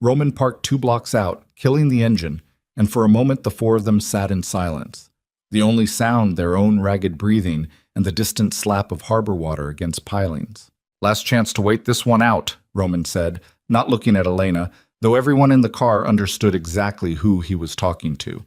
Roman parked 2 blocks out, killing the engine, and for a moment the four of them sat in silence. The only sound their own ragged breathing and the distant slap of harbor water against pilings. "Last chance to wait this one out," Roman said, not looking at Elena, though everyone in the car understood exactly who he was talking to.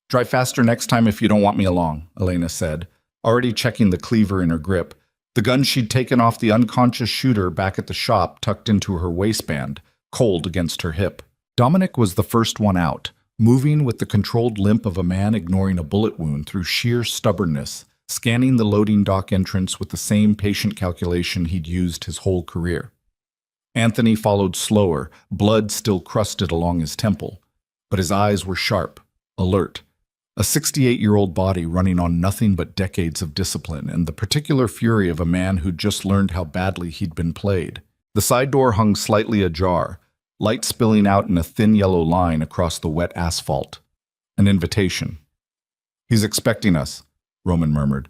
"Drive faster next time if you don't want me along," Elena said, already checking the cleaver in her grip, the gun she'd taken off the unconscious shooter back at the shop tucked into her waistband, cold against her hip. Dominic was the first one out, moving with the controlled limp of a man ignoring a bullet wound through sheer stubbornness, scanning the loading dock entrance with the same patient calculation he'd used his whole career. Anthony followed slower, blood still crusted along his temple, but his eyes were sharp, alert. A 68-year-old body running on nothing but decades of discipline and the particular fury of a man who'd just learned how badly he'd been played. The side door hung slightly ajar, light spilling out in a thin yellow line across the wet asphalt. An invitation. "He's expecting us," Roman murmured.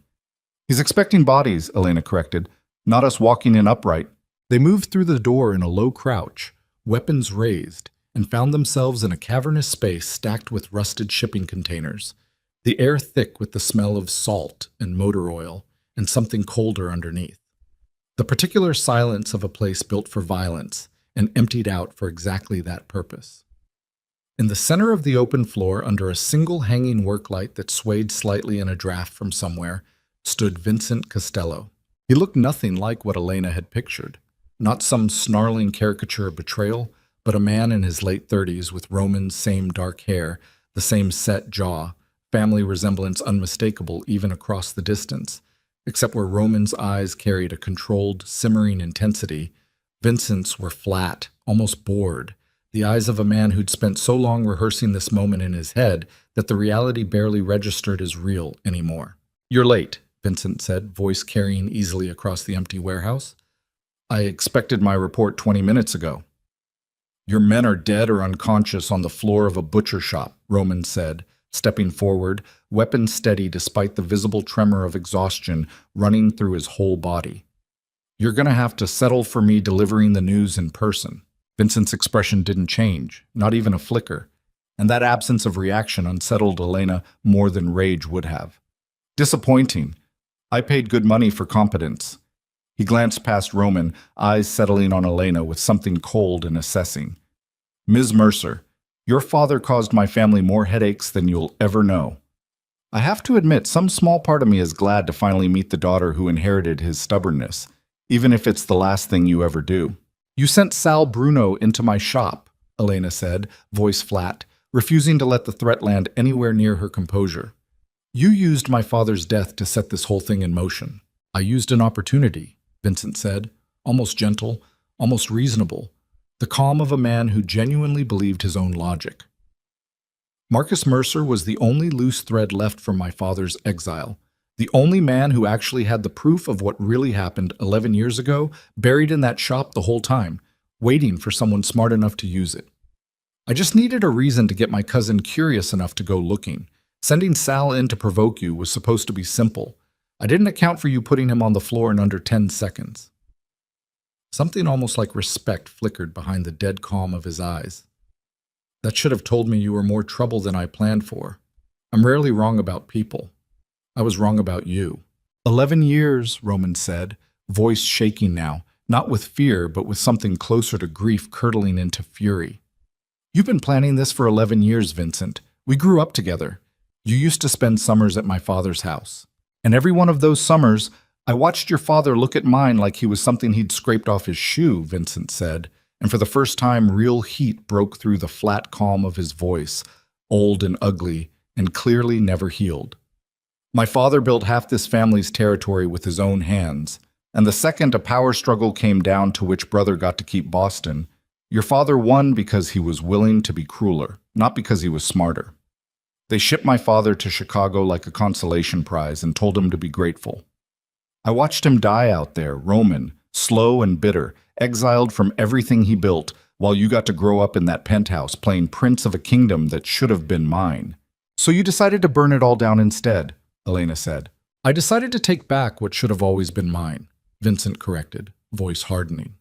"He's expecting bodies," Elena corrected, "not us walking in upright." They moved through the door in a low crouch, weapons raised, and found themselves in a cavernous space stacked with rusted shipping containers, the air thick with the smell of salt and motor oil, and something colder underneath. The particular silence of a place built for violence and emptied out for exactly that purpose. In the center of the open floor, under a single hanging work light that swayed slightly in a draft from somewhere, stood Vincent Costello. He looked nothing like what Elena had pictured. Not some snarling caricature of betrayal, but a man in his late 30s with Roman's same dark hair, the same set jaw, family resemblance unmistakable even across the distance. Except where Roman's eyes carried a controlled, simmering intensity, Vincent's were flat, almost bored, the eyes of a man who'd spent so long rehearsing this moment in his head that the reality barely registered as real anymore. "You're late," Vincent said, voice carrying easily across the empty warehouse. "I expected my report 20 minutes ago." "Your men are dead or unconscious on the floor of a butcher shop," Roman said, stepping forward, weapon steady despite the visible tremor of exhaustion running through his whole body. "You're going to have to settle for me delivering the news in person." Vincent's expression didn't change, not even a flicker, and that absence of reaction unsettled Elena more than rage would have. "Disappointing. I paid good money for competence." He glanced past Roman, eyes settling on Elena with something cold and assessing. "Ms. Mercer, your father caused my family more headaches than you'll ever know. I have to admit, some small part of me is glad to finally meet the daughter who inherited his stubbornness, even if it's the last thing you ever do." "You sent Sal Bruno into my shop," Elena said, voice flat, refusing to let the threat land anywhere near her composure. "You used my father's death to set this whole thing in motion." "I used an opportunity," Vincent said, almost gentle, almost reasonable, the calm of a man who genuinely believed his own logic. Marcus Mercer was the only loose thread left from my father's exile, the only man who actually had the proof of what really happened 11 years ago, buried in that shop the whole time, waiting for someone smart enough to use it. I just needed a reason to get my cousin curious enough to go looking. Sending Sal in to provoke you was supposed to be simple. I didn't account for you putting him on the floor in under 10 seconds. Something almost like respect flickered behind the dead calm of his eyes. "That should have told me you were more trouble than I planned for. I'm rarely wrong about people. I was wrong about you." 11 years, Roman said, voice shaking now, not with fear, but with something closer to grief curdling into fury. "You've been planning this for 11 years, Vincent. We grew up together. You used to spend summers at my father's house. And every one of those summers, I watched your father look at mine like he was something he'd scraped off his shoe," Vincent said, and for the first time real heat broke through the flat calm of his voice, old and ugly, and clearly never healed. "My father built half this family's territory with his own hands, and the second a power struggle came down to which brother got to keep Boston, your father won because he was willing to be crueler, not because he was smarter. They shipped my father to Chicago like a consolation prize and told him to be grateful. I watched him die out there, Roman, slow and bitter, exiled from everything he built, while you got to grow up in that penthouse playing prince of a kingdom that should have been mine. So you decided to burn it all down instead," Elena said. "I decided to take back what should have always been mine. Vincent corrected, voice hardening.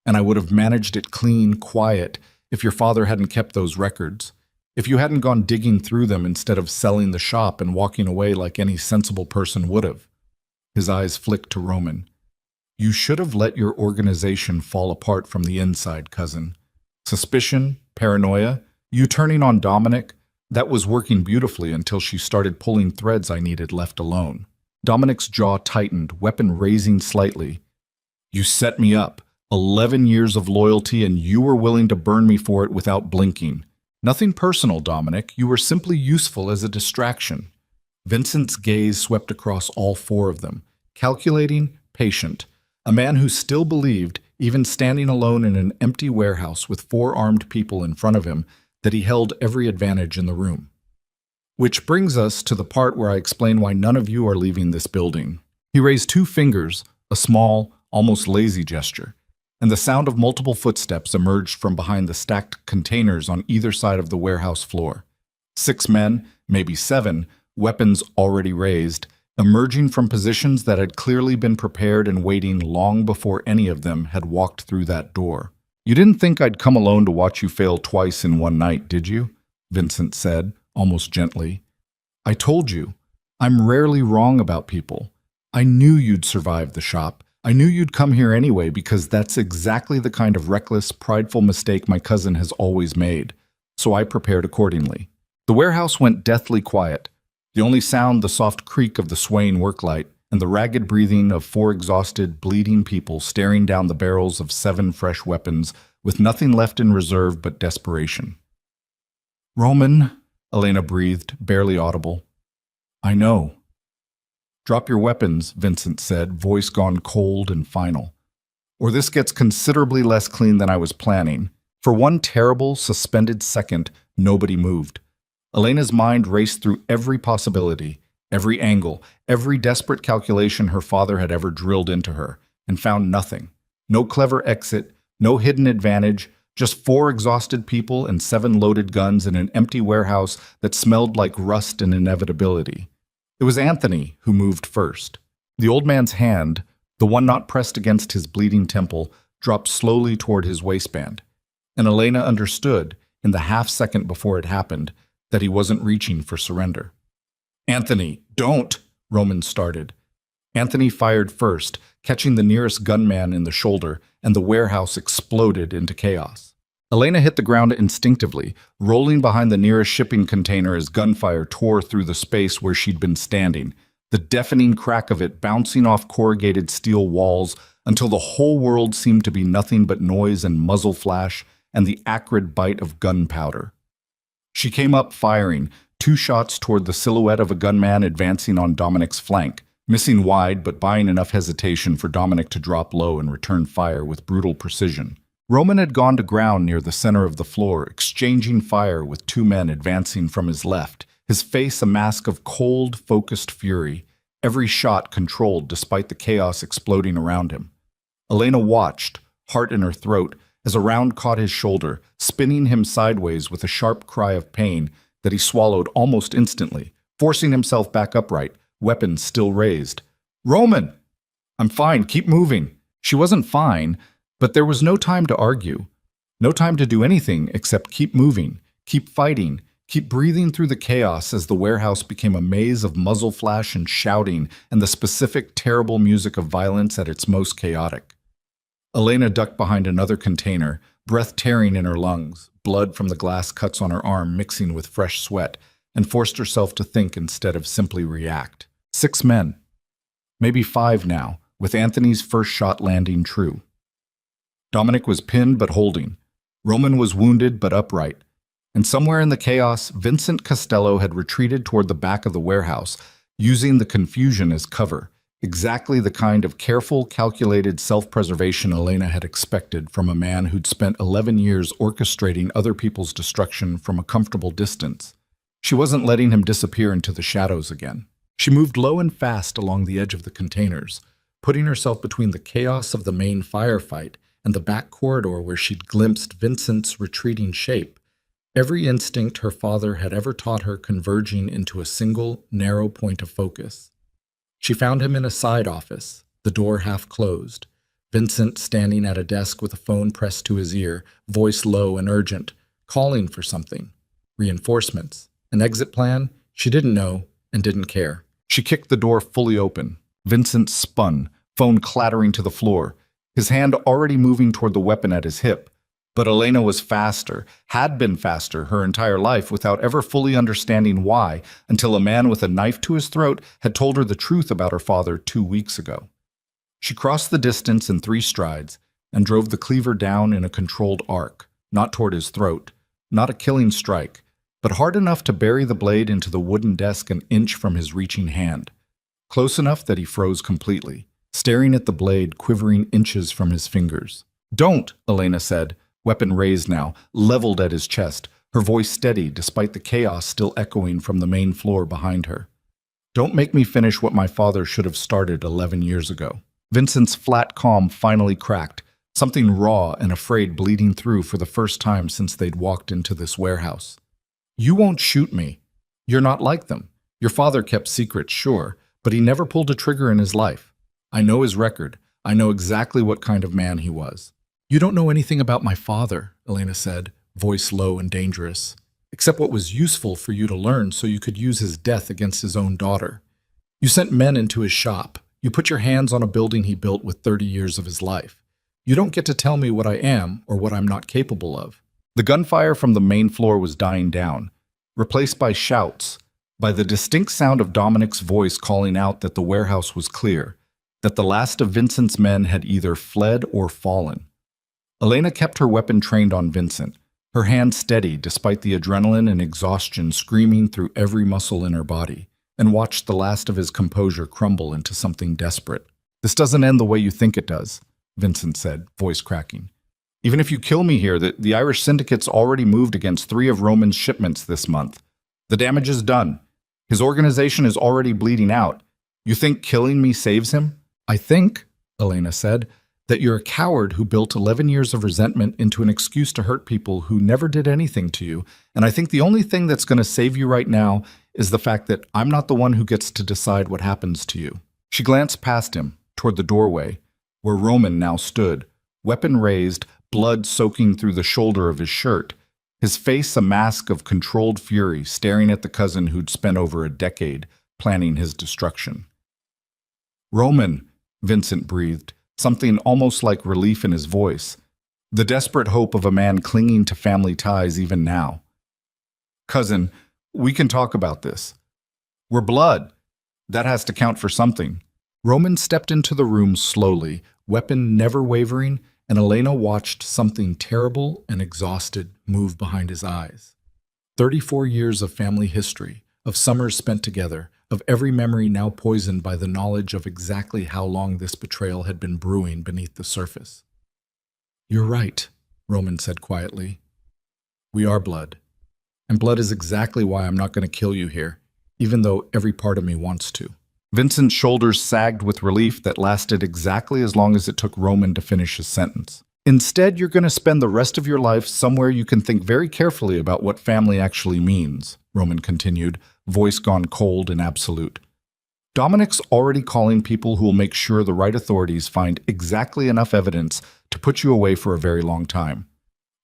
And I would have managed it clean, quiet, if your father hadn't kept those records. If you hadn't gone digging through them instead of selling the shop and walking away like any sensible person would have. His eyes flicked to Roman. You should have let your organization fall apart from the inside, cousin. Suspicion, paranoia, you turning on Dominic, that was working beautifully until she started pulling threads I needed left alone. Dominic's jaw tightened, weapon raising slightly. You set me up. 11 years of loyalty, and you were willing to burn me for it without blinking. Nothing personal, Dominic. You were simply useful as a distraction. Vincent's gaze swept across all four of them, calculating, patient. A man who still believed, even standing alone in an empty warehouse with four armed people in front of him, that he held every advantage in the room. Which brings us to the part where I explain why none of you are leaving this building. He raised two fingers, a small, almost lazy gesture, and the sound of multiple footsteps emerged from behind the stacked containers on either side of the warehouse floor. 6 men, maybe 7, weapons already raised, emerging from positions that had clearly been prepared and waiting long before any of them had walked through that door. You didn't think I'd come alone to watch you fail twice in one night, did you? Vincent said, almost gently. I told you. I'm rarely wrong about people. I knew you'd survive the shop. I knew you'd come here anyway because that's exactly the kind of reckless, prideful mistake my cousin has always made. So I prepared accordingly. The warehouse went deathly quiet. The only sound the soft creak of the swaying worklight and the ragged breathing of 4 exhausted, bleeding people staring down the barrels of 7 fresh weapons with nothing left in reserve but desperation. Roman, Elena breathed, barely audible. I know. Drop your weapons, Vincent said, voice gone cold and final. Or this gets considerably less clean than I was planning. For one terrible, suspended second, nobody moved. Elena's mind raced through every possibility, every angle, every desperate calculation her father had ever drilled into her, and found nothing. No clever exit, no hidden advantage, just 4 exhausted people and 7 loaded guns in an empty warehouse that smelled like rust and inevitability. It was Anthony who moved first. The old man's hand, the one not pressed against his bleeding temple, dropped slowly toward his waistband. And Elena understood, in the half-second before it happened, that he wasn't reaching for surrender. Anthony, don't! Roman started. Anthony fired first, catching the nearest gunman in the shoulder, and the warehouse exploded into chaos. Elena hit the ground instinctively, rolling behind the nearest shipping container as gunfire tore through the space where she'd been standing, the deafening crack of it bouncing off corrugated steel walls until the whole world seemed to be nothing but noise and muzzle flash and the acrid bite of gunpowder. She came up firing, 2 shots toward the silhouette of a gunman advancing on Dominic's flank, missing wide but buying enough hesitation for Dominic to drop low and return fire with brutal precision. Roman had gone to ground near the center of the floor, exchanging fire with 2 men advancing from his left, his face a mask of cold, focused fury, every shot controlled despite the chaos exploding around him. Elena watched, heart in her throat, as a round caught his shoulder, spinning him sideways with a sharp cry of pain that he swallowed almost instantly, forcing himself back upright, weapons still raised. Roman! I'm fine, keep moving. She wasn't fine, but there was no time to argue. No time to do anything except keep moving, keep fighting, keep breathing through the chaos as the warehouse became a maze of muzzle flash and shouting and the specific terrible music of violence at its most chaotic. Elena ducked behind another container, breath tearing in her lungs, blood from the glass cuts on her arm mixing with fresh sweat, and forced herself to think instead of simply react. 6 men. Maybe 5 now, with Anthony's first shot landing true. Dominic was pinned but holding. Roman was wounded but upright. And somewhere in the chaos, Vincent Costello had retreated toward the back of the warehouse, using the confusion as cover, exactly the kind of careful, calculated self-preservation Elena had expected from a man who'd spent 11 years orchestrating other people's destruction from a comfortable distance. She wasn't letting him disappear into the shadows again. She moved low and fast along the edge of the containers, putting herself between the chaos of the main firefight and the back corridor where she'd glimpsed Vincent's retreating shape, every instinct her father had ever taught her converging into a single, narrow point of focus. She found him in a side office, the door half closed. Vincent standing at a desk with a phone pressed to his ear, voice low and urgent, calling for something. Reinforcements. An exit plan? She didn't know and didn't care. She kicked the door fully open. Vincent spun, phone clattering to the floor, his hand already moving toward the weapon at his hip. But Elena was faster, had been faster her entire life without ever fully understanding why, until a man with a knife to his throat had told her the truth about her father 2 weeks ago. She crossed the distance in 3 strides and drove the cleaver down in a controlled arc, not toward his throat, not a killing strike, but hard enough to bury the blade into the wooden desk an inch from his reaching hand, close enough that he froze completely, staring at the blade quivering inches from his fingers. "Don't," Elena said, weapon raised now, leveled at his chest, her voice steady despite the chaos still echoing from the main floor behind her. "Don't make me finish what my father should have started 11 years ago." Vincent's flat calm finally cracked, something raw and afraid bleeding through for the first time since they'd walked into this warehouse. "You won't shoot me. You're not like them. Your father kept secrets, sure, but he never pulled a trigger in his life. I know his record. I know exactly what kind of man he was." "You don't know anything about my father," Elena said, voice low and dangerous, "except what was useful for you to learn so you could use his death against his own daughter. You sent men into his shop. You put your hands on a building he built with 30 years of his life. You don't get to tell me what I am or what I'm not capable of." The gunfire from the main floor was dying down, replaced by shouts, by the distinct sound of Dominic's voice calling out that the warehouse was clear, that the last of Vincent's men had either fled or fallen. Elena kept her weapon trained on Vincent, her hand steady despite the adrenaline and exhaustion screaming through every muscle in her body, and watched the last of his composure crumble into something desperate. "This doesn't end the way you think it does," Vincent said, voice cracking. "Even if you kill me here, the Irish syndicate's already moved against 3 of Roman's shipments this month. The damage is done. His organization is already bleeding out. You think killing me saves him?" "I think," Elena said, "that you're a coward who built 11 years of resentment into an excuse to hurt people who never did anything to you, and I think the only thing that's going to save you right now is the fact that I'm not the one who gets to decide what happens to you." She glanced past him, toward the doorway, where Roman now stood, weapon raised, blood soaking through the shoulder of his shirt, his face a mask of controlled fury, staring at the cousin who'd spent over a decade planning his destruction. "Roman," Vincent breathed, something almost like relief in his voice, the desperate hope of a man clinging to family ties even now. "Cousin, we can talk about this. We're blood. That has to count for something." Roman stepped into the room slowly, weapon never wavering, and Elena watched something terrible and exhausted move behind his eyes. 34 years of family history, of summers spent together, of every memory now poisoned by the knowledge of exactly how long this betrayal had been brewing beneath the surface. "You're right," Roman said quietly. "We are blood. And blood is exactly why I'm not going to kill you here, even though every part of me wants to." Vincent's shoulders sagged with relief that lasted exactly as long as it took Roman to finish his sentence. "Instead, you're going to spend the rest of your life somewhere you can think very carefully about what family actually means," Roman continued, voice gone cold and absolute. "Dominic's already calling people who will make sure the right authorities find exactly enough evidence to put you away for a very long time.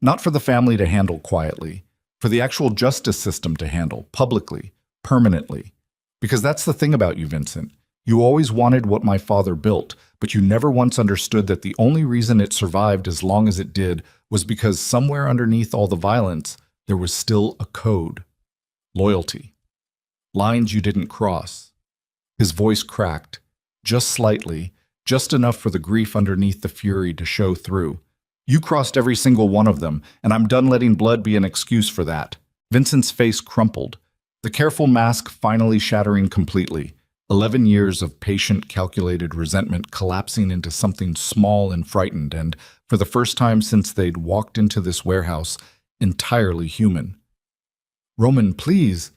Not for the family to handle quietly, for the actual justice system to handle publicly, permanently. Because that's the thing about you, Vincent. You always wanted what my father built, but you never once understood that the only reason it survived as long as it did was because somewhere underneath all the violence, there was still a code. Loyalty. Lines you didn't cross." His voice cracked, just slightly, just enough for the grief underneath the fury to show through. "You crossed every single one of them, and I'm done letting blood be an excuse for that." Vincent's face crumpled, the careful mask finally shattering completely, 11 years of patient, calculated resentment collapsing into something small and frightened and, for the first time since they'd walked into this warehouse, entirely human. "Roman, please."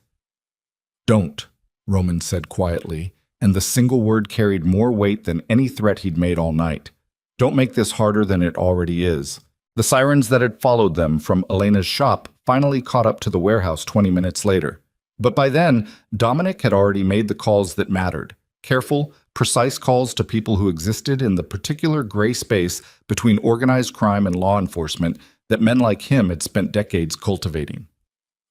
"Don't," Roman said quietly, and the single word carried more weight than any threat he'd made all night. "Don't make this harder than it already is." The sirens that had followed them from Elena's shop finally caught up to the warehouse 20 minutes later. But by then, Dominic had already made the calls that mattered. Careful, precise calls to people who existed in the particular gray space between organized crime and law enforcement that men like him had spent decades cultivating.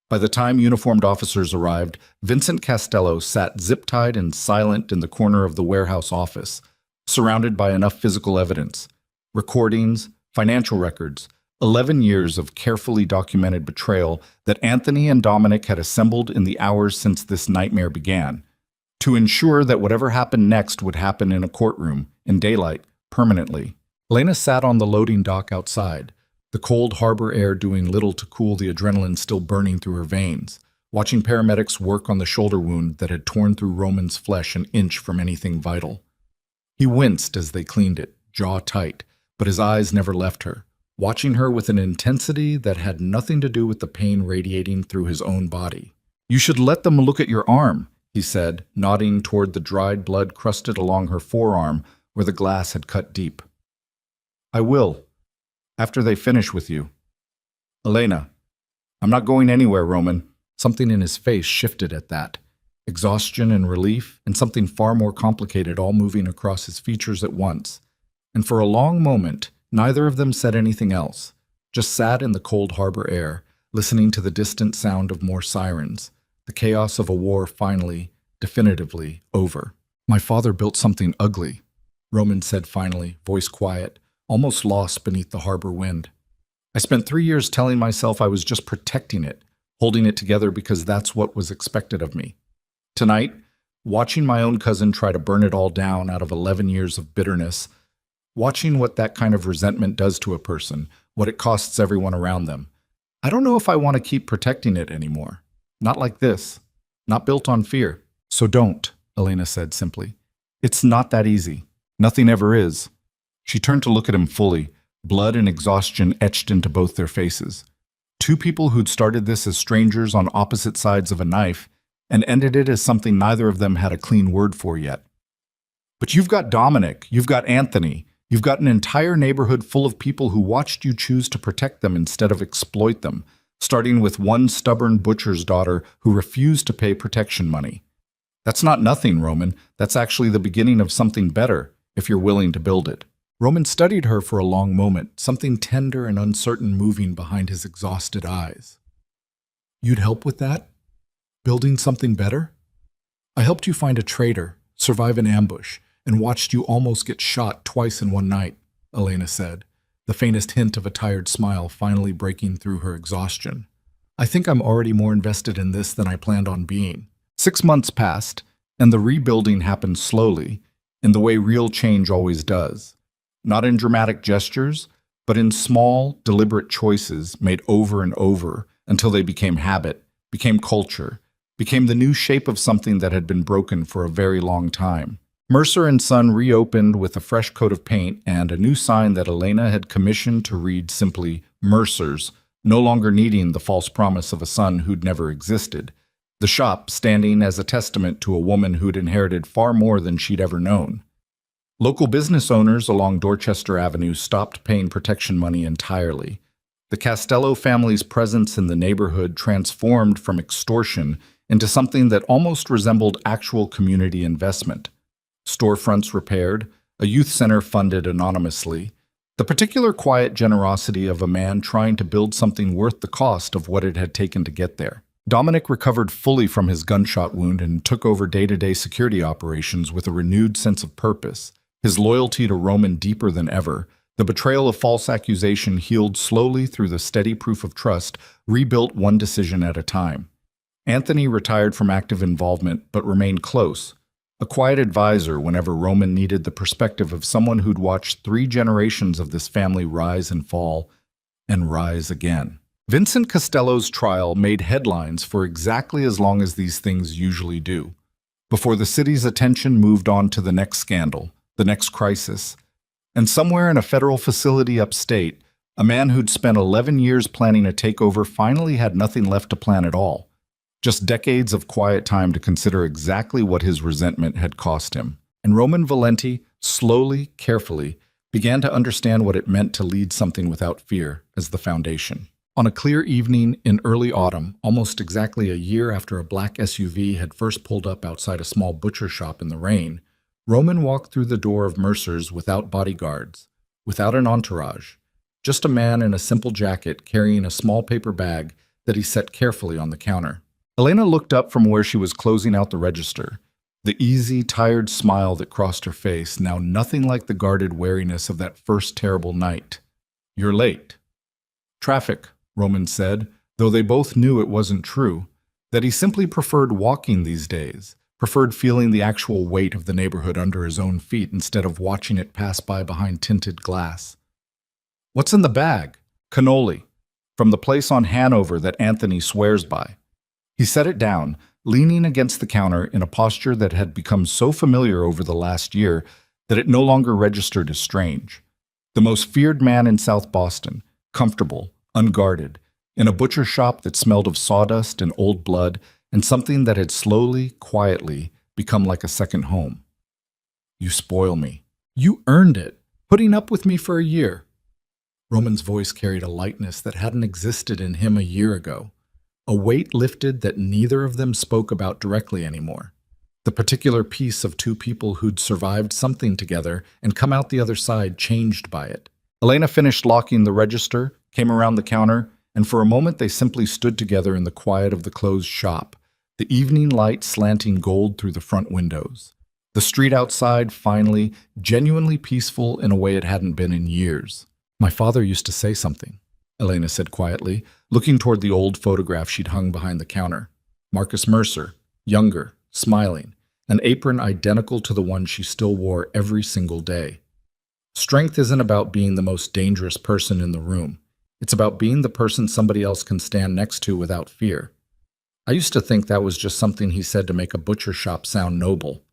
By the time uniformed officers arrived, Vincent Costello sat zip-tied and silent in the corner of the warehouse office, surrounded by enough physical evidence, recordings, financial records, 11 years of carefully documented betrayal that Anthony and Dominic had assembled in the hours since this nightmare began, to ensure that whatever happened next would happen in a courtroom, in daylight, permanently. Elena sat on the loading dock outside, the cold harbor air doing little to cool the adrenaline still burning through her veins, watching paramedics work on the shoulder wound that had torn through Roman's flesh an inch from anything vital. He winced as they cleaned it, jaw tight, but his eyes never left her, watching her with an intensity that had nothing to do with the pain radiating through his own body. "You should let them look at your arm," he said, nodding toward the dried blood crusted along her forearm where the glass had cut deep. "I will, after they finish with you." "Elena, I'm not going anywhere, Roman." Something in his face shifted at that. Exhaustion and relief, and something far more complicated all moving across his features at once. And for a long moment, neither of them said anything else, just sat in the cold harbor air, listening to the distant sound of more sirens, the chaos of a war finally, definitively over. "My father built something ugly," Roman said finally, voice quiet, almost lost beneath the harbor wind. "I spent 3 years telling myself I was just protecting it, holding it together because that's what was expected of me. Tonight, watching my own cousin try to burn it all down out of 11 years of bitterness, watching what that kind of resentment does to a person, what it costs everyone around them. I don't know if I want to keep protecting it anymore. Not like this. Not built on fear." "So don't," Elena said simply. "It's not that easy. Nothing ever is." She turned to look at him fully, blood and exhaustion etched into both their faces. Two people who'd started this as strangers on opposite sides of a knife and ended it as something neither of them had a clean word for yet. "But you've got Dominic, you've got Anthony, you've got an entire neighborhood full of people who watched you choose to protect them instead of exploit them, starting with one stubborn butcher's daughter who refused to pay protection money. That's not nothing, Roman. That's actually the beginning of something better, if you're willing to build it." Roman studied her for a long moment, something tender and uncertain moving behind his exhausted eyes. "You'd help with that? Building something better?" "I helped you find a traitor, survive an ambush, and watched you almost get shot twice in one night," Elena said, the faintest hint of a tired smile finally breaking through her exhaustion. "I think I'm already more invested in this than I planned on being." 6 months passed, and the rebuilding happened slowly, in the way real change always does. Not in dramatic gestures, but in small, deliberate choices made over and over until they became habit, became culture, became the new shape of something that had been broken for a very long time. Mercer and Son reopened with a fresh coat of paint and a new sign that Elena had commissioned to read simply Mercer's, no longer needing the false promise of a son who'd never existed. The shop standing as a testament to a woman who'd inherited far more than she'd ever known. Local business owners along Dorchester Avenue stopped paying protection money entirely. The Costello family's presence in the neighborhood transformed from extortion into something that almost resembled actual community investment. Storefronts repaired, a youth center funded anonymously, the particular quiet generosity of a man trying to build something worth the cost of what it had taken to get there. Dominic recovered fully from his gunshot wound and took over day-to-day security operations with a renewed sense of purpose. His loyalty to Roman deeper than ever, the betrayal of false accusation healed slowly through the steady proof of trust, rebuilt one decision at a time. Anthony retired from active involvement but remained close, a quiet advisor whenever Roman needed the perspective of someone who'd watched 3 generations of this family rise and fall and rise again. Vincent Costello's trial made headlines for exactly as long as these things usually do, before the city's attention moved on to the next scandal, the next crisis. And somewhere in a federal facility upstate, a man who'd spent 11 years planning a takeover finally had nothing left to plan at all. Just decades of quiet time to consider exactly what his resentment had cost him. And Roman Valenti, slowly, carefully, began to understand what it meant to lead something without fear as the foundation. On a clear evening in early autumn, almost exactly a year after a black SUV had first pulled up outside a small butcher shop in the rain, Roman walked through the door of Mercer's without bodyguards, without an entourage, just a man in a simple jacket carrying a small paper bag that he set carefully on the counter. Elena looked up from where she was closing out the register, the easy, tired smile that crossed her face, now nothing like the guarded wariness of that first terrible night. "You're late." "Traffic," Roman said, though they both knew it wasn't true, that he simply preferred walking these days, preferred feeling the actual weight of the neighborhood under his own feet instead of watching it pass by behind tinted glass. "What's in the bag?" "Cannoli, from the place on Hanover that Anthony swears by." He set it down, leaning against the counter in a posture that had become so familiar over the last year that it no longer registered as strange. The most feared man in South Boston, comfortable, unguarded, in a butcher shop that smelled of sawdust and old blood and something that had slowly, quietly become like a second home. "You spoil me. You earned it, putting up with me for a year." Roman's voice carried a lightness that hadn't existed in him a year ago. A weight lifted that neither of them spoke about directly anymore. The particular piece of two people who'd survived something together and come out the other side changed by it. Elena finished locking the register, came around the counter, and for a moment they simply stood together in the quiet of the closed shop, the evening light slanting gold through the front windows. The street outside, finally, genuinely peaceful in a way it hadn't been in years. "My father used to say something," Elena said quietly, looking toward the old photograph she'd hung behind the counter. Marcus Mercer, younger, smiling, an apron identical to the one she still wore every single day. "Strength isn't about being the most dangerous person in the room. It's about being the person somebody else can stand next to without fear." I used to think that was just something he said to make a butcher shop sound noble.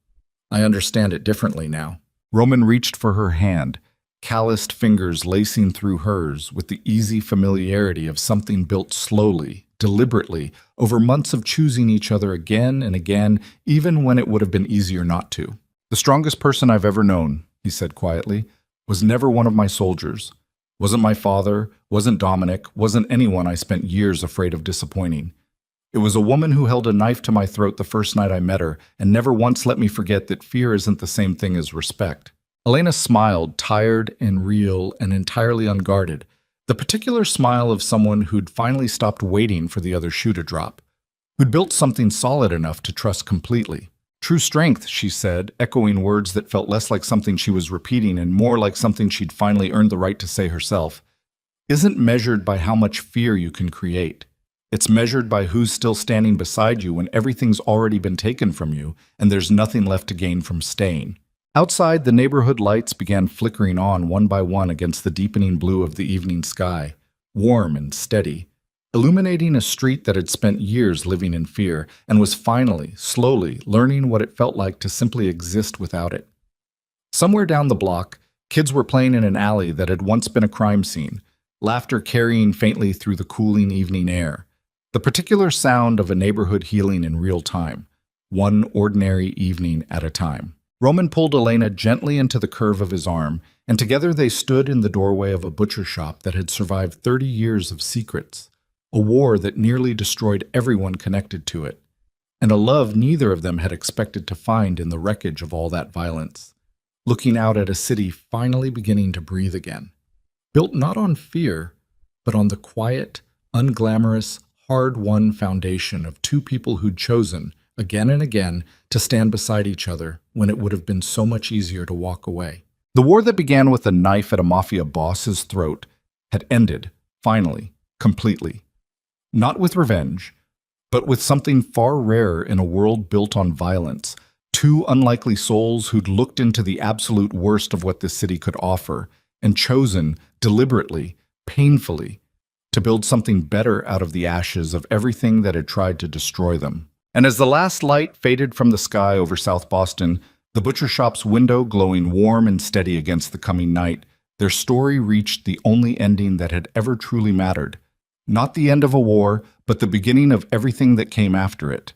I understand it differently now. Roman reached for her hand, calloused fingers lacing through hers with the easy familiarity of something built slowly, deliberately, over months of choosing each other again and again, even when it would have been easier not to. "The strongest person I've ever known," he said quietly, "was never one of my soldiers. Wasn't my father, wasn't Dominic, wasn't anyone I spent years afraid of disappointing. It was a woman who held a knife to my throat the first night I met her and never once let me forget that fear isn't the same thing as respect." Elena smiled, tired and real and entirely unguarded, the particular smile of someone who'd finally stopped waiting for the other shoe to drop, who'd built something solid enough to trust completely. "True strength," she said, echoing words that felt less like something she was repeating and more like something she'd finally earned the right to say herself, "isn't measured by how much fear you can create. It's measured by who's still standing beside you when everything's already been taken from you and there's nothing left to gain from staying." Outside, the neighborhood lights began flickering on one by one against the deepening blue of the evening sky, warm and steady, illuminating a street that had spent years living in fear and was finally, slowly, learning what it felt like to simply exist without it. Somewhere down the block, kids were playing in an alley that had once been a crime scene, laughter carrying faintly through the cooling evening air, the particular sound of a neighborhood healing in real time, one ordinary evening at a time. Roman pulled Elena gently into the curve of his arm, and together they stood in the doorway of a butcher shop that had survived 30 years of secrets, a war that nearly destroyed everyone connected to it, and a love neither of them had expected to find in the wreckage of all that violence, looking out at a city finally beginning to breathe again, built not on fear, but on the quiet, unglamorous, hard-won foundation of two people who'd chosen, again and again, to stand beside each other when it would have been so much easier to walk away. The war that began with a knife at a Mafia boss's throat had ended, finally, completely. Not with revenge, but with something far rarer in a world built on violence, two unlikely souls who'd looked into the absolute worst of what this city could offer and chosen, deliberately, painfully, to build something better out of the ashes of everything that had tried to destroy them. And as the last light faded from the sky over South Boston, the butcher shop's window glowing warm and steady against the coming night, their story reached the only ending that had ever truly mattered. Not the end of a war, but the beginning of everything that came after it.